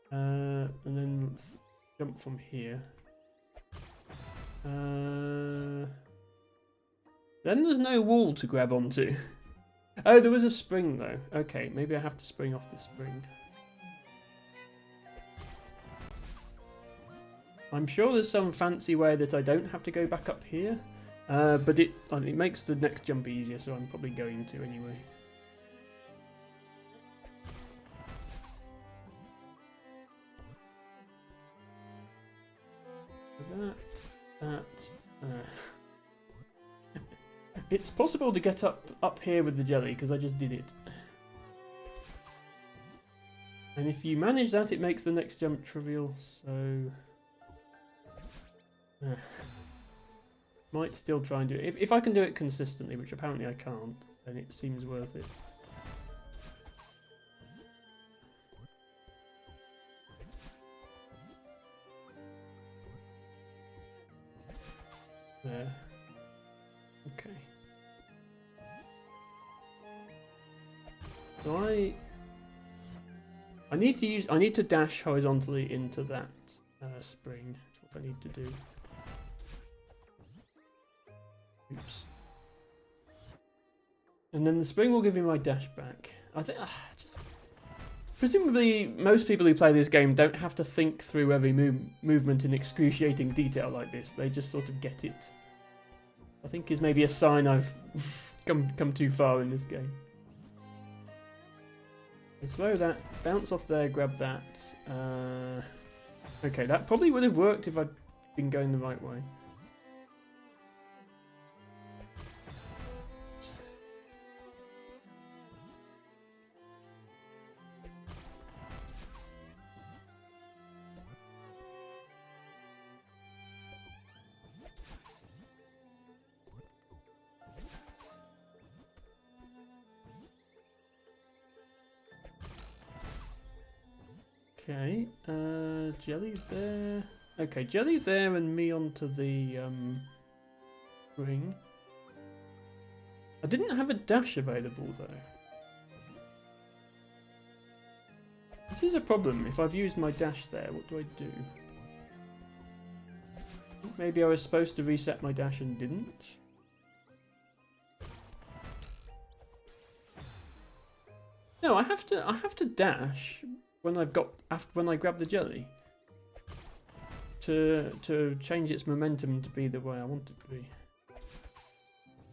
And then jump from here. Then there's no wall to grab onto. Oh, there was a spring though. Okay, maybe I have to spring off the spring. I'm sure there's some fancy way that I don't have to go back up here, but it makes the next jump easier, so I'm probably going to anyway. It's possible to get up here with the Jelly because I just did it. And if you manage that, it makes the next jump trivial, so... might still try and do it. If I can do it consistently, which apparently I can't, then it seems worth it. There. Okay. So I need to dash horizontally into that spring. That's what I need to do. Oops. And then the spring will give me my dash back. I think presumably most people who play this game don't have to think through every movement in excruciating detail like this. They just sort of get it. I think is maybe a sign I've come too far in this game. Slow that, bounce off there, grab that. Okay, that probably would have worked if I'd been going the right way. Okay, Jelly there. Okay, Jelly there and me onto the ring. I didn't have a dash available though. This is a problem. If I've used my dash there, what do I do? Maybe I was supposed to reset my dash and didn't. No, I have to dash when when I grab the Jelly to change its momentum to be the way I want it to be.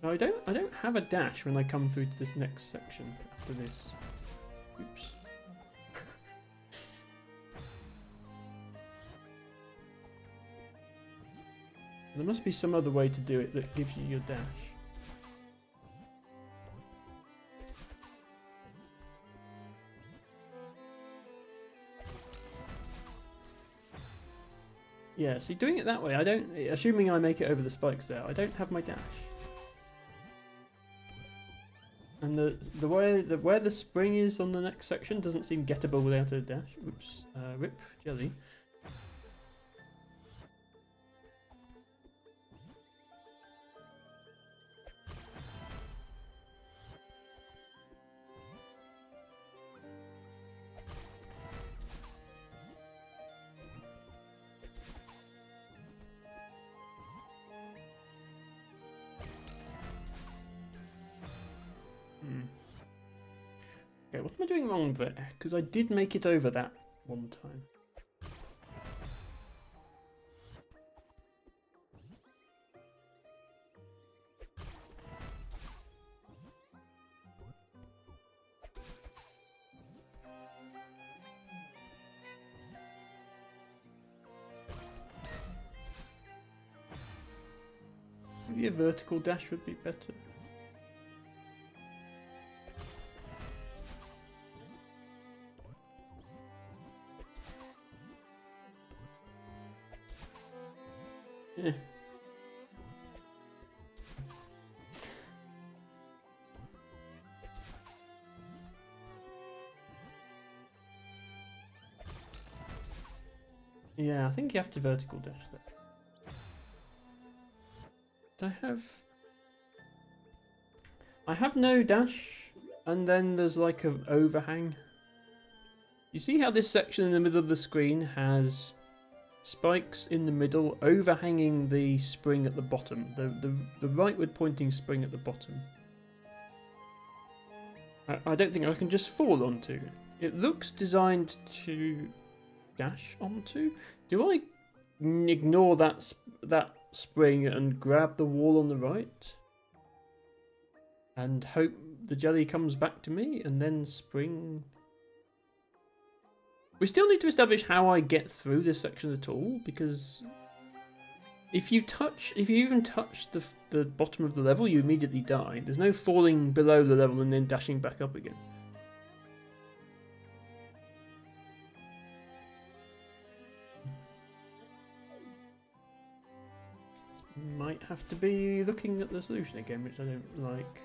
No, I don't have a dash when I come through to this next section after this. Oops. There must be some other way to do it that gives you your dash. Yeah, see, doing it that way, assuming I make it over the spikes there, I don't have my dash. And where the spring is on the next section doesn't seem gettable without a dash. Oops, rip, Jelly. Okay, what am I doing wrong there? Because I did make it over that one time. Maybe a vertical dash would be better. Yeah. Yeah, I think you have to vertical dash there. I have no dash, and then there's like an overhang. You see how this section in the middle of the screen has spikes in the middle overhanging the spring at the bottom, the rightward pointing spring at the bottom. I don't think I can just fall onto. It looks designed to dash onto. Do I ignore that spring and grab the wall on the right and hope the jelly comes back to me and then spring? We still need to establish how I get through this section at all, because if you even touch the bottom of the level, you immediately die. There's no falling below the level and then dashing back up again. Might have to be looking at the solution again, which I don't like.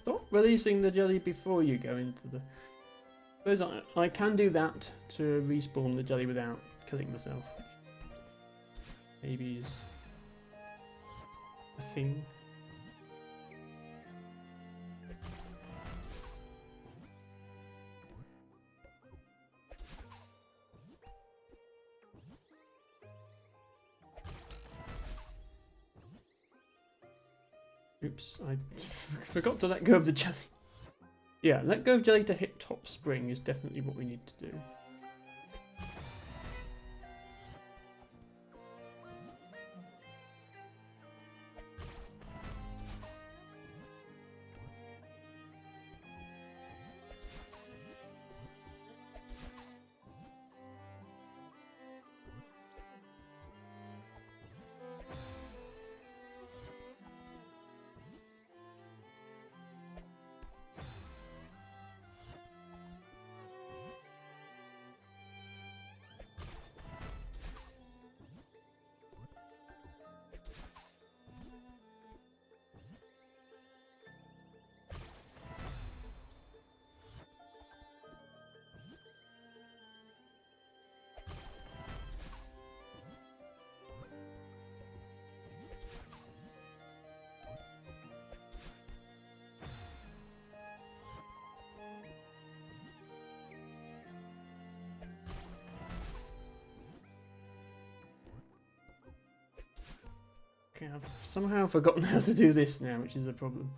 Stop releasing the jelly before you go into the... Suppose I can do that to respawn the jelly without killing myself. Maybe is a thing. Oops, I forgot to let go of the jelly. Yeah, let go of jelly to hit top spring is definitely what we need to do. Okay, I've somehow forgotten how to do this now, which is a problem.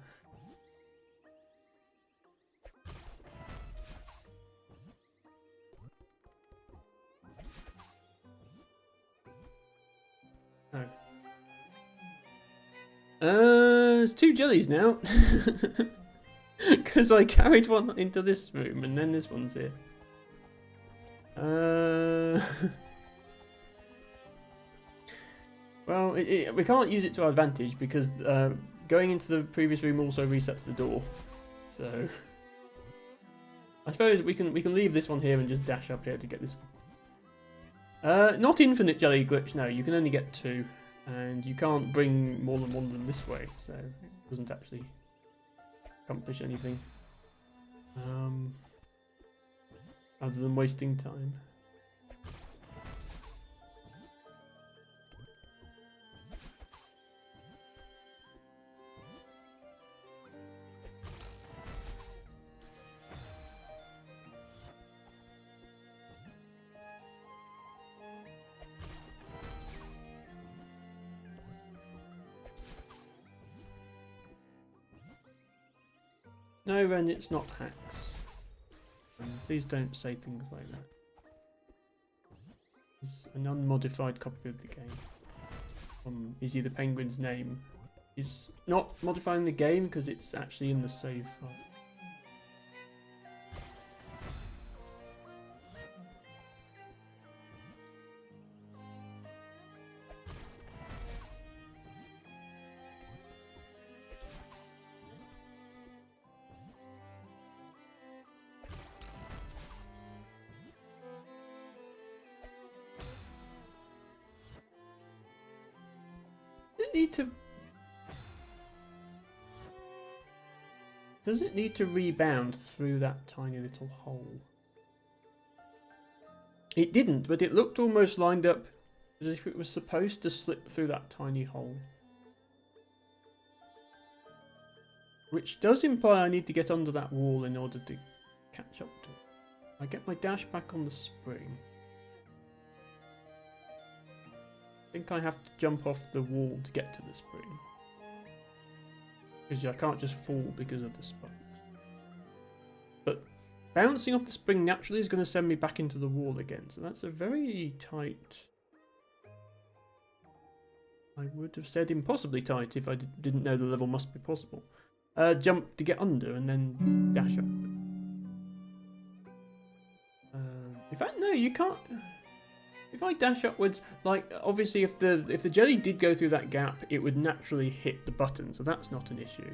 Oh. There's two jellies now. Because I carried one into this room and then this one's here. Well, we can't use it to our advantage because going into the previous room also resets the door. So I suppose we can leave this one here and just dash up here to get this one. Not infinite jelly glitch, no. You can only get two, and you can't bring more than one of them this way, so it doesn't actually accomplish anything other than wasting time. No, Ren, it's not hacks. Please don't say things like that. It's an unmodified copy of the game. Izzy the Penguin's name is not modifying the game because it's actually in the save file. it need to... Does it need to rebound through that tiny little hole? It didn't, but it looked almost lined up as if it was supposed to slip through that tiny hole. Which does imply I need to get under that wall in order to catch up to it. I get my dash back on the spring. I think I have to jump off the wall to get to the spring. Because I can't just fall because of the spikes. But bouncing off the spring naturally is going to send me back into the wall again. So that's a very tight... I would have said impossibly tight if I didn't know the level must be possible. Jump to get under and then dash up. In fact, no, you can't... If I dash upwards, like, obviously if the jelly did go through that gap, it would naturally hit the button, so that's not an issue.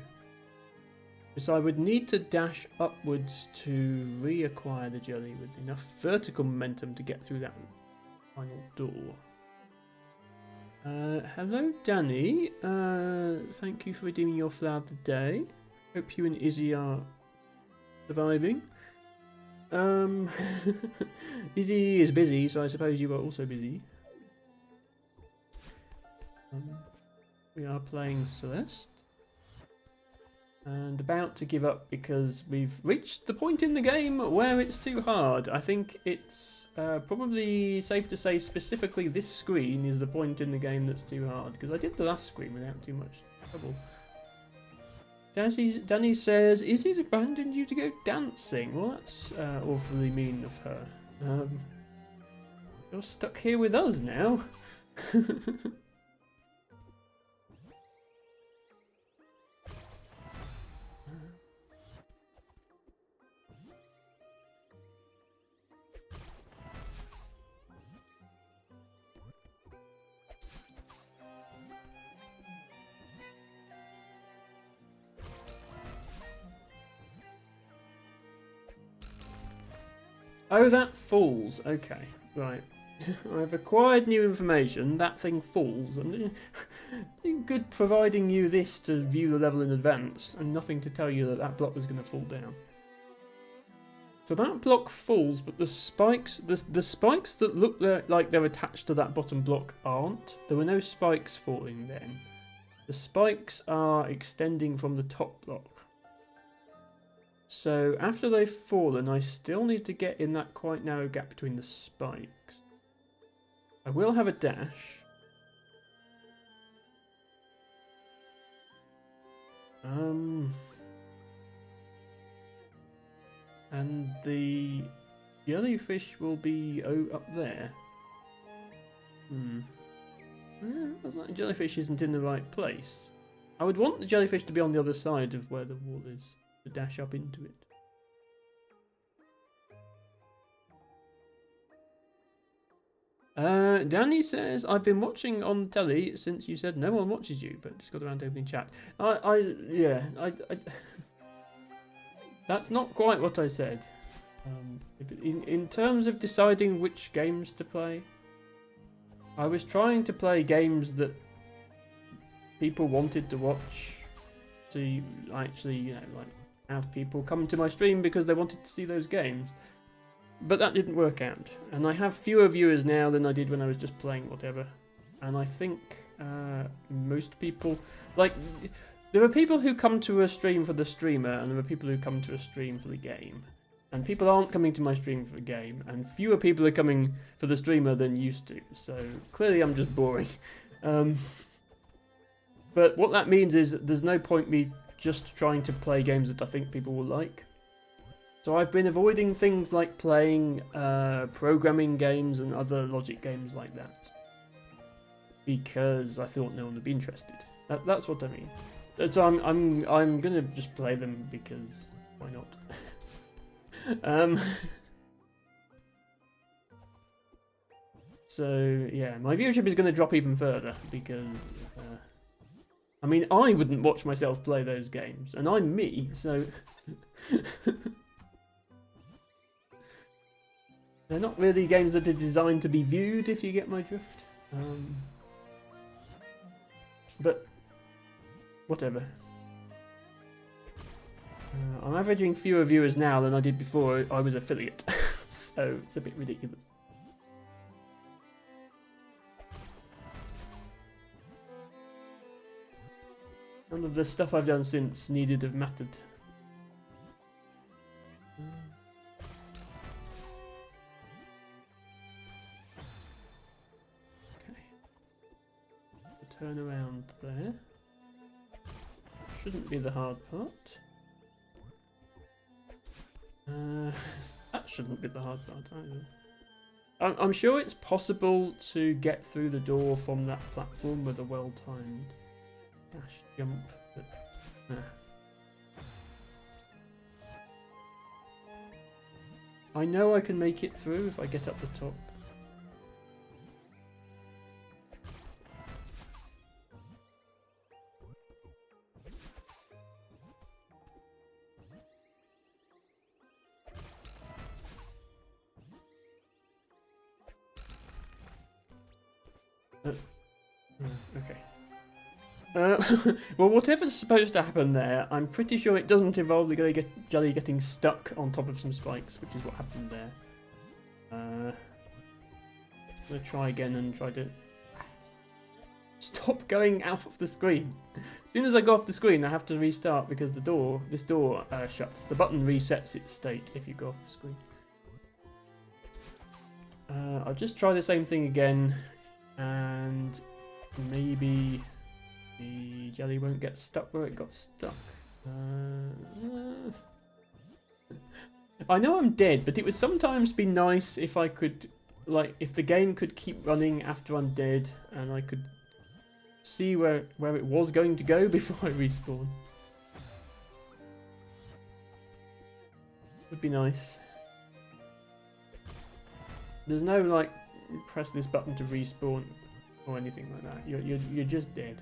So I would need to dash upwards to reacquire the jelly with enough vertical momentum to get through that final door. Hello, Danny. Thank you for redeeming your flower of the day. Hope you and Izzy are surviving. Izzy is busy, so I suppose you are also busy. We are playing Celeste. And about to give up because we've reached the point in the game where it's too hard. I think it's probably safe to say specifically this screen is the point in the game that's too hard. Because I did the last screen without too much trouble. Danny says, Izzy's abandoned you to go dancing. Well, that's awfully mean of her. You're stuck here with us now. Oh, that falls. Okay, right. I've acquired new information. That thing falls. I'm good providing you this to view the level in advance, and nothing to tell you that that block was going to fall down. So that block falls, but the spikes, the spikes that look like they're attached to that bottom block aren't. There were no spikes falling then. The spikes are extending from the top block. So after they've fallen, I still need to get in that quite narrow gap between the spikes. I will have a dash. And the jellyfish will be up there. Looks like the jellyfish isn't in the right place. I would want the jellyfish to be on the other side of where the wall is, to dash up into it. Danny says, I've been watching on telly since you said no one watches you, but just got around to opening chat. Yeah, that's not quite what I said. In terms of deciding which games to play, I was trying to play games that people wanted to watch, to actually, like, have people come to my stream because they wanted to see those games. But that didn't work out, and I have fewer viewers now than I did when I was just playing whatever. And I think most people, like, there are people who come to a stream for the streamer, and there are people who come to a stream for the game. And people aren't coming to my stream for the game, and fewer people are coming for the streamer than used to. So clearly I'm just boring. But what that means is there's no point me just trying to play games that I think people will like. So I've been avoiding things like playing programming games and other logic games like that, because I thought no one would be interested. That's what I mean. So I'm gonna just play them because why not? So yeah, my viewership is going to drop even further because I mean, I wouldn't watch myself play those games, and I'm me, so they're not really games that are designed to be viewed, if you get my drift. but whatever. I'm averaging fewer viewers now than I did before I was affiliate, so it's a bit ridiculous. None of the stuff I've done since needed have mattered. Okay. Turn around there. Shouldn't be the hard part. That shouldn't be the hard part either. I'm sure it's possible to get through the door from that platform with a well-timed dash jump, but I know I can make it through if I get up the top. Okay. Well, whatever's supposed to happen there, I'm pretty sure it doesn't involve the jelly getting stuck on top of some spikes, which is what happened there. I'm gonna try again and try to stop going out of the screen. As soon as I go off the screen, I have to restart because this door shuts. The button resets its state if you go off the screen. I'll just try the same thing again, and maybe the jelly won't get stuck where it got stuck. I know I'm dead, but it would sometimes be nice if I could, like, if the game could keep running after I'm dead, and I could see where it was going to go before I respawn. Would be nice. There's no, like, press this button to respawn or anything like that. You're just dead.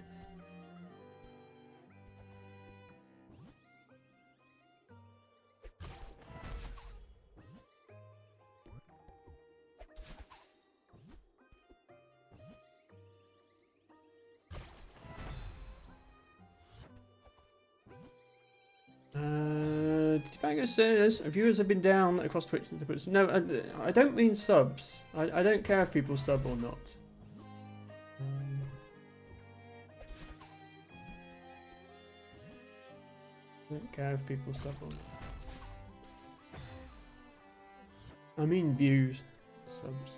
Tibago says viewers have been down across Twitch since the puts. No, I don't mean subs. I don't care if people sub or not. I don't care if people sub or not. I mean views, subs.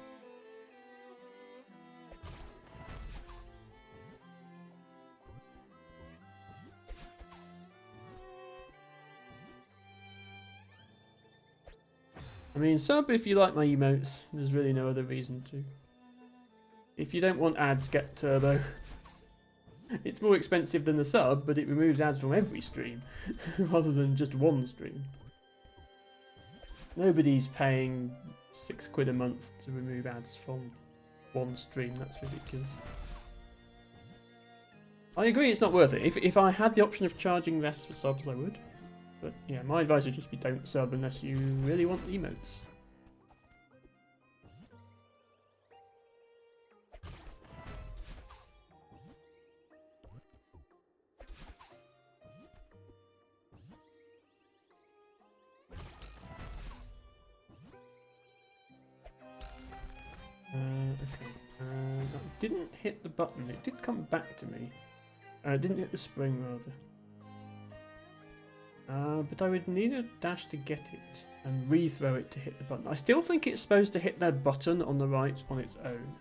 I mean, sub if you like my emotes. There's really no other reason to. If you don't want ads, get Turbo. It's more expensive than the sub, but it removes ads from every stream, rather than just one stream. Nobody's paying £6 a month to remove ads from one stream. That's ridiculous. I agree it's not worth it. If I had the option of charging less for subs, I would. But yeah, my advice would just be don't sub unless you really want the emotes. Okay. I didn't hit the button. It did come back to me. I didn't hit the spring, rather. But I would need a dash to get it and rethrow it to hit the button. I still think it's supposed to hit that button on the right on its own,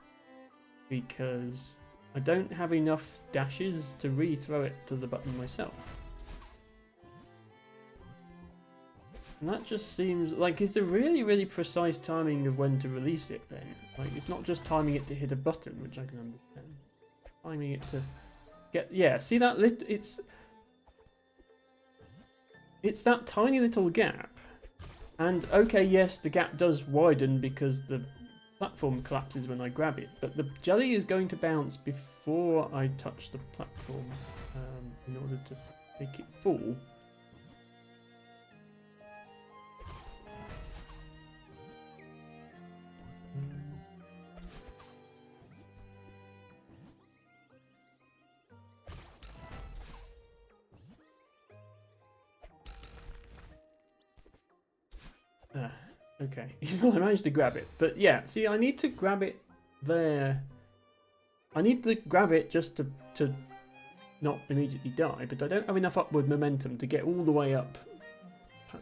because I don't have enough dashes to rethrow it to the button myself. And that just seems like it's a really, really precise timing of when to release it then. Like, it's not just timing it to hit a button, which I can understand. Timing it to get... Yeah, see that? It's that tiny little gap. And, okay, yes, the gap does widen because the platform collapses when I grab it. But the jelly is going to bounce before I touch the platform in order to make it full. Ah, okay. I managed to grab it. But yeah, see, I need to grab it there. I need to grab it just to not immediately die, but I don't have enough upward momentum to get all the way up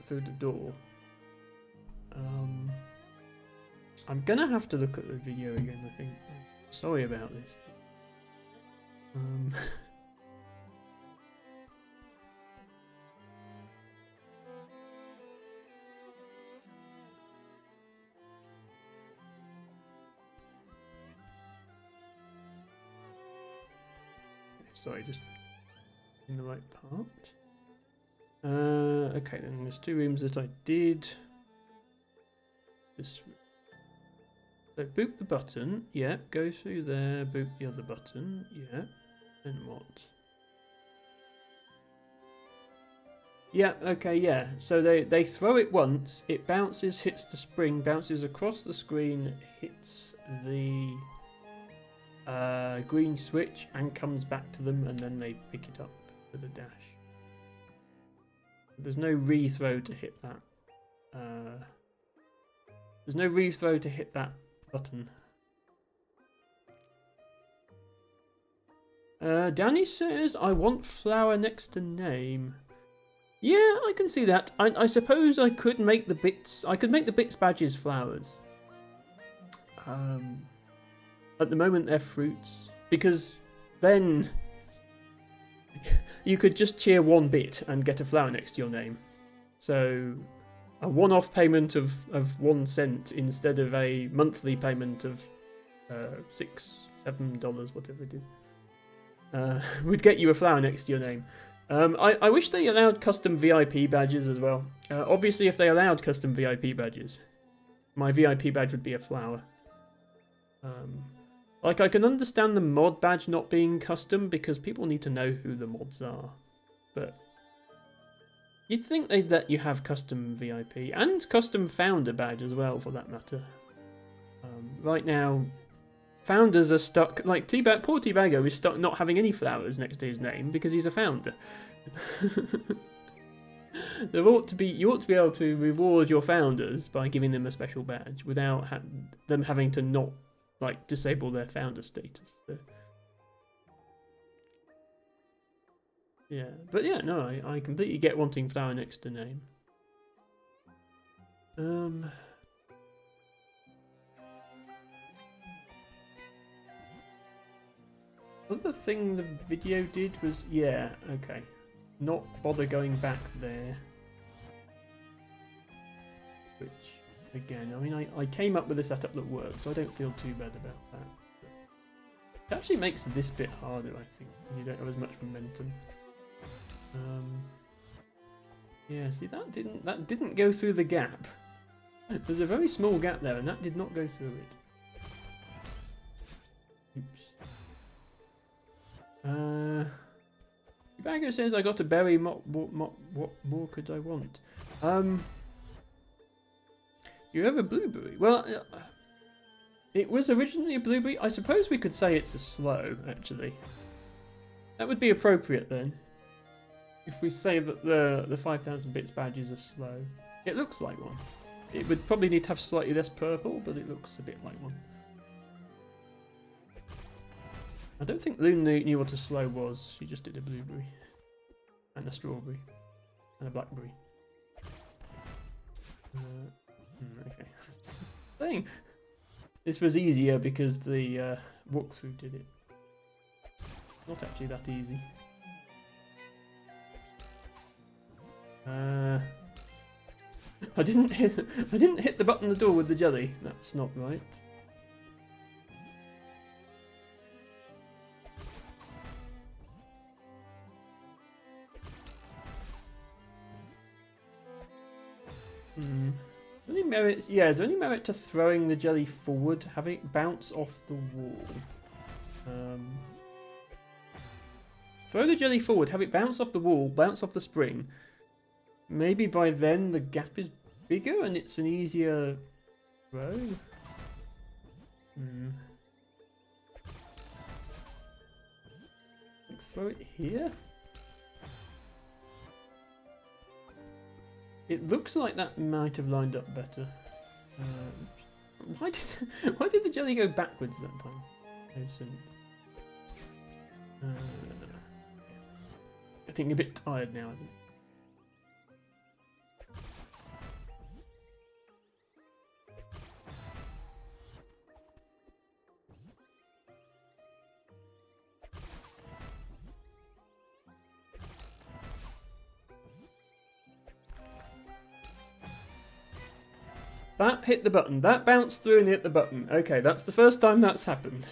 through the door. I'm gonna have to look at the video again, I think. Sorry about this. Sorry, just in the right part. Okay, then there's 2 rooms that I did. This. So boop the button. Yeah, go through there. Boop the other button. Yeah. Then what? Yeah. Okay. Yeah. So they throw it once. It bounces, hits the spring, bounces across the screen, hits the green switch, and comes back to them, and then they pick it up with a dash. There's no rethrow to hit that. There's no rethrow to hit that button. Danny says, I want flower next to name. Yeah, I can see that. I suppose I could make the bits. I could make the bits badges flowers. At the moment they're fruits, because then you could just cheer 1 bit and get a flower next to your name. So a one-off payment of 1 cent instead of a monthly payment of $6-7, whatever it is, would get you a flower next to your name. I wish they allowed custom VIP badges as well. Obviously, if they allowed custom VIP badges, my VIP badge would be a flower. Like, I can understand the mod badge not being custom because people need to know who the mods are. But you'd think they'd let you have custom VIP and custom founder badge as well, for that matter. Right now, founders are stuck. Like, poor T-Bago is stuck not having any flowers next to his name because he's a founder. You ought to be able to reward your founders by giving them a special badge without them having to not, like, disable their founder status. So, yeah, but yeah, no, I completely get wanting flower next to name. Other thing the video did was, yeah, okay, not bother going back there. Which, again, I mean, I came up with a setup that works, so I don't feel too bad about that. It actually makes this bit harder, I think. You don't have as much momentum. Yeah, see, that didn't go through the gap. There's a very small gap there, and that did not go through it. Oops. Bagger says I got a berry. What more could I want? You have a blueberry. Well, it was originally a blueberry. I suppose we could say it's a slow, actually. That would be appropriate then. If we say that the 5,000 bits badge is a slow. It looks like one. It would probably need to have slightly less purple, but it looks a bit like one. I don't think Loon knew what a slow was. She just did a blueberry. And a strawberry. And a blackberry. Okay. Saying this was easier because the walkthrough did it. Not actually that easy. I didn't hit the button on the door with the jelly. That's not right. Any merit? Yeah, is there any merit to throwing the jelly forward, having it bounce off the wall? Throw the jelly forward, have it bounce off the wall, bounce off the spring. Maybe by then the gap is bigger and it's an easier throw. Like, throw it here. It looks like that might have lined up better. Why did the jelly go backwards that time? So soon. Getting a bit tired now, I think. That hit the button. That bounced through and hit the button. Okay, that's the first time that's happened.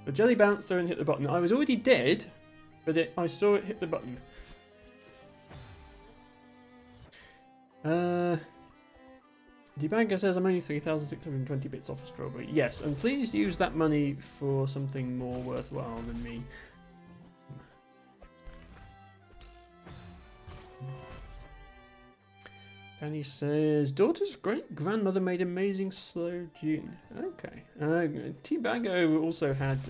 The jelly bounced through and hit the button. I was already dead, but I saw it hit the button. Debugger says I'm only 3,620 bits off a strawberry. Yes, and please use that money for something more worthwhile than me. Danny says, daughter's great-grandmother made amazing slow gin. Okay. T-Bago also had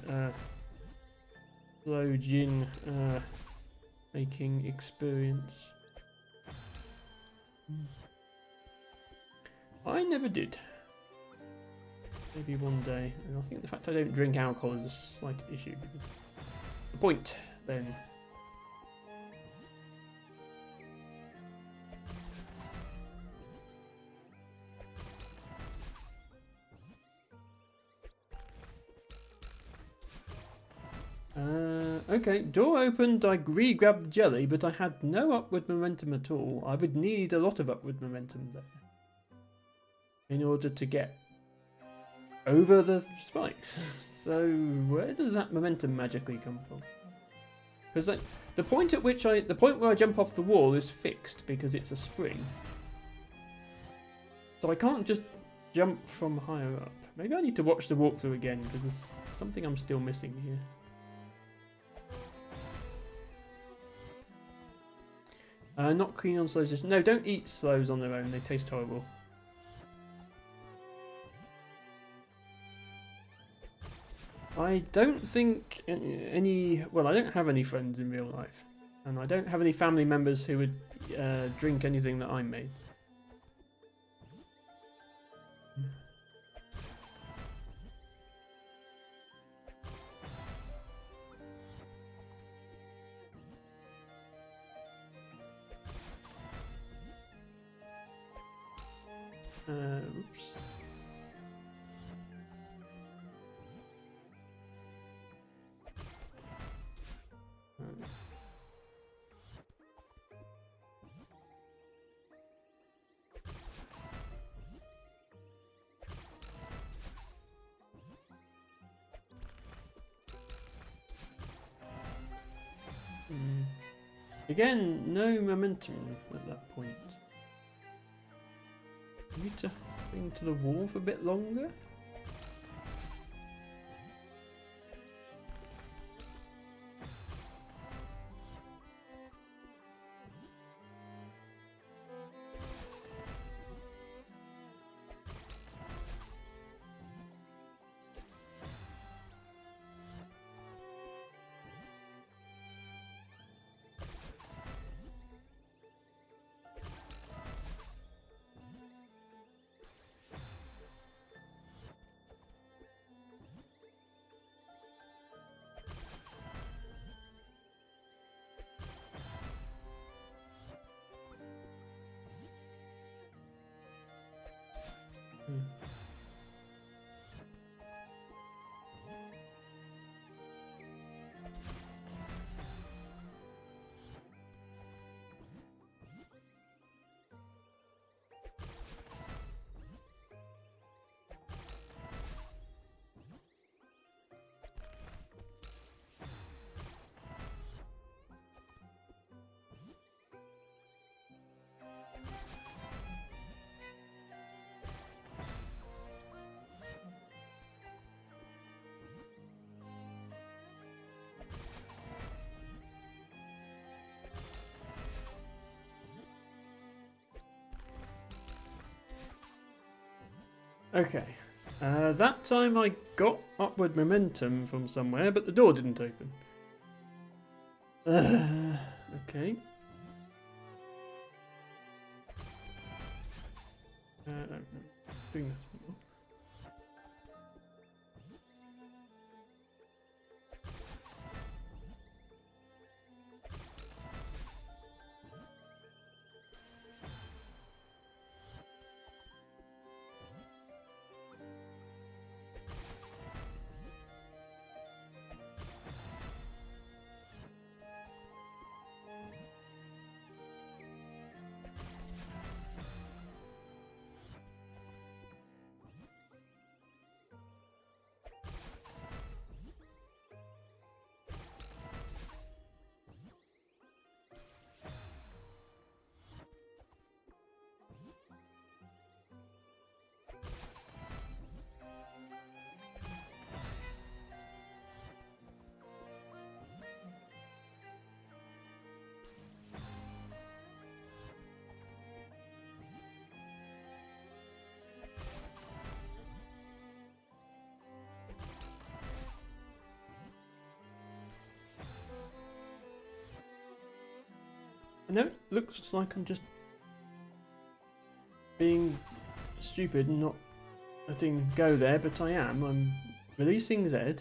slow gin making experience. I never did. Maybe one day. And I think the fact I don't drink alcohol is a slight issue. The point, then. Okay, door opened, I re-grabbed the jelly, but I had no upward momentum at all. I would need a lot of upward momentum there in order to get over the spikes. So where does that momentum magically come from? Because the point where I jump off the wall is fixed because it's a spring. So I can't just jump from higher up. Maybe I need to watch the walkthrough again because there's something I'm still missing here. Not keen on slows. No, don't eat slows on their own. They taste horrible. I don't think any... Well, I don't have any friends in real life. And I don't have any family members who would drink anything that I made. Oops. Again, no momentum at that point. I need to cling to the wall for a bit longer. Okay, that time I got upward momentum from somewhere, but the door didn't open. Okay. No, doing that anymore. I know it looks like I'm just being stupid and not letting go there, but I am. I'm releasing Z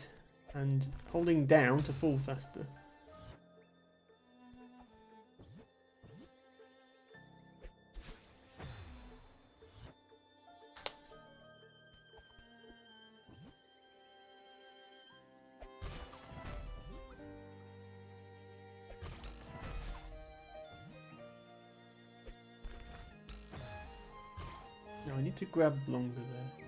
and holding down to fall faster. No, I need to grab longer there.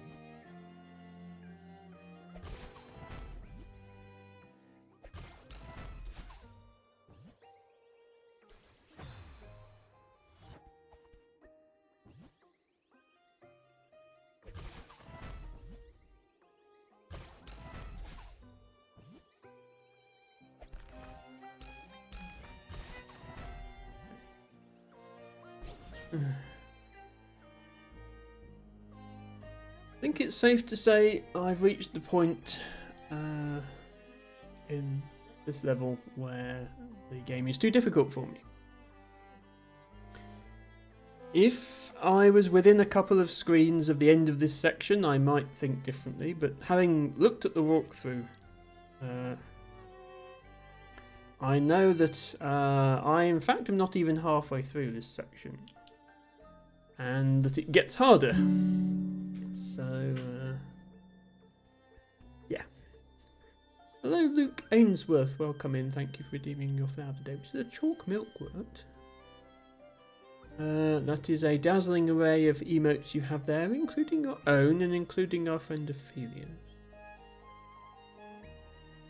I think it's safe to say I've reached the point in this level where the game is too difficult for me. If I was within a couple of screens of the end of this section, I might think differently, but having looked at the walkthrough, I know that I in fact am not even halfway through this section, and that it gets harder. So, yeah. Hello, Luke Ainsworth. Welcome in. Thank you for redeeming your flower today, which is a chalk milkwort. That is a dazzling array of emotes you have there, including your own and including our friend Ophelia's.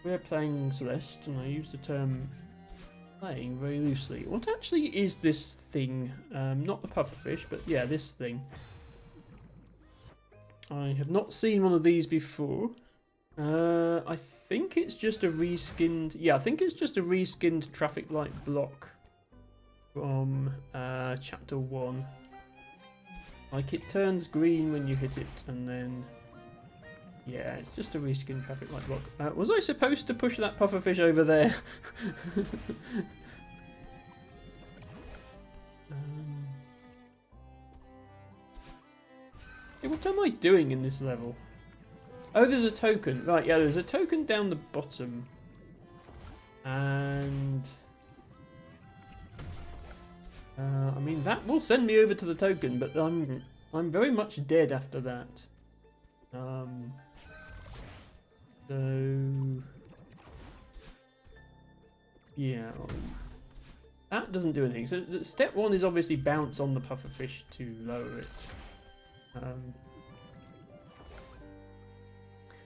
We're playing Celeste, and I use the term playing very loosely. What actually is this thing? Not the pufferfish, but yeah, this thing. I have not seen one of these before. I think it's just a reskinned... Yeah, I think it's just a reskinned traffic light block from Chapter 1. Like, it turns green when you hit it, and then... Yeah, it's just a reskinned traffic light block. Was I supposed to push that pufferfish over there? Hey, what am I doing in this level? Oh, there's a token. Right, yeah, there's a token down the bottom. And... I mean, that will send me over to the token, but I'm very much dead after that. So... Yeah... That doesn't do anything. So step 1 is obviously bounce on the pufferfish to lower it.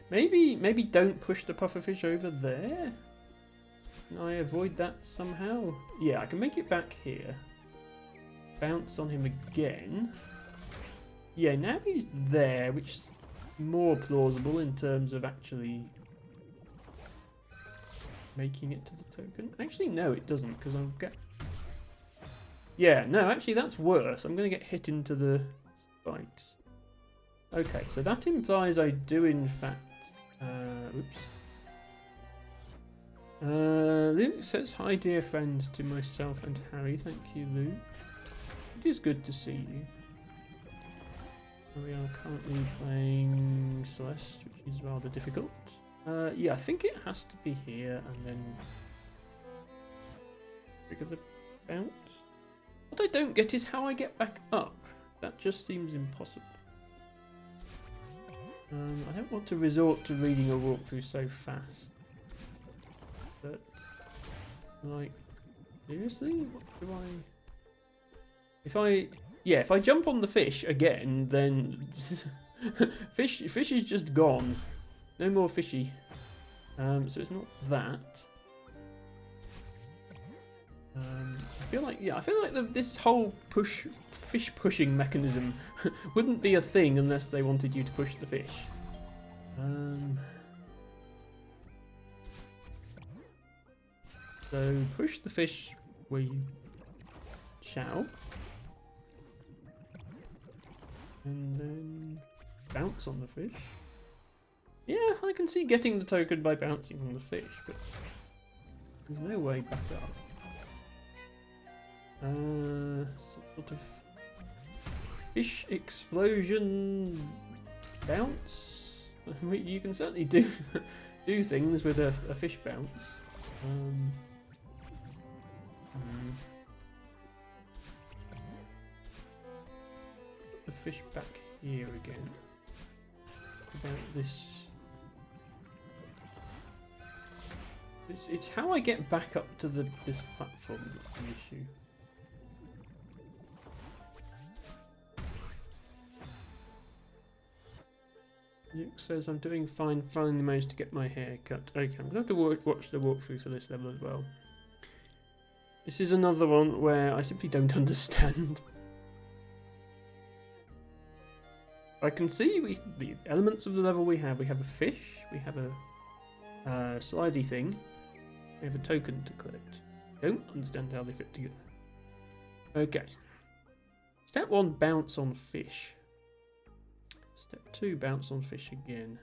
Maybe don't push the pufferfish over there. Can I avoid that somehow? Yeah, I can make it back here. Bounce on him again. Yeah, now he's there, which is more plausible in terms of actually making it to the token. Actually, no, it doesn't, because I'll get... Yeah, no, actually that's worse. I'm going to get hit into the spikes. Okay, so that implies I do in fact... oops. Luke says, hi dear friend, to myself and Harry. Thank you, Luke. It is good to see you. we are currently playing Celeste, which is rather difficult. Yeah, I think it has to be here and then trigger the bounce. What I don't get is how I get back up. That just seems impossible. I don't want to resort to reading a walkthrough so fast. But, like, seriously? What do I... If I jump on the fish again, then... fish is just gone. No more fishy. So it's not that. I feel like this whole fish pushing mechanism wouldn't be a thing unless they wanted you to push the fish. So push the fish where you shall, and then bounce on the fish. Yeah, I can see getting the token by bouncing on the fish, but there's no way back up. Sort of fish explosion bounce. You can certainly do things with a fish bounce. Put the fish back here again. About this. It's how I get back up to this platform that's the issue. Luke says I'm doing fine, finally managed to get my hair cut. Okay, I'm going to have to watch the walkthrough for this level as well. This is another one where I simply don't understand. I can see the elements of the level we have. We have a fish, we have a slidey thing, we have a token to collect. Don't understand how they fit together. Okay. Step 1, bounce on fish. Step 2, bounce on fish again.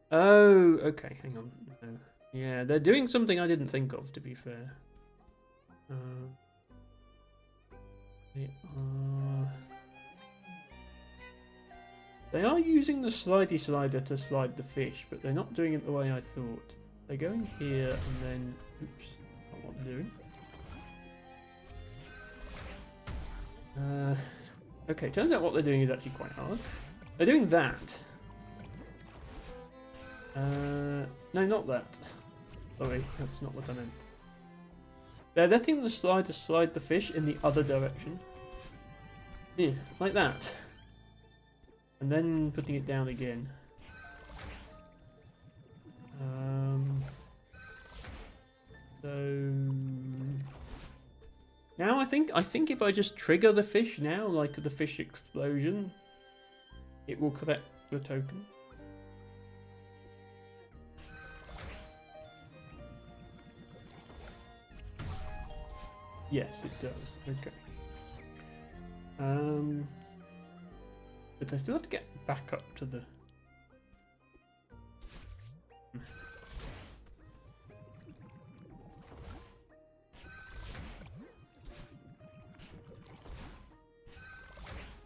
Oh, okay, hang on. No. Yeah, they're doing something I didn't think of, to be fair. They are using the slidey slider to slide the fish, but they're not doing it the way I thought. They're going here and then... Oops, not what I'm doing. Okay, turns out what they're doing is actually quite hard. They're doing that. No, not that. Sorry, that's not what I meant. They're letting the slider slide the fish in the other direction. Yeah, like that. And then putting it down again. So now I think if I just trigger the fish now, like the fish explosion, it will collect the token. Yes, it does. Okay. But I still have to get back up to the...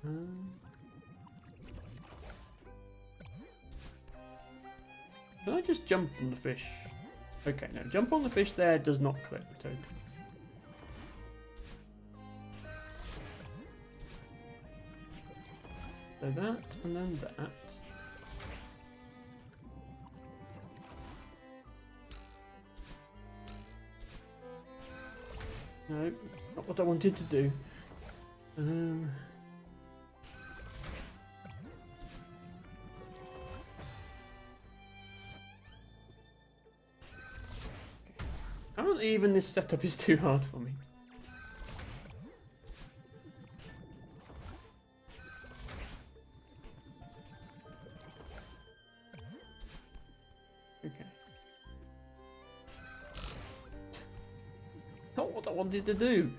Can I just jump on the fish? Okay, no, jump on the fish there does not collect the token. So that, and then that. No, it's not what I wanted to do. Apparently even this setup is too hard for me. Okay. Not what I wanted to do.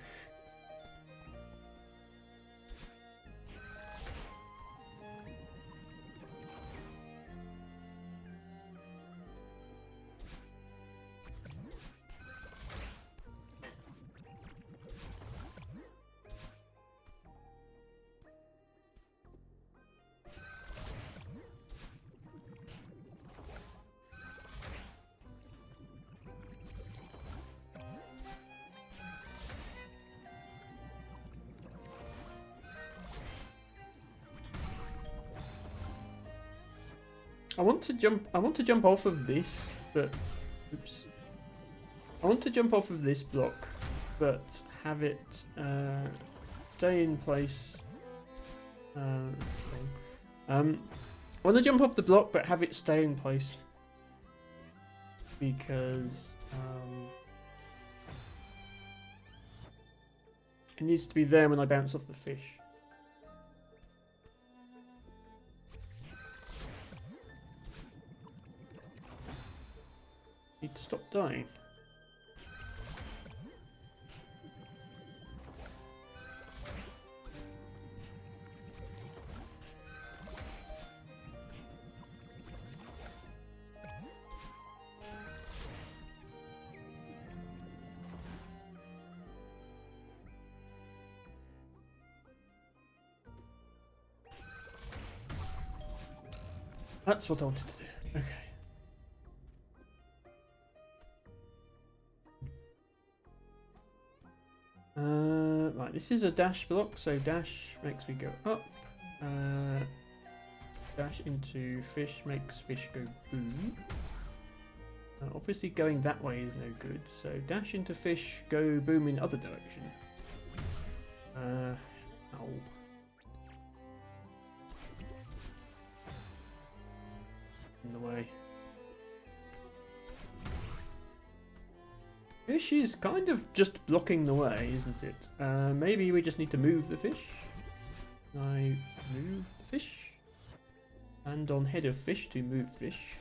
I want to jump off of this, but oops. I want to jump off of this block, but have it stay in place. I want to jump off the block, but have it stay in place because it needs to be there when I bounce off the fish. Need to stop dying. That's what I wanted to do. Okay. Right, this is a dash block, so dash makes me go up. Dash into fish makes fish go boom. Obviously going that way is no good, so dash into fish, go boom in other direction. Ow. In the way. Fish is kind of just blocking the way, isn't it? Maybe we just need to move the fish. I move the fish. And on head of fish to move fish.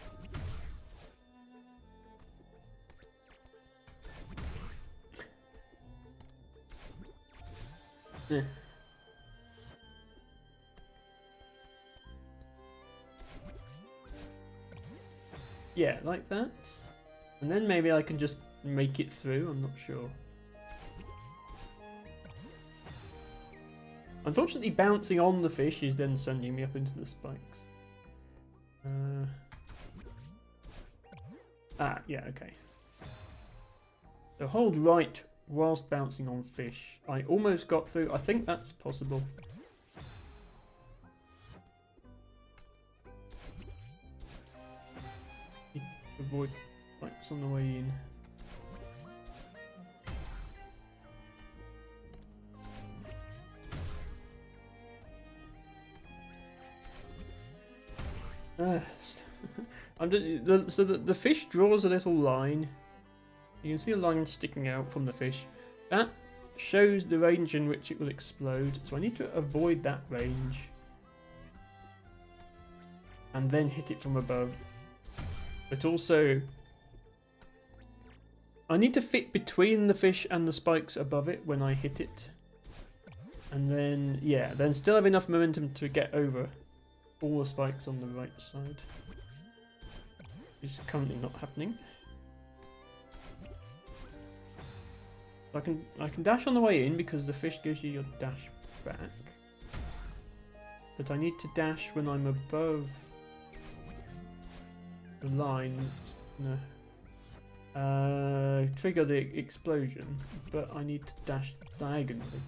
Yeah, like that. And then maybe I can just make it through, I'm not sure. Unfortunately, bouncing on the fish is then sending me up into the spikes. Yeah, okay. So hold right whilst bouncing on fish. I almost got through. I think that's possible. Avoid spikes on the way in. So the fish draws a little line. You can see a line sticking out from the fish. That shows the range in which it will explode. So I need to avoid that range. And then hit it from above. But also, I need to fit between the fish and the spikes above it when I hit it. And then, yeah, then still have enough momentum to get over all the spikes on the right side. Is currently not happening. I can dash on the way in because the fish gives you your dash back. But I need to dash when I'm above the lines. No. Trigger the explosion, but I need to dash diagonally.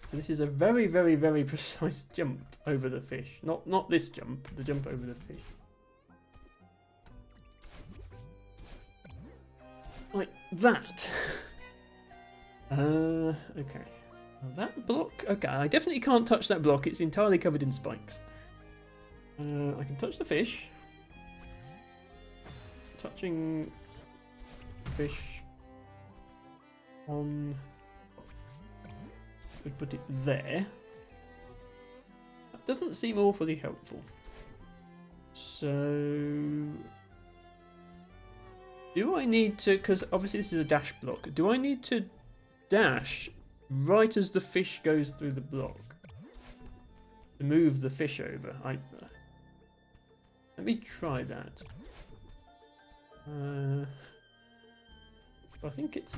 So this is a very, very, very precise jump over the fish. Not this jump, the jump over the fish. Like that. Okay. Now that block. Okay, I definitely can't touch that block. It's entirely covered in spikes. I can touch the fish. Touching fish on. Would put it there. That doesn't seem awfully helpful. So. Do I need to, because obviously this is a dash block, do I need to dash right as the fish goes through the block? To move the fish over? Let me try that. I think it's...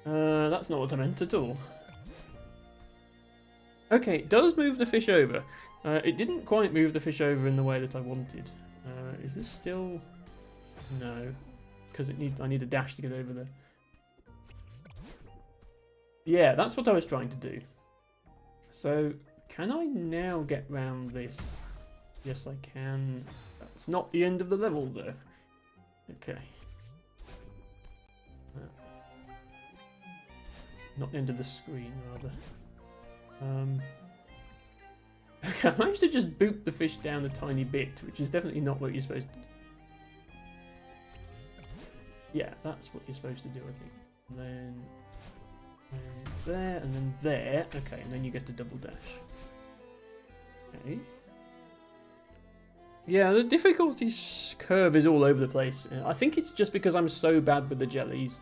No, that's not what I meant at all. Okay, it does move the fish over. It didn't quite move the fish over in the way that I wanted. Is this still... No. Because I need a dash to get over there. Yeah, that's what I was trying to do. So, can I now get round this? Yes, I can. That's not the end of the level, though. Okay. Not the end of the screen, rather. Okay, I managed to just boot the fish down a tiny bit, which is definitely not what you're supposed to do. Yeah, that's what you're supposed to do, I think. And then there, and then there. Okay, and then you get a double dash. Okay. Yeah, the difficulty curve is all over the place. I think it's just because I'm so bad with the jellies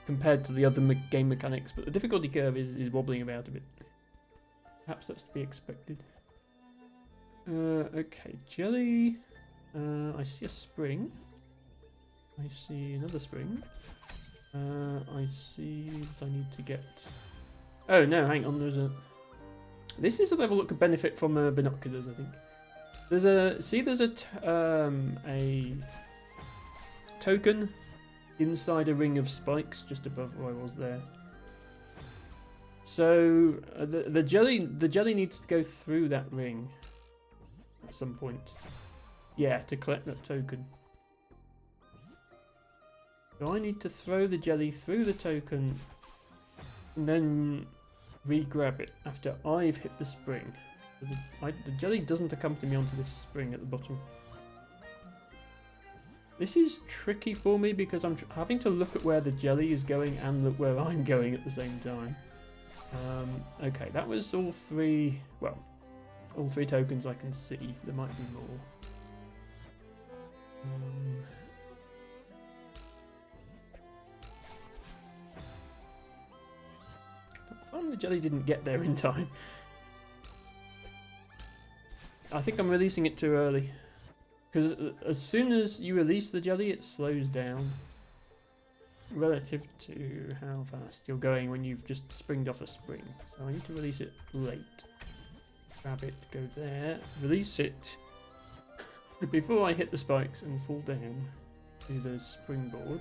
compared to the other game mechanics, but the difficulty curve is wobbling about a bit. Perhaps that's to be expected. Okay, jelly. I see a spring. I see another spring. I see that I need to get... Oh no, hang on, there's a... This is a level that could benefit from binoculars, I think. There's a... See, there's a token inside a ring of spikes just above where I was there. So the jelly needs to go through that ring at some point. Yeah, to collect that token. So I need to throw the jelly through the token and then re-grab it after I've hit the spring. So the jelly doesn't accompany me onto this spring at the bottom. This is tricky for me because I'm having to look at where the jelly is going and look where I'm going at the same time. Okay, that was all three, well, all three tokens I can see. There might be more. The jelly didn't get there in time. I think I'm releasing it too early. Because as soon as you release the jelly, it slows down. Relative to how fast you're going when you've just springed off a spring. So I need to release it late. Grab it, go there, release it before I hit the spikes and fall down to the springboard.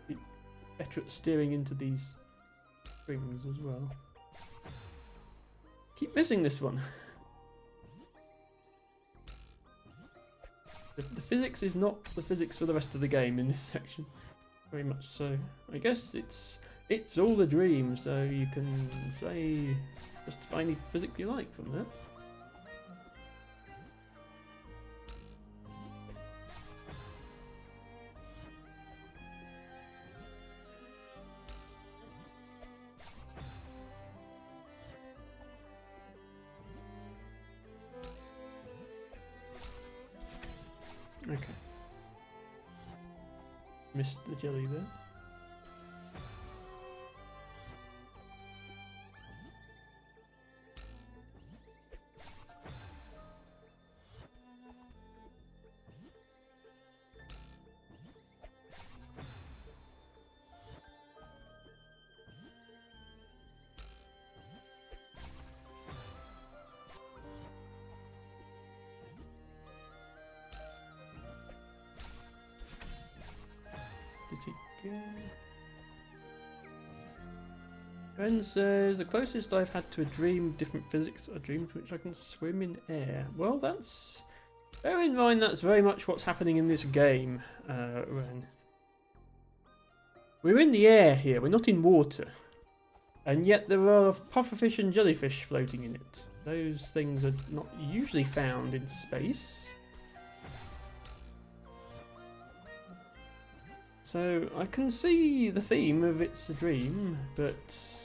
Be better at steering into these springs as well. Keep missing this one. The physics is not the physics for the rest of the game in this section. Very much so. I guess it's all a dream, so you can say just find any physics you like from that. Okay. Missed the jelly there. Ben says, the closest I've had to a dream, different physics, are dreams which I can swim in air. Well, that's... Bear in mind that's very much what's happening in this game, Ren. We're in the air here, we're not in water. And yet there are pufferfish and jellyfish floating in it. Those things are not usually found in space. So, I can see the theme of it's a dream, but...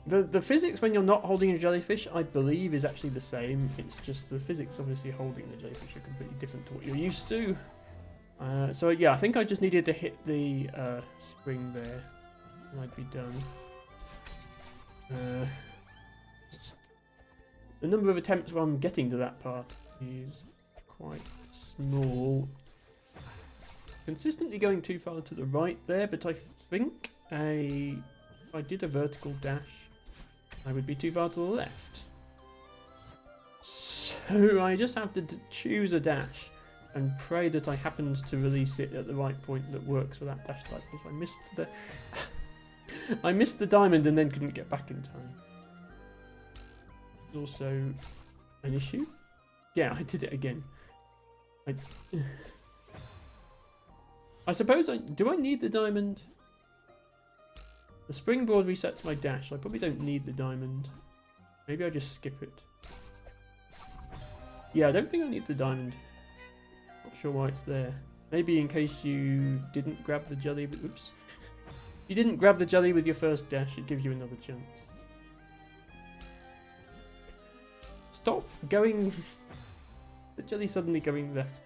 The physics when you're not holding a jellyfish, I believe, is actually the same. It's just the physics obviously holding the jellyfish are completely different to what you're used to. So yeah, I think I just needed to hit the spring there, and I'd be done. The number of attempts where I'm getting to that part is quite small. Consistently going too far to the right there, but I think if I did a vertical dash, I would be too far to the left. So So I just have to choose a dash and pray that I happened to release it at the right point that works for that dash type. So I missed the I missed the diamond and then couldn't get back in time. There's also an issue. Yeah, I did it again. I suppose do I need the diamond? The springboard resets my dash. I probably don't need the diamond. Maybe I just skip it. Yeah, I don't think I need the diamond. Not sure why it's there. Maybe in case you didn't grab the jelly. Oops. You didn't grab the jelly with your first dash, it gives you another chance. Stop going. The jelly suddenly going left.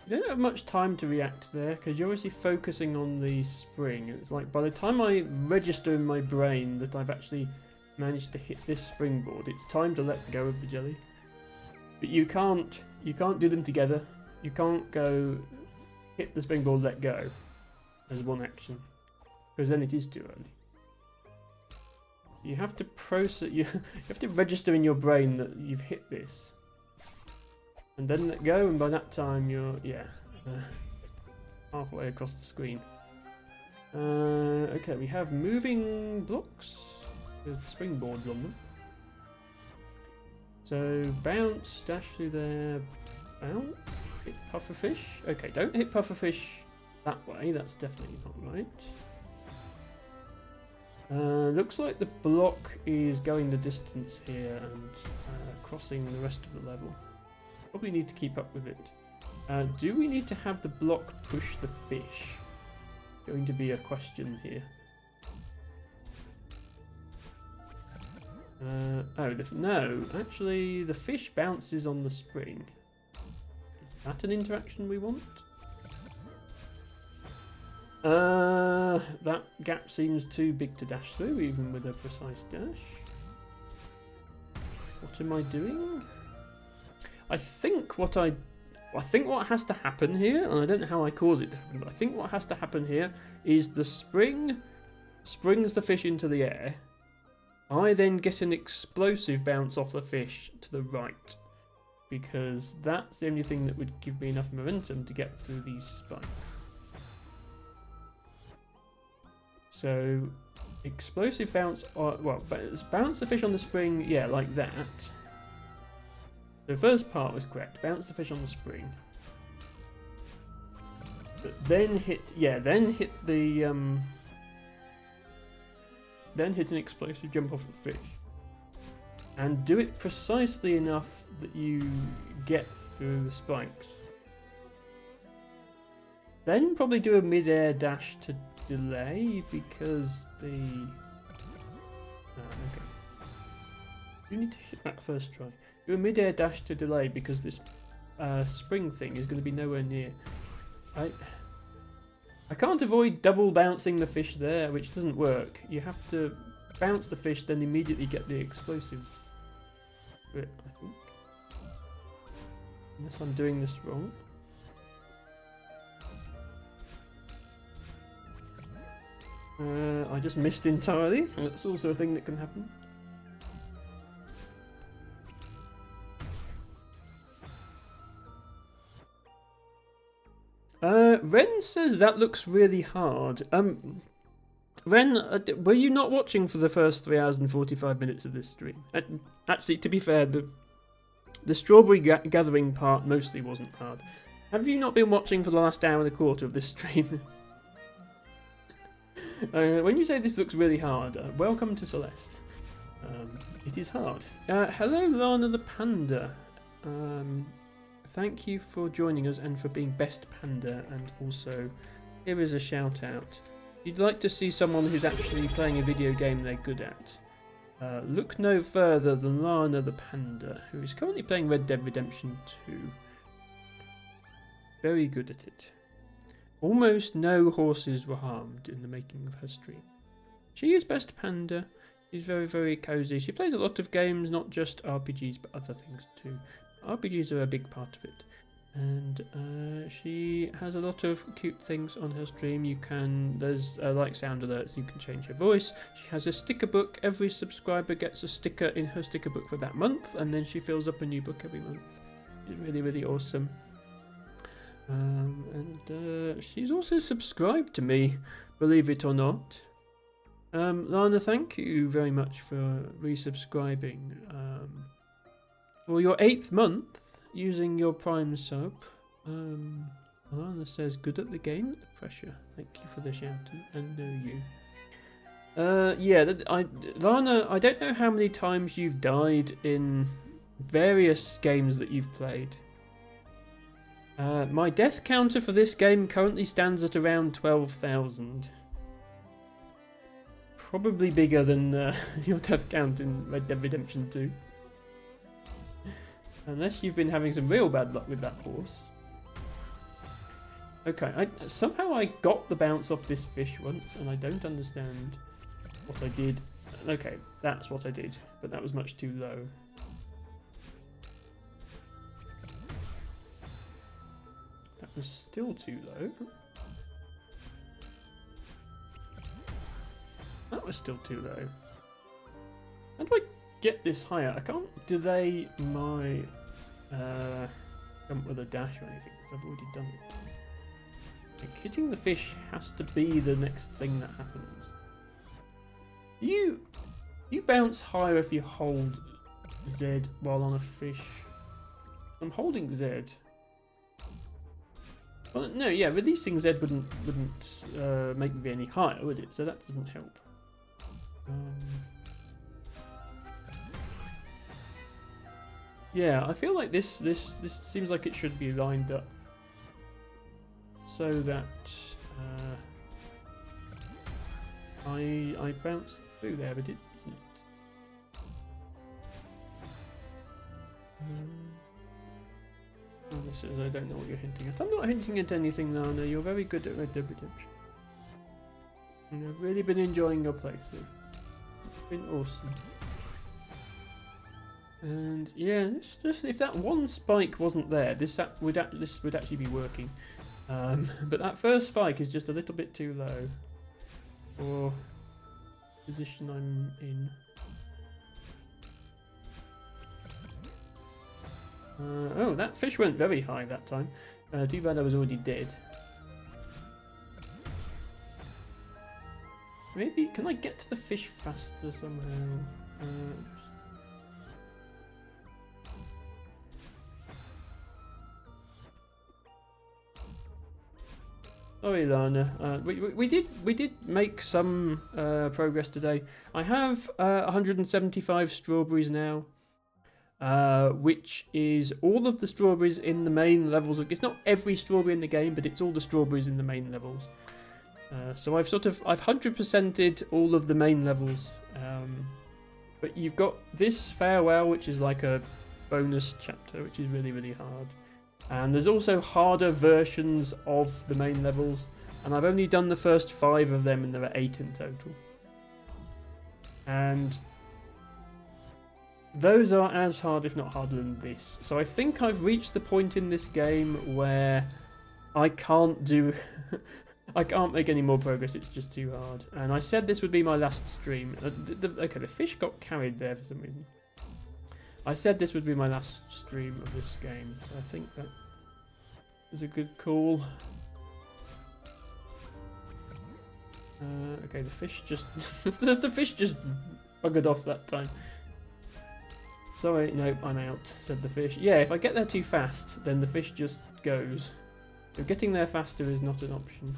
You don't have much time to react there because you're obviously focusing on the spring. It's like by the time I register in my brain that I've actually managed to hit this springboard, it's time to let go of the jelly. But you can't do them together. You can't go hit the springboard, let go as one action because then it is too early. You have to process. You have to register in your brain that you've hit this. And then let go, and by that time you're, halfway across the screen. Okay, we have moving blocks with springboards on them. So bounce, dash through there, bounce, hit pufferfish. Okay, don't hit pufferfish that way, that's definitely not right. Looks like the block is going the distance here and crossing the rest of the level. Probably need to keep up with it. Do we need to have the block push the fish? Going to be a question here. No, actually the fish bounces on the spring. Is that an interaction we want? That gap seems too big to dash through, even with a precise dash. What am I doing? I think what has to happen here, and I don't know how I cause it to happen, but I think what has to happen here is the spring springs the fish into the air. I then get an explosive bounce off the fish to the right, because that's the only thing that would give me enough momentum to get through these spikes. So, explosive bounce, bounce the fish on the spring, yeah, like that. The first part was correct. Bounce the fish on the spring. But then hit the then hit an explosive jump off the fish. And do it precisely enough that you get through the spikes. Then probably do a mid-air dash to delay because the okay. You need to hit that first try. Do a mid-air dash to delay because this spring thing is going to be nowhere near. I can't avoid double bouncing the fish there, which doesn't work. You have to bounce the fish, then immediately get the explosive bit, I think. Unless I'm doing this wrong. I just missed entirely. That's also a thing that can happen. Ren says that looks really hard. Ren, were you not watching for the first 3 hours and 45 minutes of this stream? Actually, to be fair, the strawberry gathering part mostly wasn't hard. Have you not been watching for the last hour and a quarter of this stream? When you say this looks really hard, welcome to Celeste. It is hard. Hello, Lana the Panda. Thank you for joining us and for being best panda, and also here is a shout out. If you'd like to see someone who's actually playing a video game they're good at, look no further than Lana the Panda, who is currently playing Red Dead Redemption 2. Very good at it. Almost no horses were harmed in the making of her stream. She is best panda. She's very, very cozy. She plays a lot of games, not just RPGs, but other things too. RPGs are a big part of it. And she has a lot of cute things on her stream. There's like sound alerts, you can change her voice. She has a sticker book. Every subscriber gets a sticker in her sticker book for that month, and then she fills up a new book every month. It's really, really awesome. And she's also subscribed to me, believe it or not. Lana, thank you very much for resubscribing. For your 8th month, using your Prime sub. Lana says, good at the game, the pressure. Thank you for the shout and know you. Lana, I don't know how many times you've died in various games that you've played. My death counter for this game currently stands at around 12,000. Probably bigger than your death count in Red Dead Redemption 2. Unless you've been having some real bad luck with that horse. Okay, somehow I got the bounce off this fish once, and I don't understand what I did. Okay, that's what I did, but that was much too low. That was still too low. That was still too low. How do I get this higher? I can't delay my jump with a dash or anything because I've already done it. Like, hitting the fish has to be the next thing that happens. You bounce higher if you hold Z while on a fish. I'm holding Z. Well, no, yeah, releasing Z wouldn't make me any higher, would it? So that doesn't help. Yeah, I feel like this seems like it should be lined up so that I bounce through there, but it isn't. This says I don't know what you're hinting at. I'm not hinting at anything, Lana. You're very good at Red Dead Redemption. And I've really been enjoying your playthrough. It's been awesome. And yeah, just if that one spike wasn't there, this would actually be working. But that first spike is just a little bit too low for the position I'm in. Oh, that fish went very high that time. Too bad I was already dead. Maybe, can I get to the fish faster somehow? Sorry, Lana. We did make some progress today. I have 175 strawberries now. Which is all of the strawberries in the main levels. It's not every strawberry in the game, but it's all the strawberries in the main levels. So I've 100%ed all of the main levels. But you've got this farewell, which is like a bonus chapter, which is really, really hard. And there's also harder versions of the main levels. And I've only done the first 5 of them, and there are 8 in total. And those are as hard, if not harder than this. So I think I've reached the point in this game where I can't do... I can't make any more progress, it's just too hard. And I said this would be my last stream. Okay, the fish got carried there for some reason. I said this would be my last stream of this game, so I think that is a good call. Okay, the fish just... the fish just buggered off that time. Sorry, nope, I'm out, said the fish. Yeah, if I get there too fast, then the fish just goes. So getting there faster is not an option.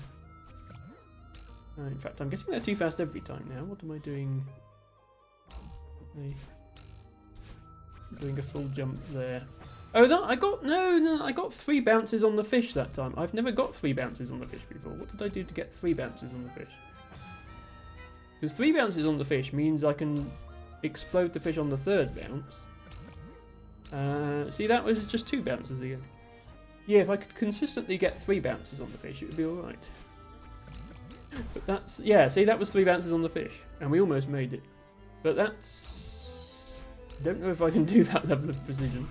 In fact, I'm getting there too fast every time now. What am I doing? Doing a full jump there. Oh, that I got 3 bounces on the fish that time. I've never got 3 bounces on the fish before. What did I do to get 3 bounces on the fish? Because 3 bounces on the fish means I can explode the fish on the third bounce. See, that was just 2 bounces again. Yeah, if I could consistently get 3 bounces on the fish, it would be alright. But that's... Yeah, see, that was 3 bounces on the fish. And we almost made it. But that's... I don't know if I can do that level of precision.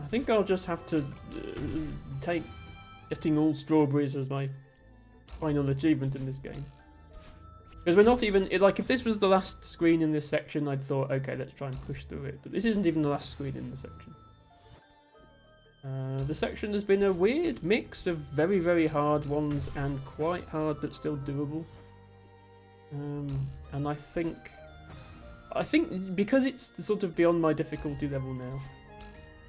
I think I'll just have to take getting all strawberries as my final achievement in this game. Because we're not even... Like, if this was the last screen in this section, I'd thought, okay, let's try and push through it. But this isn't even the last screen in the section. The section has been a weird mix of very, very hard ones and quite hard but still doable. And I think because it's sort of beyond my difficulty level now,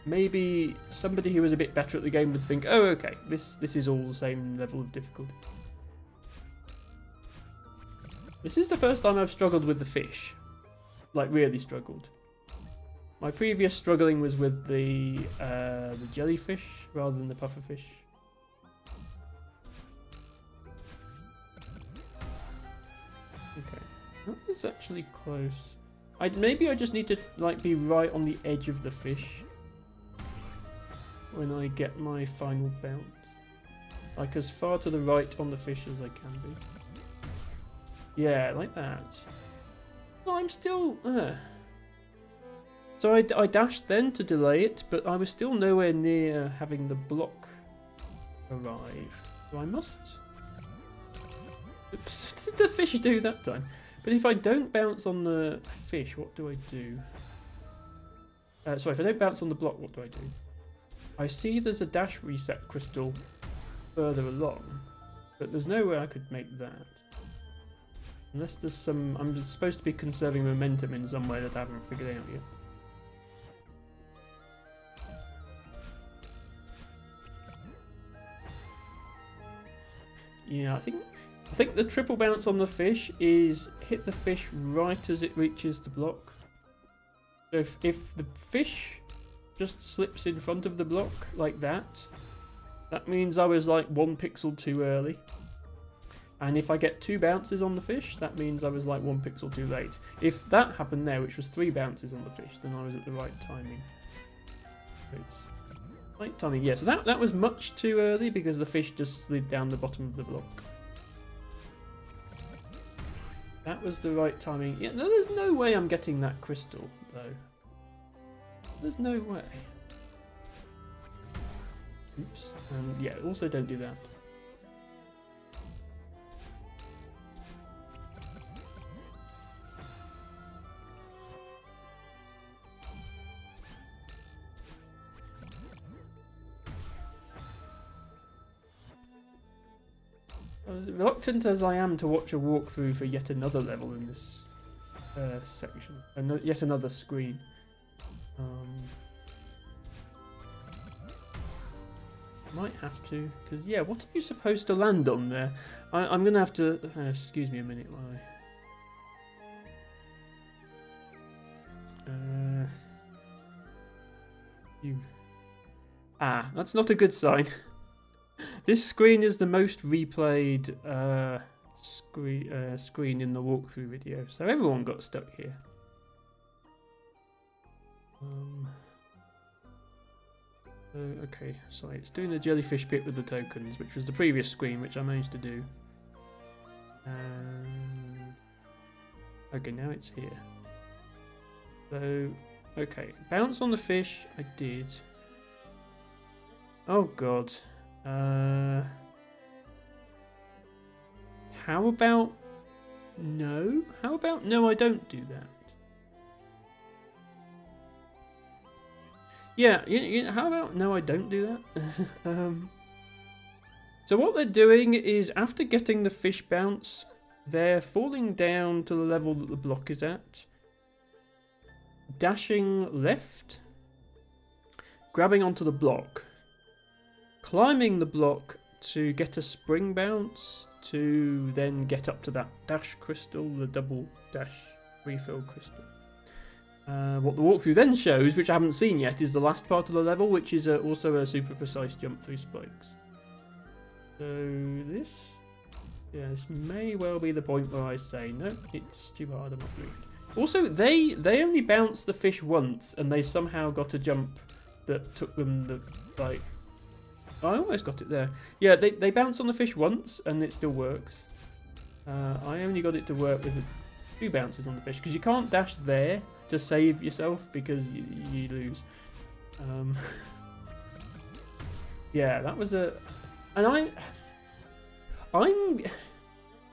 maybe somebody who was a bit better at the game would think, oh, okay, this is all the same level of difficulty. This is the first time I've struggled with the fish. Like, really struggled. My previous struggling was with the jellyfish rather than the pufferfish. Okay, that was actually close. Maybe I just need to like be right on the edge of the fish when I get my final bounce. Like as far to the right on the fish as I can be. Yeah, like that. No, I'm still... So I dashed then to delay it, but I was still nowhere near having the block arrive. So I must... Oops, did the fish do that time? But if I don't bounce on the fish, what do I do? Sorry, if I don't bounce on the block, what do I do? I see there's a dash reset crystal further along, but there's no way I could make that. Unless there's some... I'm supposed to be conserving momentum in some way that I haven't figured out yet. Yeah, I think the triple bounce on the fish is hit the fish right as it reaches the block. So if the fish just slips in front of the block like that, that means I was like 1 pixel too early. And if I get 2 bounces on the fish, that means I was like 1 pixel too late. If that happened there, which was 3 bounces on the fish, then I was at the right timing. So it's right timing. Yeah, so that was much too early because the fish just slid down the bottom of the block. That was the right timing. Yeah, no, there's no way I'm getting that crystal, though. There's no way. Oops. Yeah, also don't do that. Reluctant as I am to watch a walkthrough for yet another level in this section, and yet another screen. Might have to, because yeah, what are you supposed to land on there? I'm gonna have to. Excuse me a minute while I. That's not a good sign. This screen is the most replayed screen in the walkthrough video, so everyone got stuck here. Okay, sorry, it's doing the jellyfish bit with the tokens, which was the previous screen, which I managed to do. Okay, now it's here. So, okay, bounce on the fish, I did. Oh god. How about no? How about no, I don't do that? Yeah, how about no, I don't do that? So what they're doing is, after getting the fish bounce, they're falling down to the level that the block is at, dashing left, grabbing onto the block, climbing the block to get a spring bounce, to then get up to that dash crystal, the double dash refill crystal. What the walkthrough then shows, which I haven't seen yet, is the last part of the level, which is also a super precise jump through spikes. So this Yeah, this may well be the point where I say, no, it's too hard, I'm not doing it. Also, they only bounced the fish once, and they somehow got a jump that took them the, like... I almost got it there. Yeah, they bounce on the fish once, and it still works. I only got it to work with 2 bounces on the fish, because you can't dash there to save yourself, because you lose. Yeah, that was a... And I'm...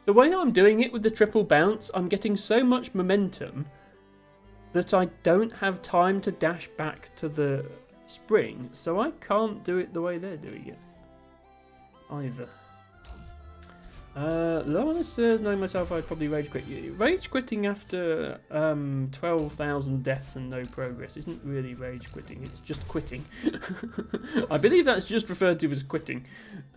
The way I'm doing it with the triple bounce, I'm getting so much momentum that I don't have time to dash back to the spring, so I can't do it the way they're doing it either. Lorna says, knowing myself, I'd probably rage quit. Rage quitting after 12,000 deaths and no progress isn't really rage quitting, it's just quitting. I believe that's just referred to as quitting.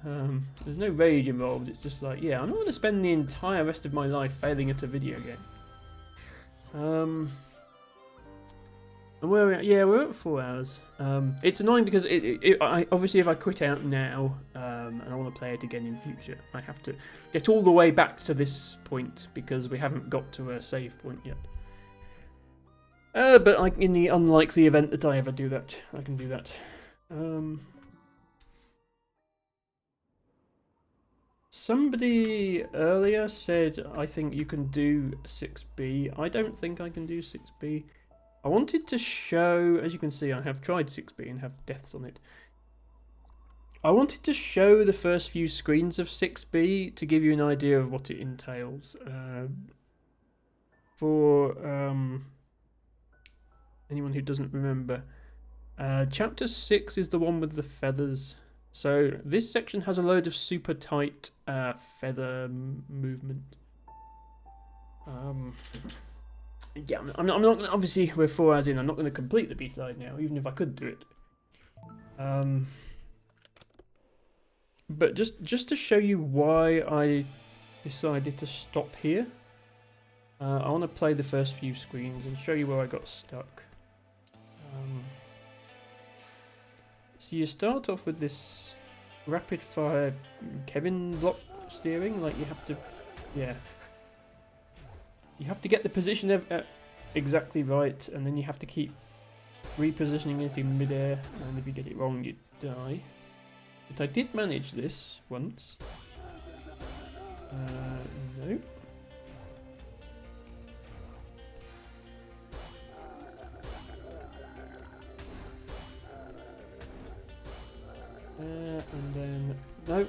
There's no rage involved, it's just like, yeah, I'm not going to spend the entire rest of my life failing at a video game. And where are we at? Yeah, we're at 4 hours. It's annoying because obviously if I quit out now and I want to play it again in future, I have to get all the way back to this point because we haven't got to a save point yet. But like in the unlikely event that I ever do that, I can do that. Somebody earlier said I think you can do 6B. I don't think I can do 6B. I wanted to show, as you can see, I have tried 6B and have deaths on it. I wanted to show the first few screens of 6B to give you an idea of what it entails. For anyone who doesn't remember, Chapter 6 is the one with the feathers. So this section has a load of super tight feather movement. Yeah, I'm not gonna, obviously we're 4 hours in, I'm not going to complete the B-side now, even if I could do it. But just to show you why I decided to stop here, I want to play the first few screens and show you where I got stuck. So you start off with this rapid fire Kevin block steering, like you have to, yeah. You have to get the position exactly right, and then you have to keep repositioning it in midair, and if you get it wrong, you die. But I did manage this once. No. And then... No,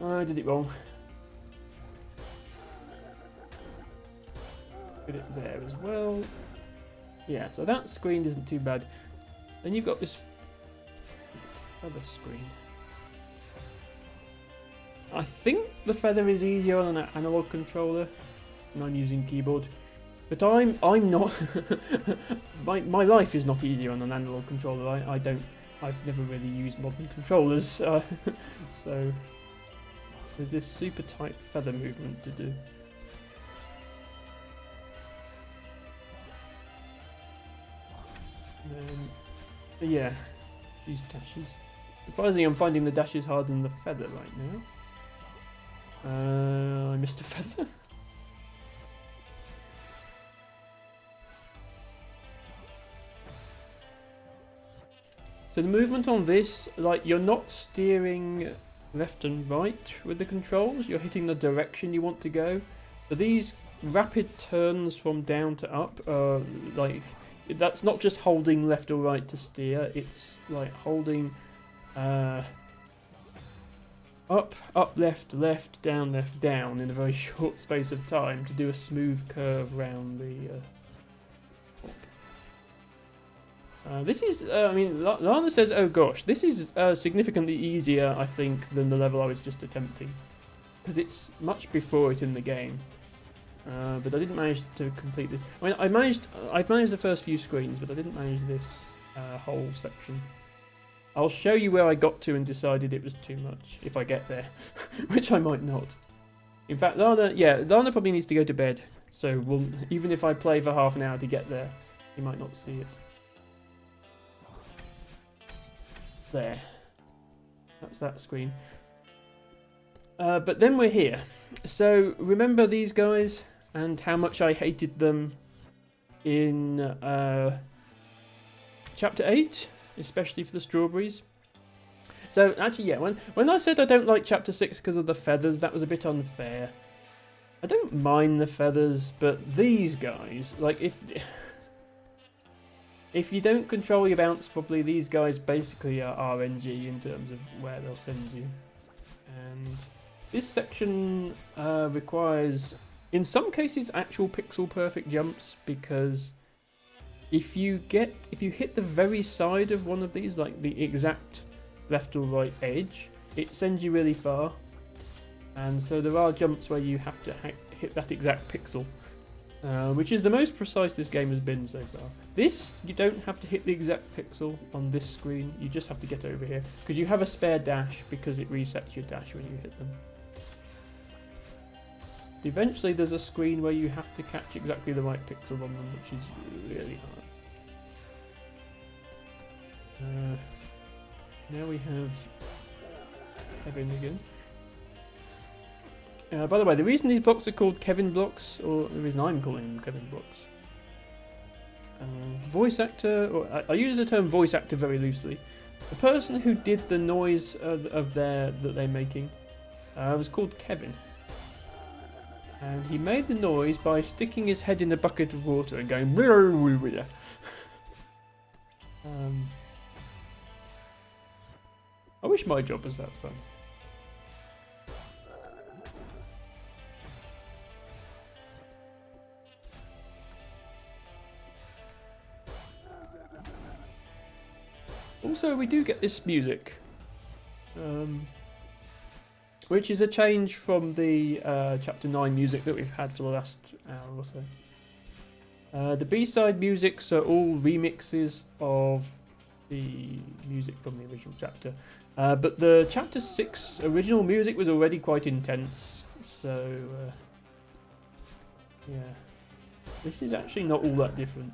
I did it wrong. Put it there as well. Yeah, so that screen isn't too bad. Then you've got this feather screen. I think the feather is easier on an analog controller, and I'm using keyboard. But I'm not. my life is not easier on an analog controller. I've never really used modern controllers, so there's this super tight feather movement to do. Yeah, these dashes. Surprisingly, I'm finding the dashes harder than the feather right now. I missed a feather. So the movement on this, like, you're not steering left and right with the controls, you're hitting the direction you want to go. So these rapid turns from down to up are like... That's not just holding left or right to steer, it's like holding up, left, down in a very short space of time to do a smooth curve around the top. This is, I mean, Lana says, oh gosh, this is significantly easier, I think, than the level I was just attempting. Because it's much before it in the game. But I didn't manage to complete this. I mean, I've managed the first few screens, but I didn't manage this whole section. I'll show you where I got to and decided it was too much, if I get there, which I might not. In fact, Lana probably needs to go to bed, so even if I play for half an hour to get there, you might not see it. There. That's that screen. But then we're here. So remember these guys and how much I hated them in Chapter 8, especially for the strawberries. So actually, yeah, when I said I don't like Chapter 6 because of the feathers, that was a bit unfair. I don't mind the feathers, but these guys, like if you don't control your bounce properly, these guys basically are RNG in terms of where they'll send you. And this section requires, in some cases, actual pixel perfect jumps, because if you hit the very side of one of these, like the exact left or right edge, it sends you really far. And so there are jumps where you have to hit that exact pixel, which is the most precise this game has been so far. This, you don't have to hit the exact pixel on this screen, you just have to get over here, because you have a spare dash, because it resets your dash when you hit them. Eventually there's a screen where you have to catch exactly the right pixel on them, which is really hard. Now we have Kevin again. By the way, the reason these blocks are called Kevin blocks, or the reason I'm calling them Kevin blocks, the voice actor, or I use the term voice actor very loosely. The person who did the noise that they're making was called Kevin, and he made the noise by sticking his head in a bucket of water and going. I wish my job was that fun. Also, we do get this music, which is a change from the Chapter 9 music that we've had for the last hour or so. The B-side musics are all remixes of the music from the original chapter, but the Chapter 6 original music was already quite intense, so yeah, this is actually not all that different.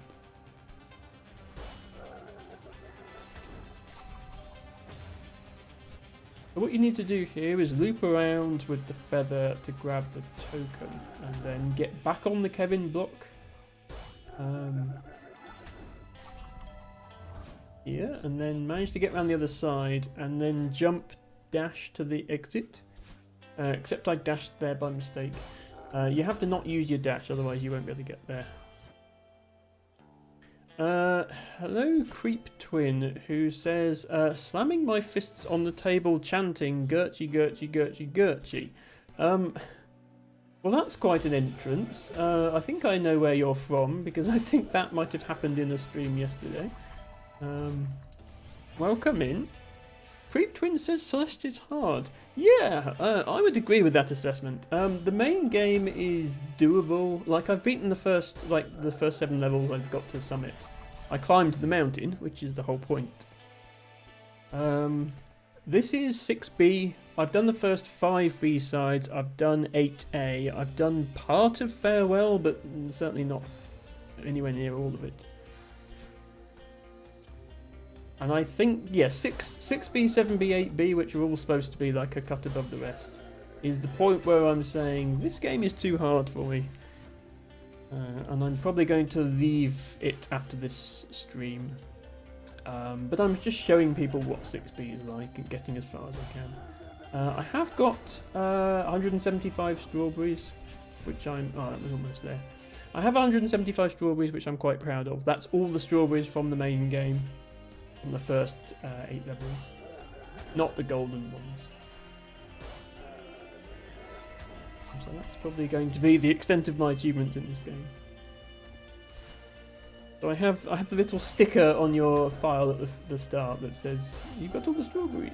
So what you need to do here is loop around with the feather to grab the token, and then get back on the Kevin block. Here, and then manage to get around the other side, and then jump dash to the exit. Except I dashed there by mistake. You have to not use your dash, otherwise you won't be able to get there. Hello Creep Twin, who says, slamming my fists on the table chanting Gertchie, Gertchie, Gertchie, Gertchie. Well, that's quite an entrance. I think I know where you're from, because I think that might have happened in a stream yesterday. Welcome in. Creep Twin says Celeste is hard. Yeah, I would agree with that assessment. The main game is doable. Like, I've beaten the first 7 levels I've got to summit. I climbed the mountain, which is the whole point. This is 6B. I've done the first 5 B-sides. I've done 8A. I've done part of Farewell, but certainly not anywhere near all of it. And I think, yeah, 6B, 7B, 8B, which are all supposed to be like a cut above the rest, is the point where I'm saying, this game is too hard for me. And I'm probably going to leave it after this stream. But I'm just showing people what 6B is like and getting as far as I can. I have got 175 strawberries, which I'm... Oh, that was almost there. I have 175 strawberries, which I'm quite proud of. That's all the strawberries from the main game. From the first 8 levels, not the golden ones. So that's probably going to be the extent of my achievements in this game. So I have the little sticker on your file at the start that says you got all the strawberries.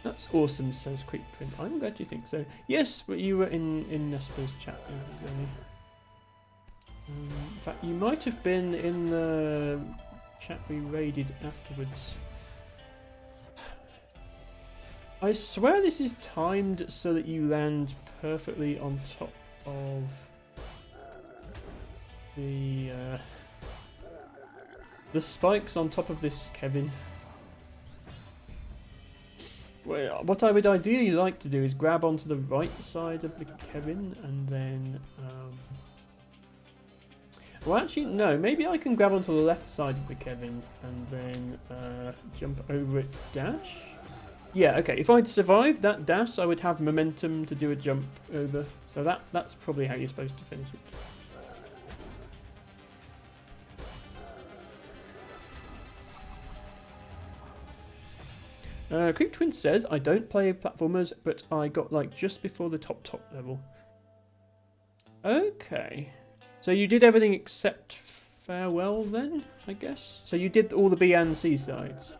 That's awesome, says Quick Twin. I'm glad you think so. Yes, but you were in Nespa's chat the other day. In fact, you might have been in the chat we raided afterwards. I swear this is timed so that you land perfectly on top of the spikes on top of this Kevin. Well, what I would ideally like to do is grab onto the right side of the Kevin and then... well, actually, no. Maybe I can grab onto the left side of the Kevin and then jump over it, dash. Yeah, okay. If I'd survived that dash, I would have momentum to do a jump over. So that's probably how you're supposed to finish it. Creep Twin says, I don't play platformers, but I got like just before the top level. Okay. So you did everything except Farewell then, I guess? So you did all the B and C sides.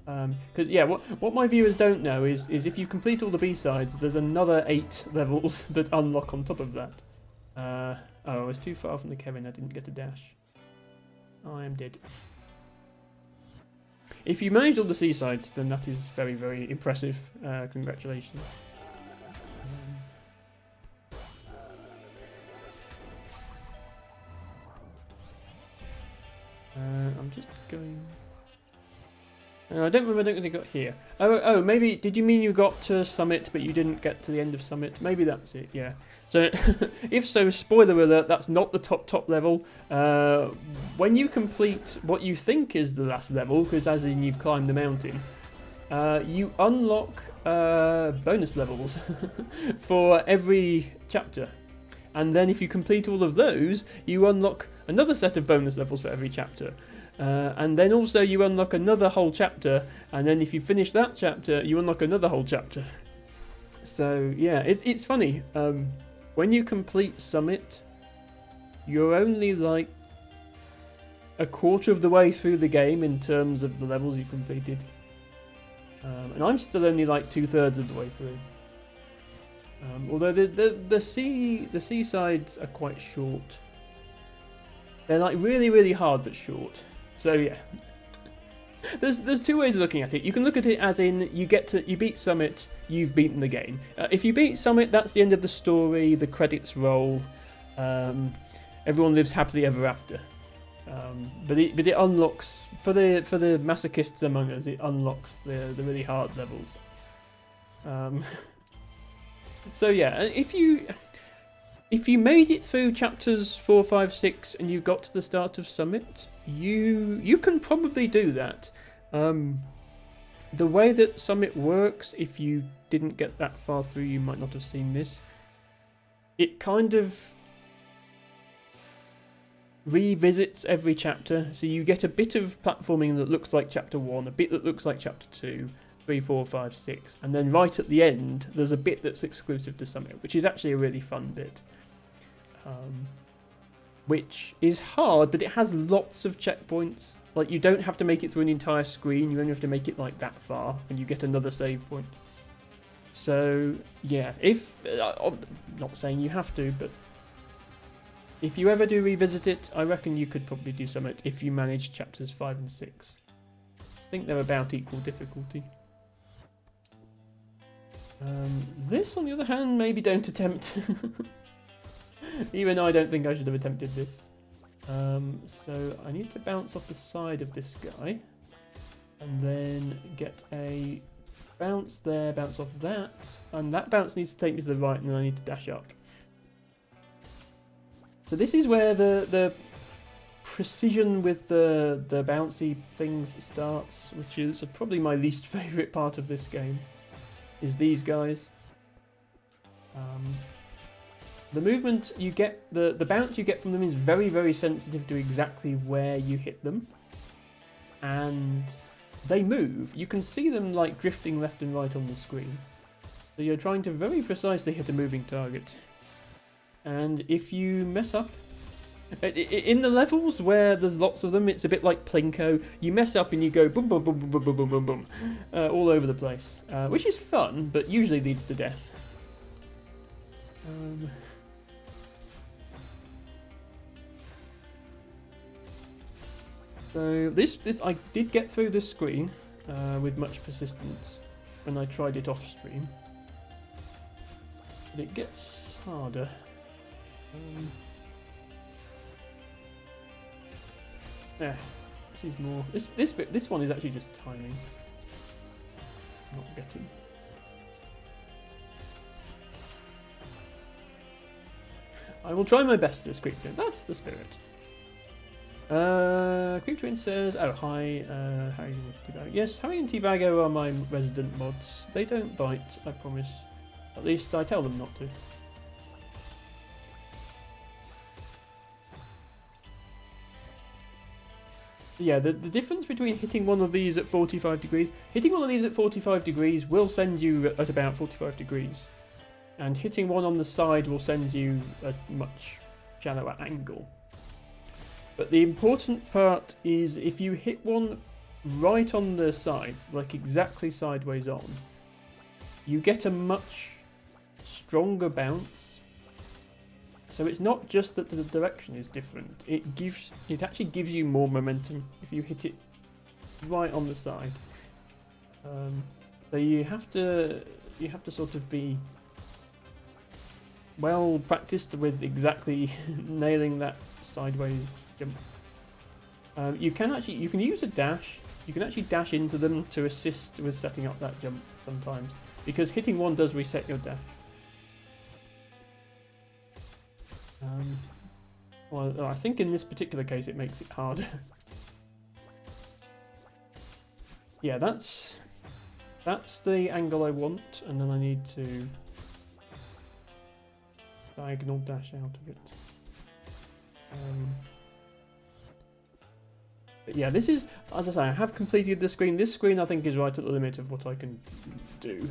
Because, yeah, what my viewers don't know is if you complete all the B sides, there's another 8 levels that unlock on top of that. Oh, I was too far from the Kevin, I didn't get a dash. I am dead. If you managed all the seasides, then that is very, very impressive. Congratulations. I'm just going... I don't remember what they got here. Oh, maybe... Did you mean you got to Summit, but you didn't get to the end of Summit? Maybe that's it, yeah. So, if so, spoiler alert, that's not the top level. When you complete what you think is the last level, because as in you've climbed the mountain, you unlock bonus levels for every chapter. And then if you complete all of those, you unlock another set of bonus levels for every chapter. And then also you unlock another whole chapter, and then if you finish that chapter, you unlock another whole chapter. So yeah, it's funny. When you complete Summit, you're only like a quarter of the way through the game in terms of the levels you completed. And I'm still only like 2/3 of the way through. Although the C sides are quite short. They're like really, really hard but short. So yeah, there's two ways of looking at it. You can look at it as in you beat Summit, you've beaten the game. If you beat Summit, that's the end of the story. The credits roll. Everyone lives happily ever after. But it unlocks for the masochists among us. It unlocks the really hard levels. So yeah, if you made it through chapters 4, 5, 6 and you got to the start of Summit, you can probably do that. The way that Summit works, if you didn't get that far through, you might not have seen this. It kind of revisits every chapter, so you get a bit of platforming that looks like chapter 1, a bit that looks like chapter 2, 3, 4, 5, 6, and then right at the end there's a bit that's exclusive to Summit, which is actually a really fun bit. Which is hard, but it has lots of checkpoints. Like, you don't have to make it through an entire screen, you only have to make it like that far, and you get another save point. So, yeah, if... I'm not saying you have to, but if you ever do revisit it, I reckon you could probably do Summit if you manage chapters 5 and 6. I think they're about equal difficulty. This, on the other hand, maybe don't attempt. Even though I don't think I should have attempted this. So I need to bounce off the side of this guy. And then get a bounce there, bounce off that. And that bounce needs to take me to the right, and then I need to dash up. So this is where the precision with the bouncy things starts, which is probably my least favourite part of this game, is these guys. The movement you get, the bounce you get from them is very, very sensitive to exactly where you hit them. And they move. You can see them like drifting left and right on the screen. So you're trying to very precisely hit a moving target. And if you mess up, in the levels where there's lots of them, it's a bit like Plinko. You mess up and you go boom, boom, boom, boom, boom, boom, boom, boom, all over the place. Which is fun, but usually leads to death. So this I did get through this screen with much persistence when I tried it off stream. But it gets harder. Yeah, this is more. This one is actually just timing. Not getting. I will try my best to this Creep Twin. That's the spirit. Creep Twin says, oh, hi, Harry and T-Bag. Yes, Harry and T-Bago are my resident mods. They don't bite, I promise. At least I tell them not to. Yeah, the difference between hitting one of these at 45 degrees... Hitting one of these at 45 degrees will send you at about 45 degrees. And hitting one on the side will send you a much shallower angle. But the important part is if you hit one right on the side, like exactly sideways on, you get a much stronger bounce. So it's not just that the direction is different, it actually gives you more momentum if you hit it right on the side. So you have to sort of be well practiced with exactly nailing that sideways jump. You can use a dash. You can actually dash into them to assist with setting up that jump sometimes, because hitting one does reset your dash. Well, I think in this particular case it makes it harder. Yeah, that's the angle I want, and then I need to diagonal dash out of it. But yeah, this is, as I say, I have completed the screen. This screen I think is right at the limit of what I can do.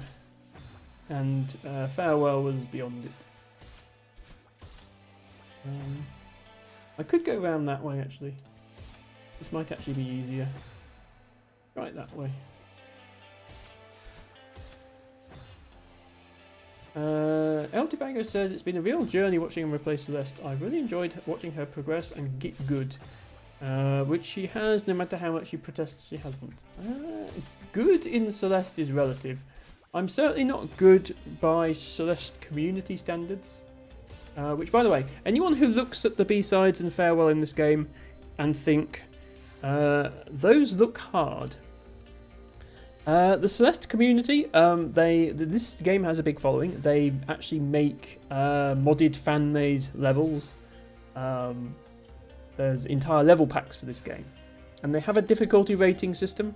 And Farewell was beyond it. I could go around that way actually. This might actually be easier. Right that way. El Tobago says, it's been a real journey watching him replace Celeste. I've really enjoyed watching her progress and get good. Which she has, no matter how much she protests she hasn't. Good in Celeste is relative. I'm certainly not good by Celeste community standards. Which, by the way, anyone who looks at the B-sides and Farewell in this game and think, those look hard. The Celeste community, this game has a big following. They actually make modded fan-made levels. There's entire level packs for this game. And they have a difficulty rating system.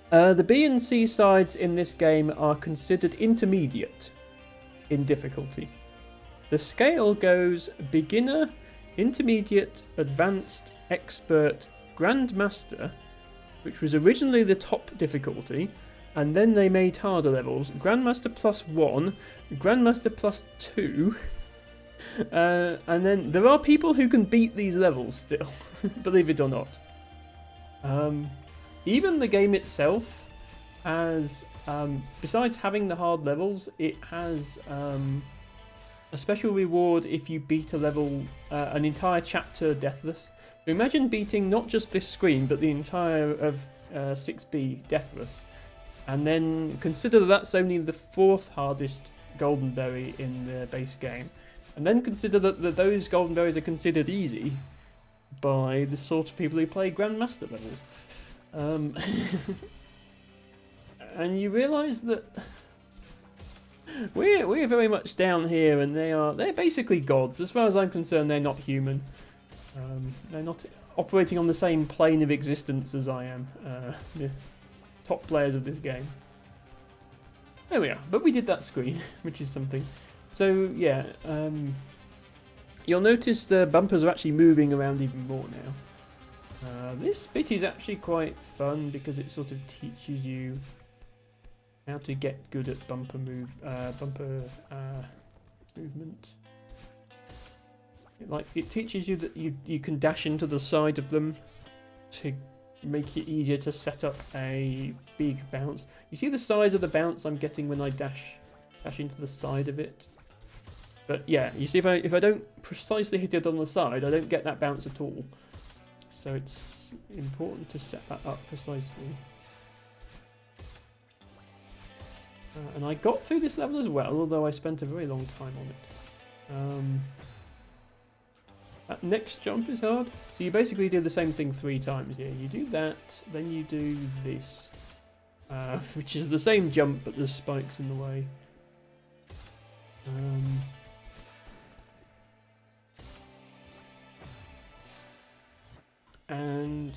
The B and C sides in this game are considered intermediate in difficulty. The scale goes beginner, intermediate, advanced, expert, grandmaster, which was originally the top difficulty, and then they made harder levels. Grandmaster +1, Grandmaster +2, and then there are people who can beat these levels still, believe it or not. Even the game itself has, besides having the hard levels, it has a special reward if you beat a level, an entire chapter deathless. So imagine beating not just this screen, but the entire of 6B deathless. And then consider that's only the 4th hardest golden berry in the base game. And then consider that those golden berries are considered easy by the sort of people who play Grandmaster levels. And you realise that we're very much down here, and they're basically gods. As far as I'm concerned, they're not human. They're not operating on the same plane of existence as I am, the top players of this game. There we are, but we did that screen, which is something. So yeah, you'll notice the bumpers are actually moving around even more now. This bit is actually quite fun because it sort of teaches you how to get good at bumper movement. It teaches you that you can dash into the side of them to make it easier to set up a big bounce. You see the size of the bounce I'm getting when I dash into the side of it. But yeah, you see if I don't precisely hit it on the side, I don't get that bounce at all. So it's important to set that up precisely. And I got through this level as well, although I spent a very long time on it. That next jump is hard. So you basically do the same thing 3 times here. You do that, then you do this, which is the same jump, but there's spikes in the way. and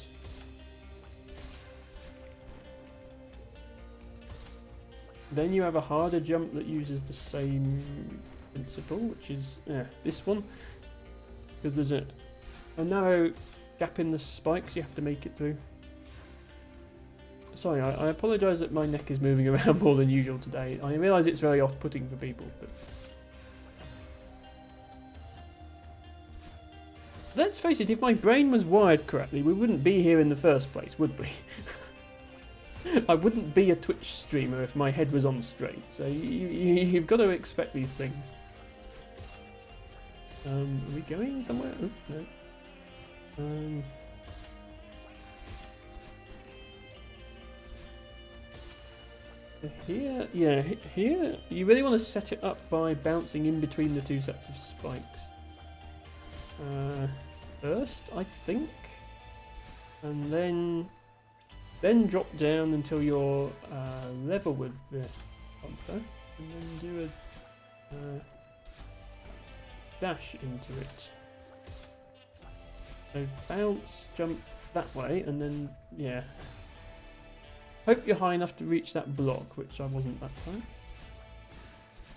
then you have a harder jump that uses the same principle, which is this one, because there's a narrow gap in the spikes you have to make it through. Sorry, I apologise that my neck is moving around more than usual today. I realise it's very off-putting for people, but let's face it, if my brain was wired correctly, we wouldn't be here in the first place, would we? I wouldn't be a Twitch streamer if my head was on straight, so you've got to expect these things. Are we going somewhere? Oh, no. Here, yeah, here, you really want to set it up by bouncing in between the two sets of spikes. First, I think, and then drop down until you're level with the bumper, and then do a dash into it. So bounce, jump that way, and then, yeah. Hope you're high enough to reach that block, which I wasn't that time.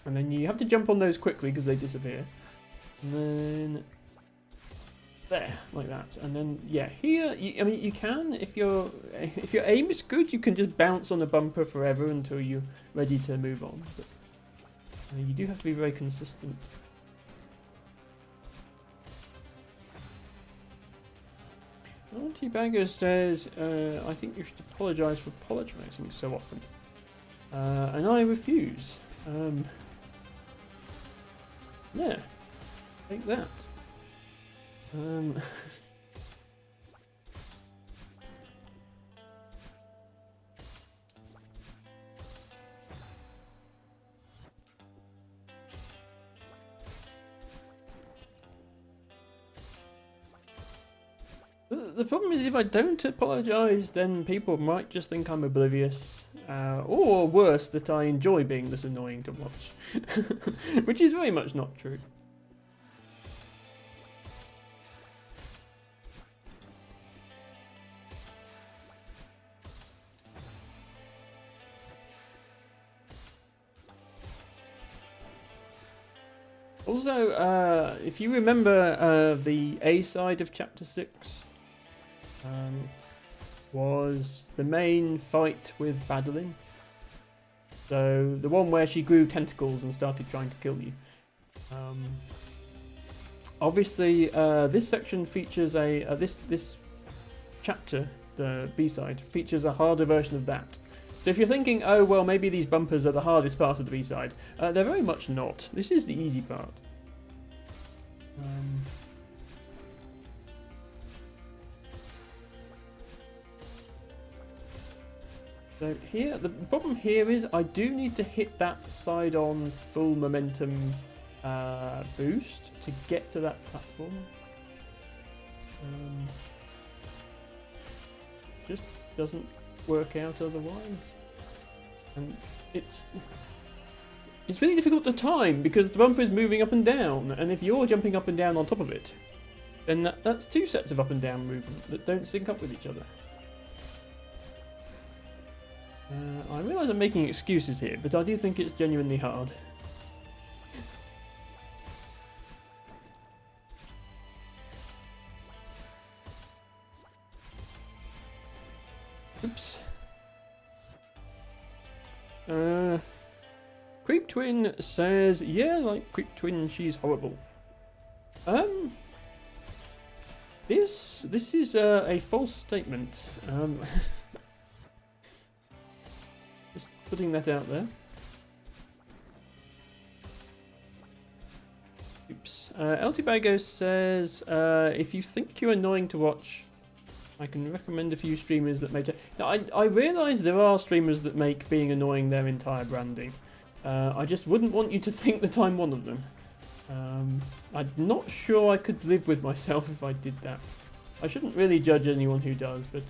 And then you have to jump on those quickly because they disappear. And then there, like that. And then yeah, here. I mean, you can if your aim is good, you can just bounce on the bumper forever until you're ready to move on. But you do have to be very consistent. Anti-Bagger says, I think you should apologise for apologising so often. And I refuse. Yeah, take that. The problem is if I don't apologise, then people might just think I'm oblivious. Or worse, that I enjoy being this annoying to watch. Which is very much not true. Also, if you remember the A side of Chapter 6, was the main fight with Badalin. So the one where she grew tentacles and started trying to kill you. Obviously, this section features this chapter, the B-side, features a harder version of that. So if you're thinking, oh well, maybe these bumpers are the hardest part of the B-side, they're very much not. This is the easy part. So here, the problem here is I do need to hit that side-on full momentum boost to get to that platform. Just doesn't work out otherwise, and it's really difficult to time because the bumper is moving up and down, and if you're jumping up and down on top of it, then that's two sets of up and down movement that don't sync up with each other. I realise I'm making excuses here, but I do think it's genuinely hard. Oops. Creep Twin says, yeah, like Creep Twin, she's horrible. This is a false statement. Just putting that out there. Oops. Eltibago says, if you think you're annoying to watch, I can recommend a few streamers that make it. Now, I realise there are streamers that make being annoying their entire branding. I just wouldn't want you to think that I'm one of them. I'm not sure I could live with myself if I did that. I shouldn't really judge anyone who does, but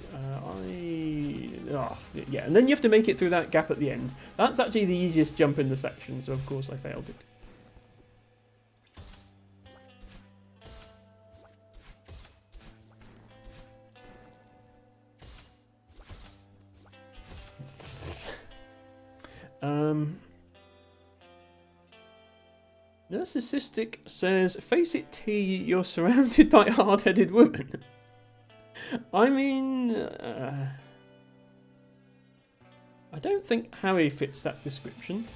yeah, and then you have to make it through that gap at the end. That's actually the easiest jump in the section, so of course I failed it. Narcissistic says, face it T, you're surrounded by hard-headed women. I mean, I don't think Harry fits that description.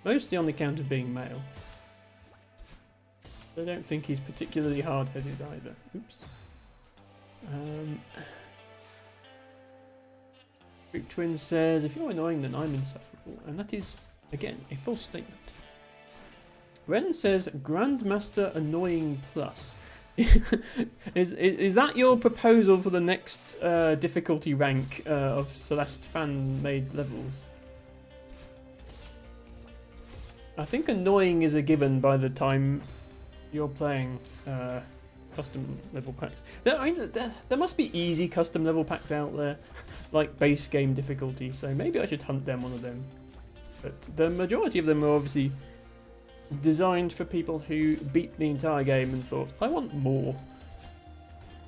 Mostly on account of being male. I don't think he's particularly hard-headed either. Oops. Greek Twin says, if you're annoying then I'm insufferable. And that is, again, a false statement. Ren says, Grandmaster Annoying Plus. is that your proposal for the next difficulty rank of Celeste fan-made levels? I think annoying is a given by the time you're playing custom level packs. There must be easy custom level packs out there, like base game difficulty, so maybe I should hunt down one of them. But the majority of them are obviously designed for people who beat the entire game and thought, I want more.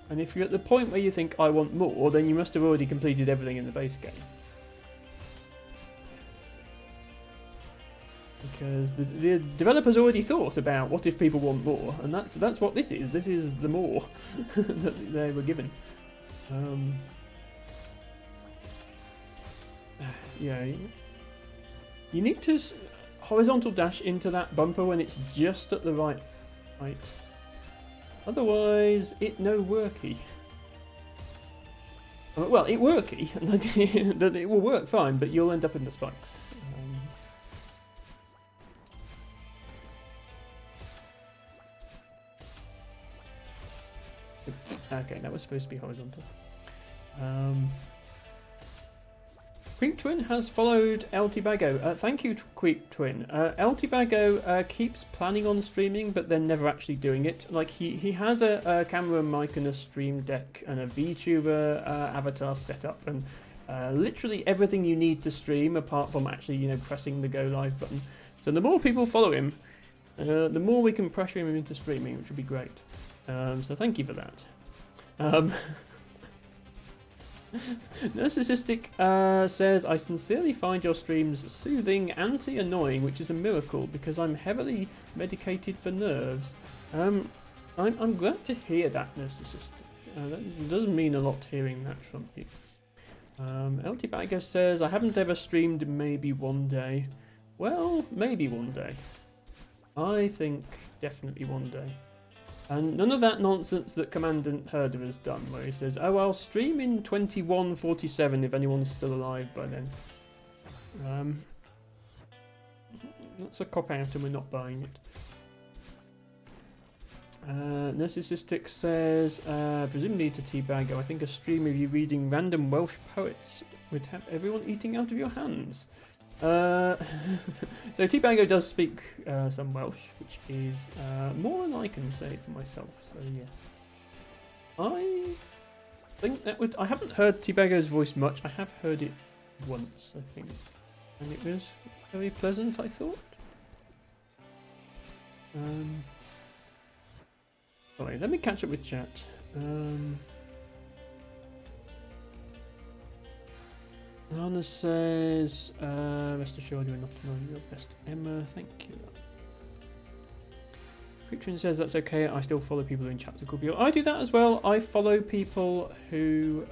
And if you're at the point where you think, I want more, then you must have already completed everything in the base game. Because the developers already thought about what if people want more, and that's what this is. This is the more that they were given. Yeah, you need to horizontal dash into that bumper when it's just at the right height. Otherwise, it no worky. Well, it worky, that it will work fine, but you'll end up in the spikes. Okay, that was supposed to be horizontal. Queek Twin has followed El Tibago. Thank you, Queek Twin. El Tibago keeps planning on streaming, but then never actually doing it. Like he has a camera, mic, and a stream deck, and a VTuber avatar set up, and literally everything you need to stream, apart from actually pressing the go live button. So the more people follow him, the more we can pressure him into streaming, which would be great. So thank you for that. Narcissistic says, I sincerely find your streams soothing, anti-annoying, which is a miracle because I'm heavily medicated for nerves. I'm glad to hear that, Narcissistic. That doesn't mean a lot hearing that from you. LT Bagger says, I haven't ever streamed, maybe one day. Well, maybe one day. I think definitely one day. And none of that nonsense that Commandant Herder has done, where he says, oh, I'll stream in 2147 if anyone's still alive by then. That's a cop-out and we're not buying it. Narcissistic says, presumably to T-Baggo, I think a stream of you reading random Welsh poets would have everyone eating out of your hands. So T-Baggo does speak some Welsh, which is more than I can say for myself, so yes. I think that would... I haven't heard T-Baggo's voice much, I have heard it once, I think. And it was very pleasant, I thought. Sorry, let me catch up with chat. Lana says, rest assured you are not annoying your best Emma, thank you. Patreon says that's okay, I still follow people in chapter group. I do that as well. I follow people who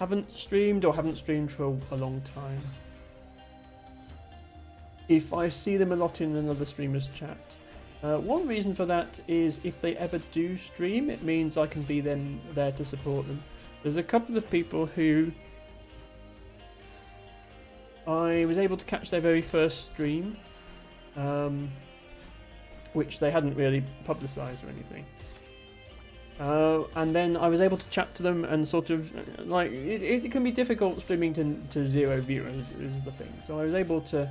haven't streamed or haven't streamed for a long time. If I see them a lot in another streamer's chat. One reason for that is if they ever do stream, it means I can be there to support them. There's a couple of people who I was able to catch their very first stream, which they hadn't really publicised or anything. And then I was able to chat to them and sort of, like, it can be difficult streaming to 0 viewers is the thing. So I was able to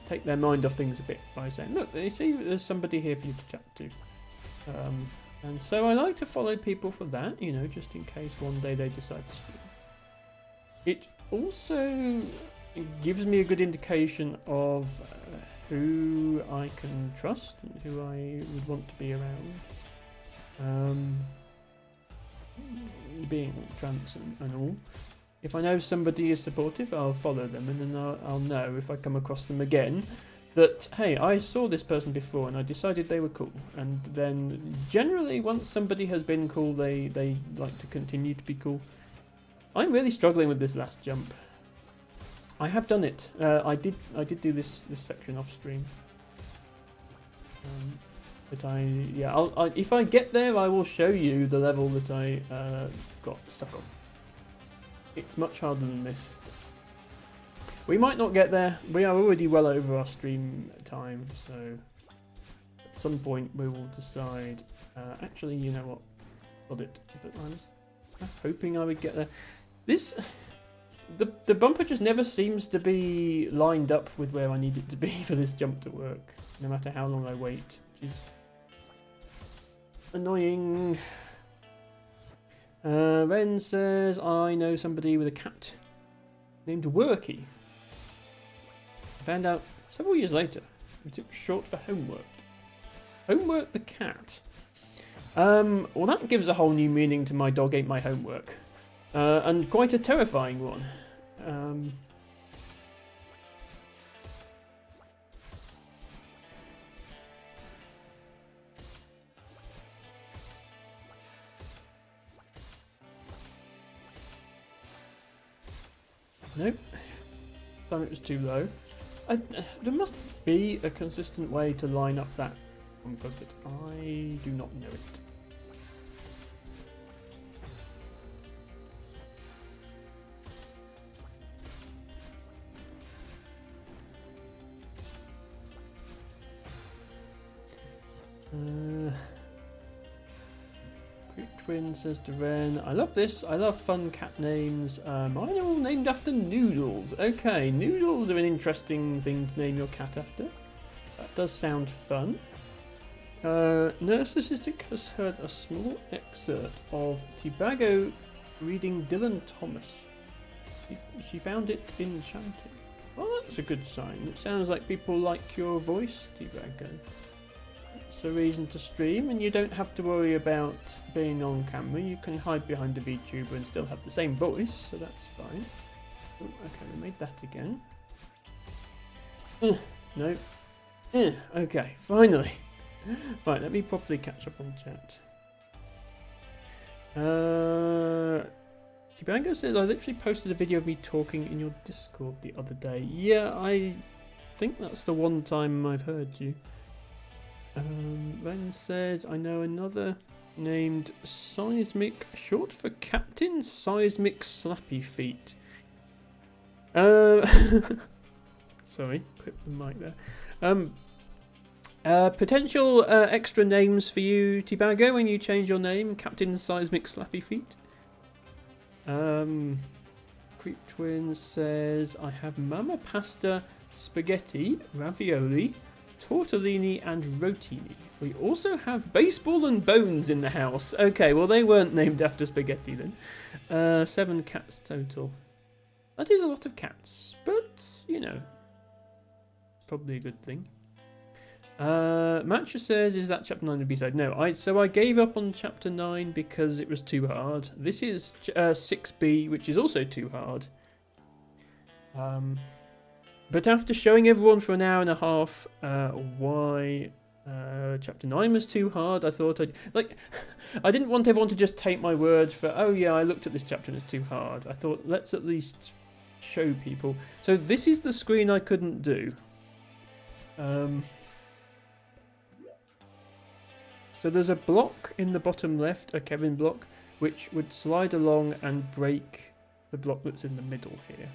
take their mind off things a bit by saying, look, you see, there's somebody here for you to chat to. And so I like to follow people for that, just in case one day they decide to stream. It also gives me a good indication of who I can trust and who I would want to be around. being trans and all. If I know somebody is supportive, I'll follow them, and then I'll know if I come across them again that, hey, I saw this person before and I decided they were cool. And then generally once somebody has been cool, they like to continue to be cool. I'm really struggling with this last jump. I have done it. I did do this section off stream. But I'll if I get there, I will show you the level that I got stuck on. It's much harder than this. We might not get there. We are already well over our stream time, so at some point we will decide. Actually, you know what? Got it. But I was hoping I would get there. The bumper just never seems to be lined up with where I need it to be for this jump to work, no matter how long I wait, which is annoying. Ren says, I know somebody with a cat named Worky. Found out several years later it was short for Homework. Homework the cat. Well, that gives a whole new meaning to my dog ate my homework. And quite a terrifying one. Nope. Thought it was too low. There must be a consistent way to line up that bumper, but I do not know it. Twin says to Ren, I love this. I love fun cat names. Mine are all named after noodles. Okay, noodles are an interesting thing to name your cat after. That does sound fun. Narcissistic has heard a small excerpt of Tibago reading Dylan Thomas. She found it enchanting. Well, that's a good sign. It sounds like people like your voice, Tibago. It's a reason to stream, and you don't have to worry about being on camera. You can hide behind a VTuber and still have the same voice, so that's fine. Oh, okay, we made that again. No. Okay, finally. Right, let me properly catch up on chat. Tibango says, I literally posted a video of me talking in your Discord the other day. Yeah, I think that's the one time I've heard you. Ren says, I know another named Seismic, short for Captain Seismic Slappy Feet. Sorry, clip the mic there. Potential extra names for you, Tibago, when you change your name, Captain Seismic Slappy Feet. Creep Twin says, I have mama pasta, spaghetti, ravioli, tortellini and rotini. We also have baseball and bones in the house. Okay, well they weren't named after spaghetti then. 7 cats total. That is a lot of cats, but you know, probably a good thing. Matcha says, is that chapter 9 of B-side? No, so I gave up on chapter 9 because it was too hard. This is 6B, which is also too hard. But after showing everyone for an hour and a half why chapter 9 was too hard, I thought I didn't want everyone to just take my word for, oh yeah, I looked at this chapter and it's too hard. I thought, let's at least show people. So this is the screen I couldn't do. So there's a block in the bottom left, a Kevin block, which would slide along and break the block that's in the middle here.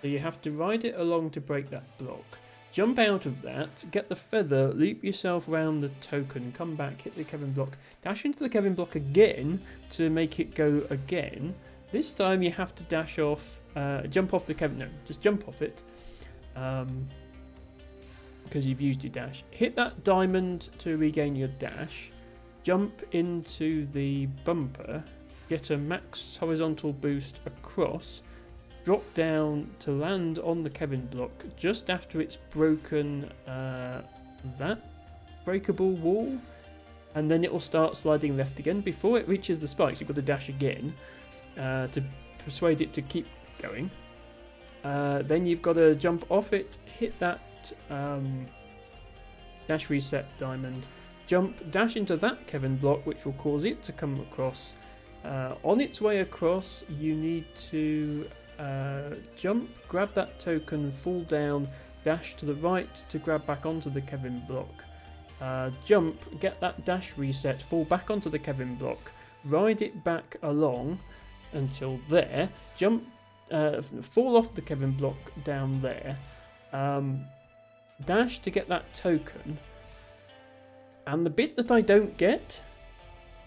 So you have to ride it along to break that block. Jump out of that, get the feather, loop yourself around the token, come back, hit the Kevin block, dash into the Kevin block again to make it go again. This time you have to dash off, jump off the Kevin, no, just jump off it. Because you've used your dash. Hit that diamond to regain your dash. Jump into the bumper. Get a max horizontal boost across. Drop down to land on the Kevin block just after it's broken that breakable wall. and then it will start sliding left again. Before it reaches the spikes, you've got to dash again to persuade it to keep going. Then you've got to jump off it, hit that dash reset diamond, jump, dash into that Kevin block, which will cause it to come across. On its way across, you need to jump, grab that token, fall down, dash to the right to grab back onto the Kevin block. Jump, get that dash reset, fall back onto the Kevin block, ride it back along until there, jump, fall off the Kevin block down there, dash to get that token, and the bit that I don't get,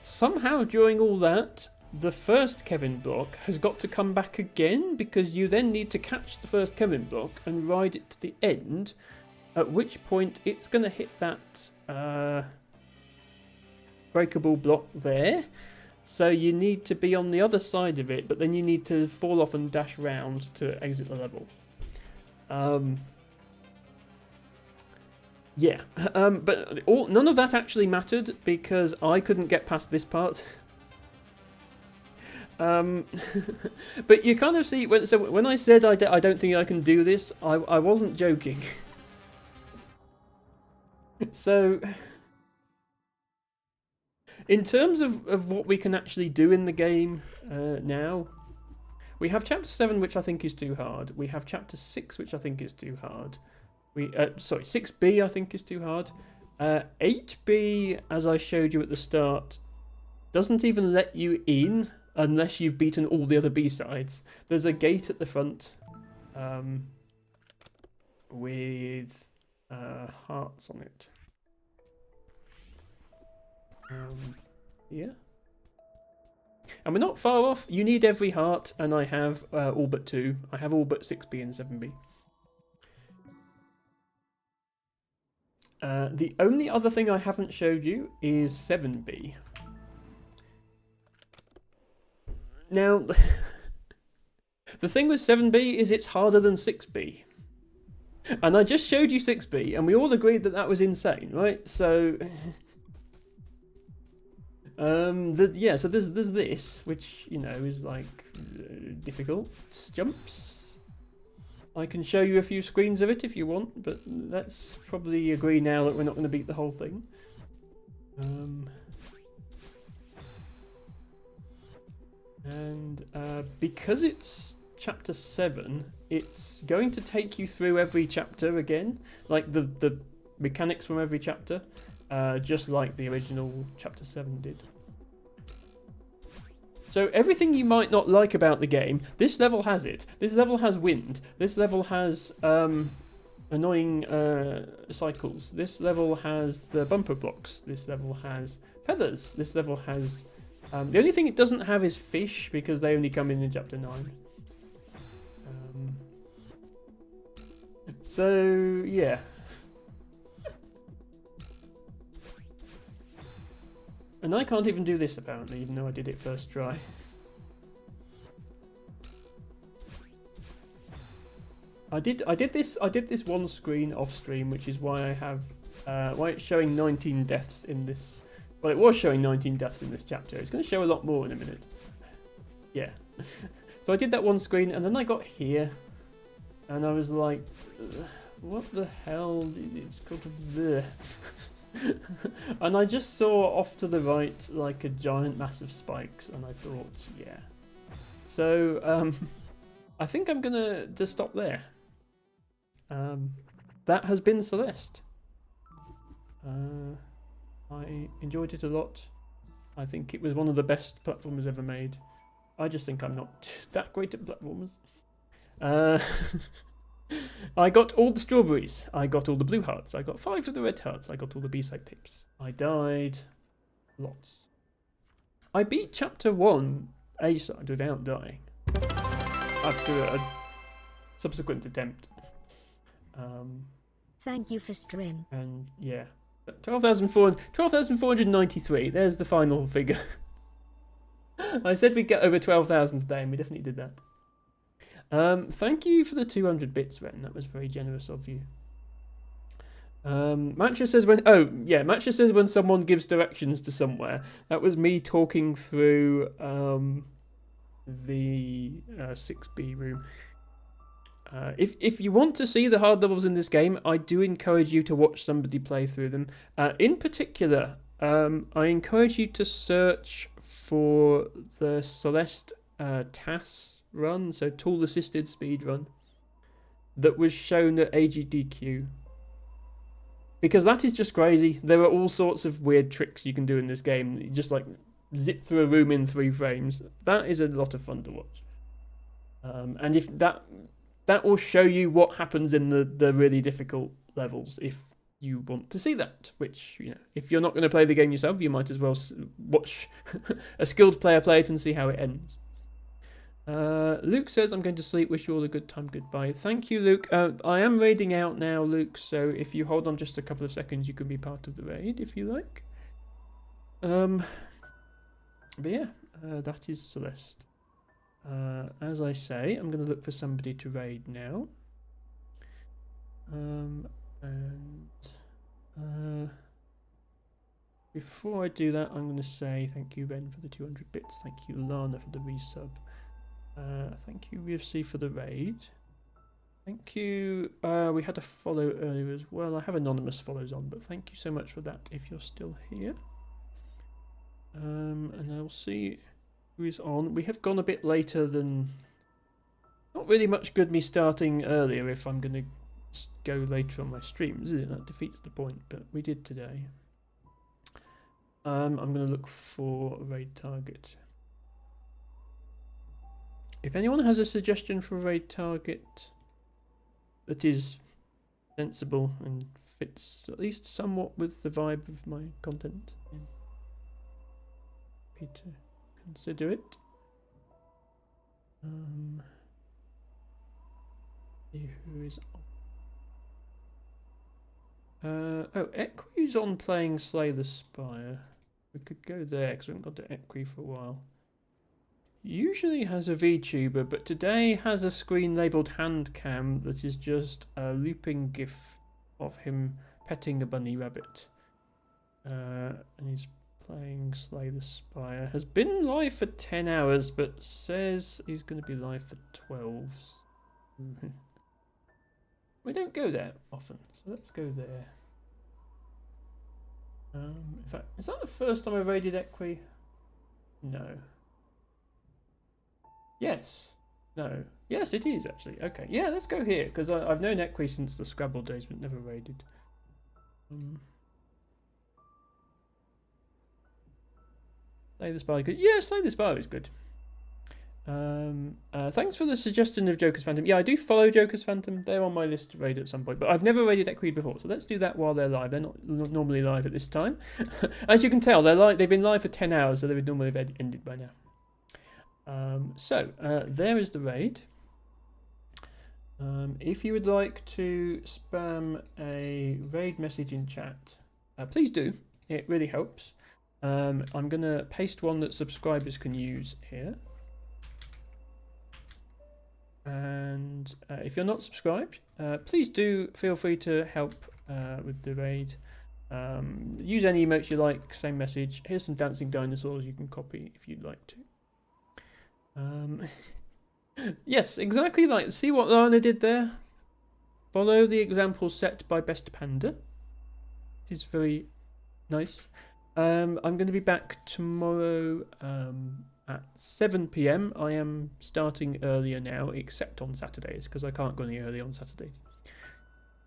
somehow during all that, the first Kevin block has got to come back again, because you then need to catch the first Kevin block and ride it to the end, at which point it's going to hit that breakable block there. So you need to be on the other side of it, but then you need to fall off and dash round to exit the level. Yeah, but none of that actually mattered because I couldn't get past this part. But you kind of see, when I said I don't think I can do this, I wasn't joking. So, in terms of what we can actually do in the game now, we have Chapter 7, which I think is too hard. We have Chapter 6, which I think is too hard. 6B I think is too hard. 8B, as I showed you at the start, doesn't even let you in unless you've beaten all the other B-sides. There's a gate at the front with hearts on it. Yeah. And we're not far off. You need every heart, and I have all but 2. I have all but 6B and 7B. The only other thing I haven't showed you is 7B. Now, the thing with 7B is it's harder than 6B. And I just showed you 6B, and we all agreed that that was insane, right? So, so there's this, which, you know, is like difficult. Jumps. I can show you a few screens of it if you want, but let's probably agree now that we're not going to beat the whole thing. And because it's Chapter 7, it's going to take you through every chapter again, like the mechanics from every chapter, just like the original Chapter 7 did. So everything you might not like about the game, this level has it. This level has wind. This level has annoying cycles. This level has the bumper blocks. This level has feathers. This level has... the only thing it doesn't have is fish, because they only come in Chapter 9. So, yeah. And I can't even do this, apparently, even though I did it first try. I did this one screen off stream, which is why I have why it's showing 19 deaths in this. Well, it was showing 19 deaths in this chapter. It's going to show a lot more in a minute. Yeah. So I did that one screen, and then I got here, and I was like, what the hell? It's called the. And I just saw off to the right like a giant mass of spikes, and I thought, yeah. So I think I'm gonna just stop there. That has been Celeste. I enjoyed it a lot. I think it was one of the best platformers ever made. I just think I'm not that great at platformers. I got all the strawberries. I got all the blue hearts. I got 5 of the red hearts. I got all the B-side pips. I died lots. I beat Chapter 1 A-side without dying after a subsequent attempt. Thank you for stream. And yeah, 12,493. There's the final figure. I said we'd get over 12,000 today, and we definitely did that. Thank you for the 200 bits, Ren. That was very generous of you. Matcha says when. Oh yeah, Matcha says when someone gives directions to somewhere. That was me talking through the 6B room. If you want to see the hard levels in this game, I do encourage you to watch somebody play through them. In particular, I encourage you to search for the Celeste TAS run, so tool assisted speed run, that was shown at AGDQ. Because that is just crazy. There are all sorts of weird tricks you can do in this game. You just like zip through a room in 3 frames. That is a lot of fun to watch. And if that will show you what happens in the really difficult levels if you want to see that. Which, you know, if you're not going to play the game yourself, you might as well watch a skilled player play it and see how it ends. Luke says, I'm going to sleep. Wish you all a good time. Goodbye. Thank you, Luke. I am raiding out now, Luke, so if you hold on just a couple of seconds, you can be part of the raid if you like. But yeah, that is Celeste. As I say, I'm going to look for somebody to raid now. Before I do that, I'm going to say thank you, Ren, for the 200 bits. Thank you, Lana, for the resub. Thank you, UFC, for the raid. Thank you. We had a follow earlier as well. I have anonymous follows on, but thank you so much for that if you're still here. And I'll see who is on. We have gone a bit later than... Not really much good me starting earlier if I'm going to go later on my streams, is it? That defeats the point, but we did today. I'm going to look for a raid target. If anyone has a suggestion for a raid target that is sensible and fits at least somewhat with the vibe of my content, happy to consider it. See who is on. Oh, Equi's on playing Slay the Spire. We could go there because we haven't got to Equi for a while. Usually has a VTuber, but today has a screen labelled hand cam that is just a looping gif of him petting a bunny rabbit. And he's playing Slay the Spire. Has been live for 10 hours, but says he's going to be live for 12. We don't go there often, so let's go there. In fact, is that the first time I raided Equi? No. Yes. No. Yes, it is actually. Okay. Yeah, let's go here because I've known Equi since the Scrabble days, but never raided. Slay the Spire good. Yeah, Slay the Spire is good. Thanks for the suggestion of Joker's Phantom. Yeah, I do follow Joker's Phantom. They're on my list to raid at some point, but I've never raided Equi before, so let's do that while they're live. They're not normally live at this time. As you can tell, they've been live for 10 hours, so they would normally have ended by now. There is the raid. If you would like to spam a raid message in chat, please do. It really helps. I'm going to paste one that subscribers can use here. And if you're not subscribed, please do feel free to help with the raid. Use any emotes you like, same message. Here's some dancing dinosaurs you can copy if you'd like to. Yes, exactly like. See what Lana did there? Follow the example set by Best Panda. It is very nice. I'm going to be back tomorrow at 7 PM. I am starting earlier now, except on Saturdays, because I can't go any earlier on Saturdays.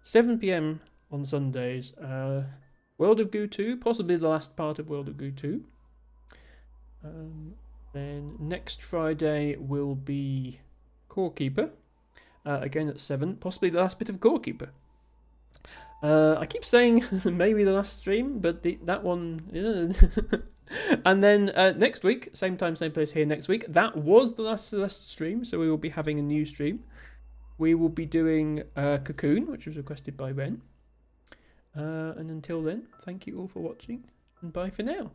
7 PM on Sundays. World of Goo 2, possibly the last part of World of Goo 2. Then next Friday will be Core Keeper, again at 7, possibly the last bit of Core Keeper. I keep saying maybe the last stream, but that one... And then next week, same time, same place here next week, that was the last Celeste stream, so we will be having a new stream. We will be doing Cocoon, which was requested by Ren. And until then, thank you all for watching, and bye for now.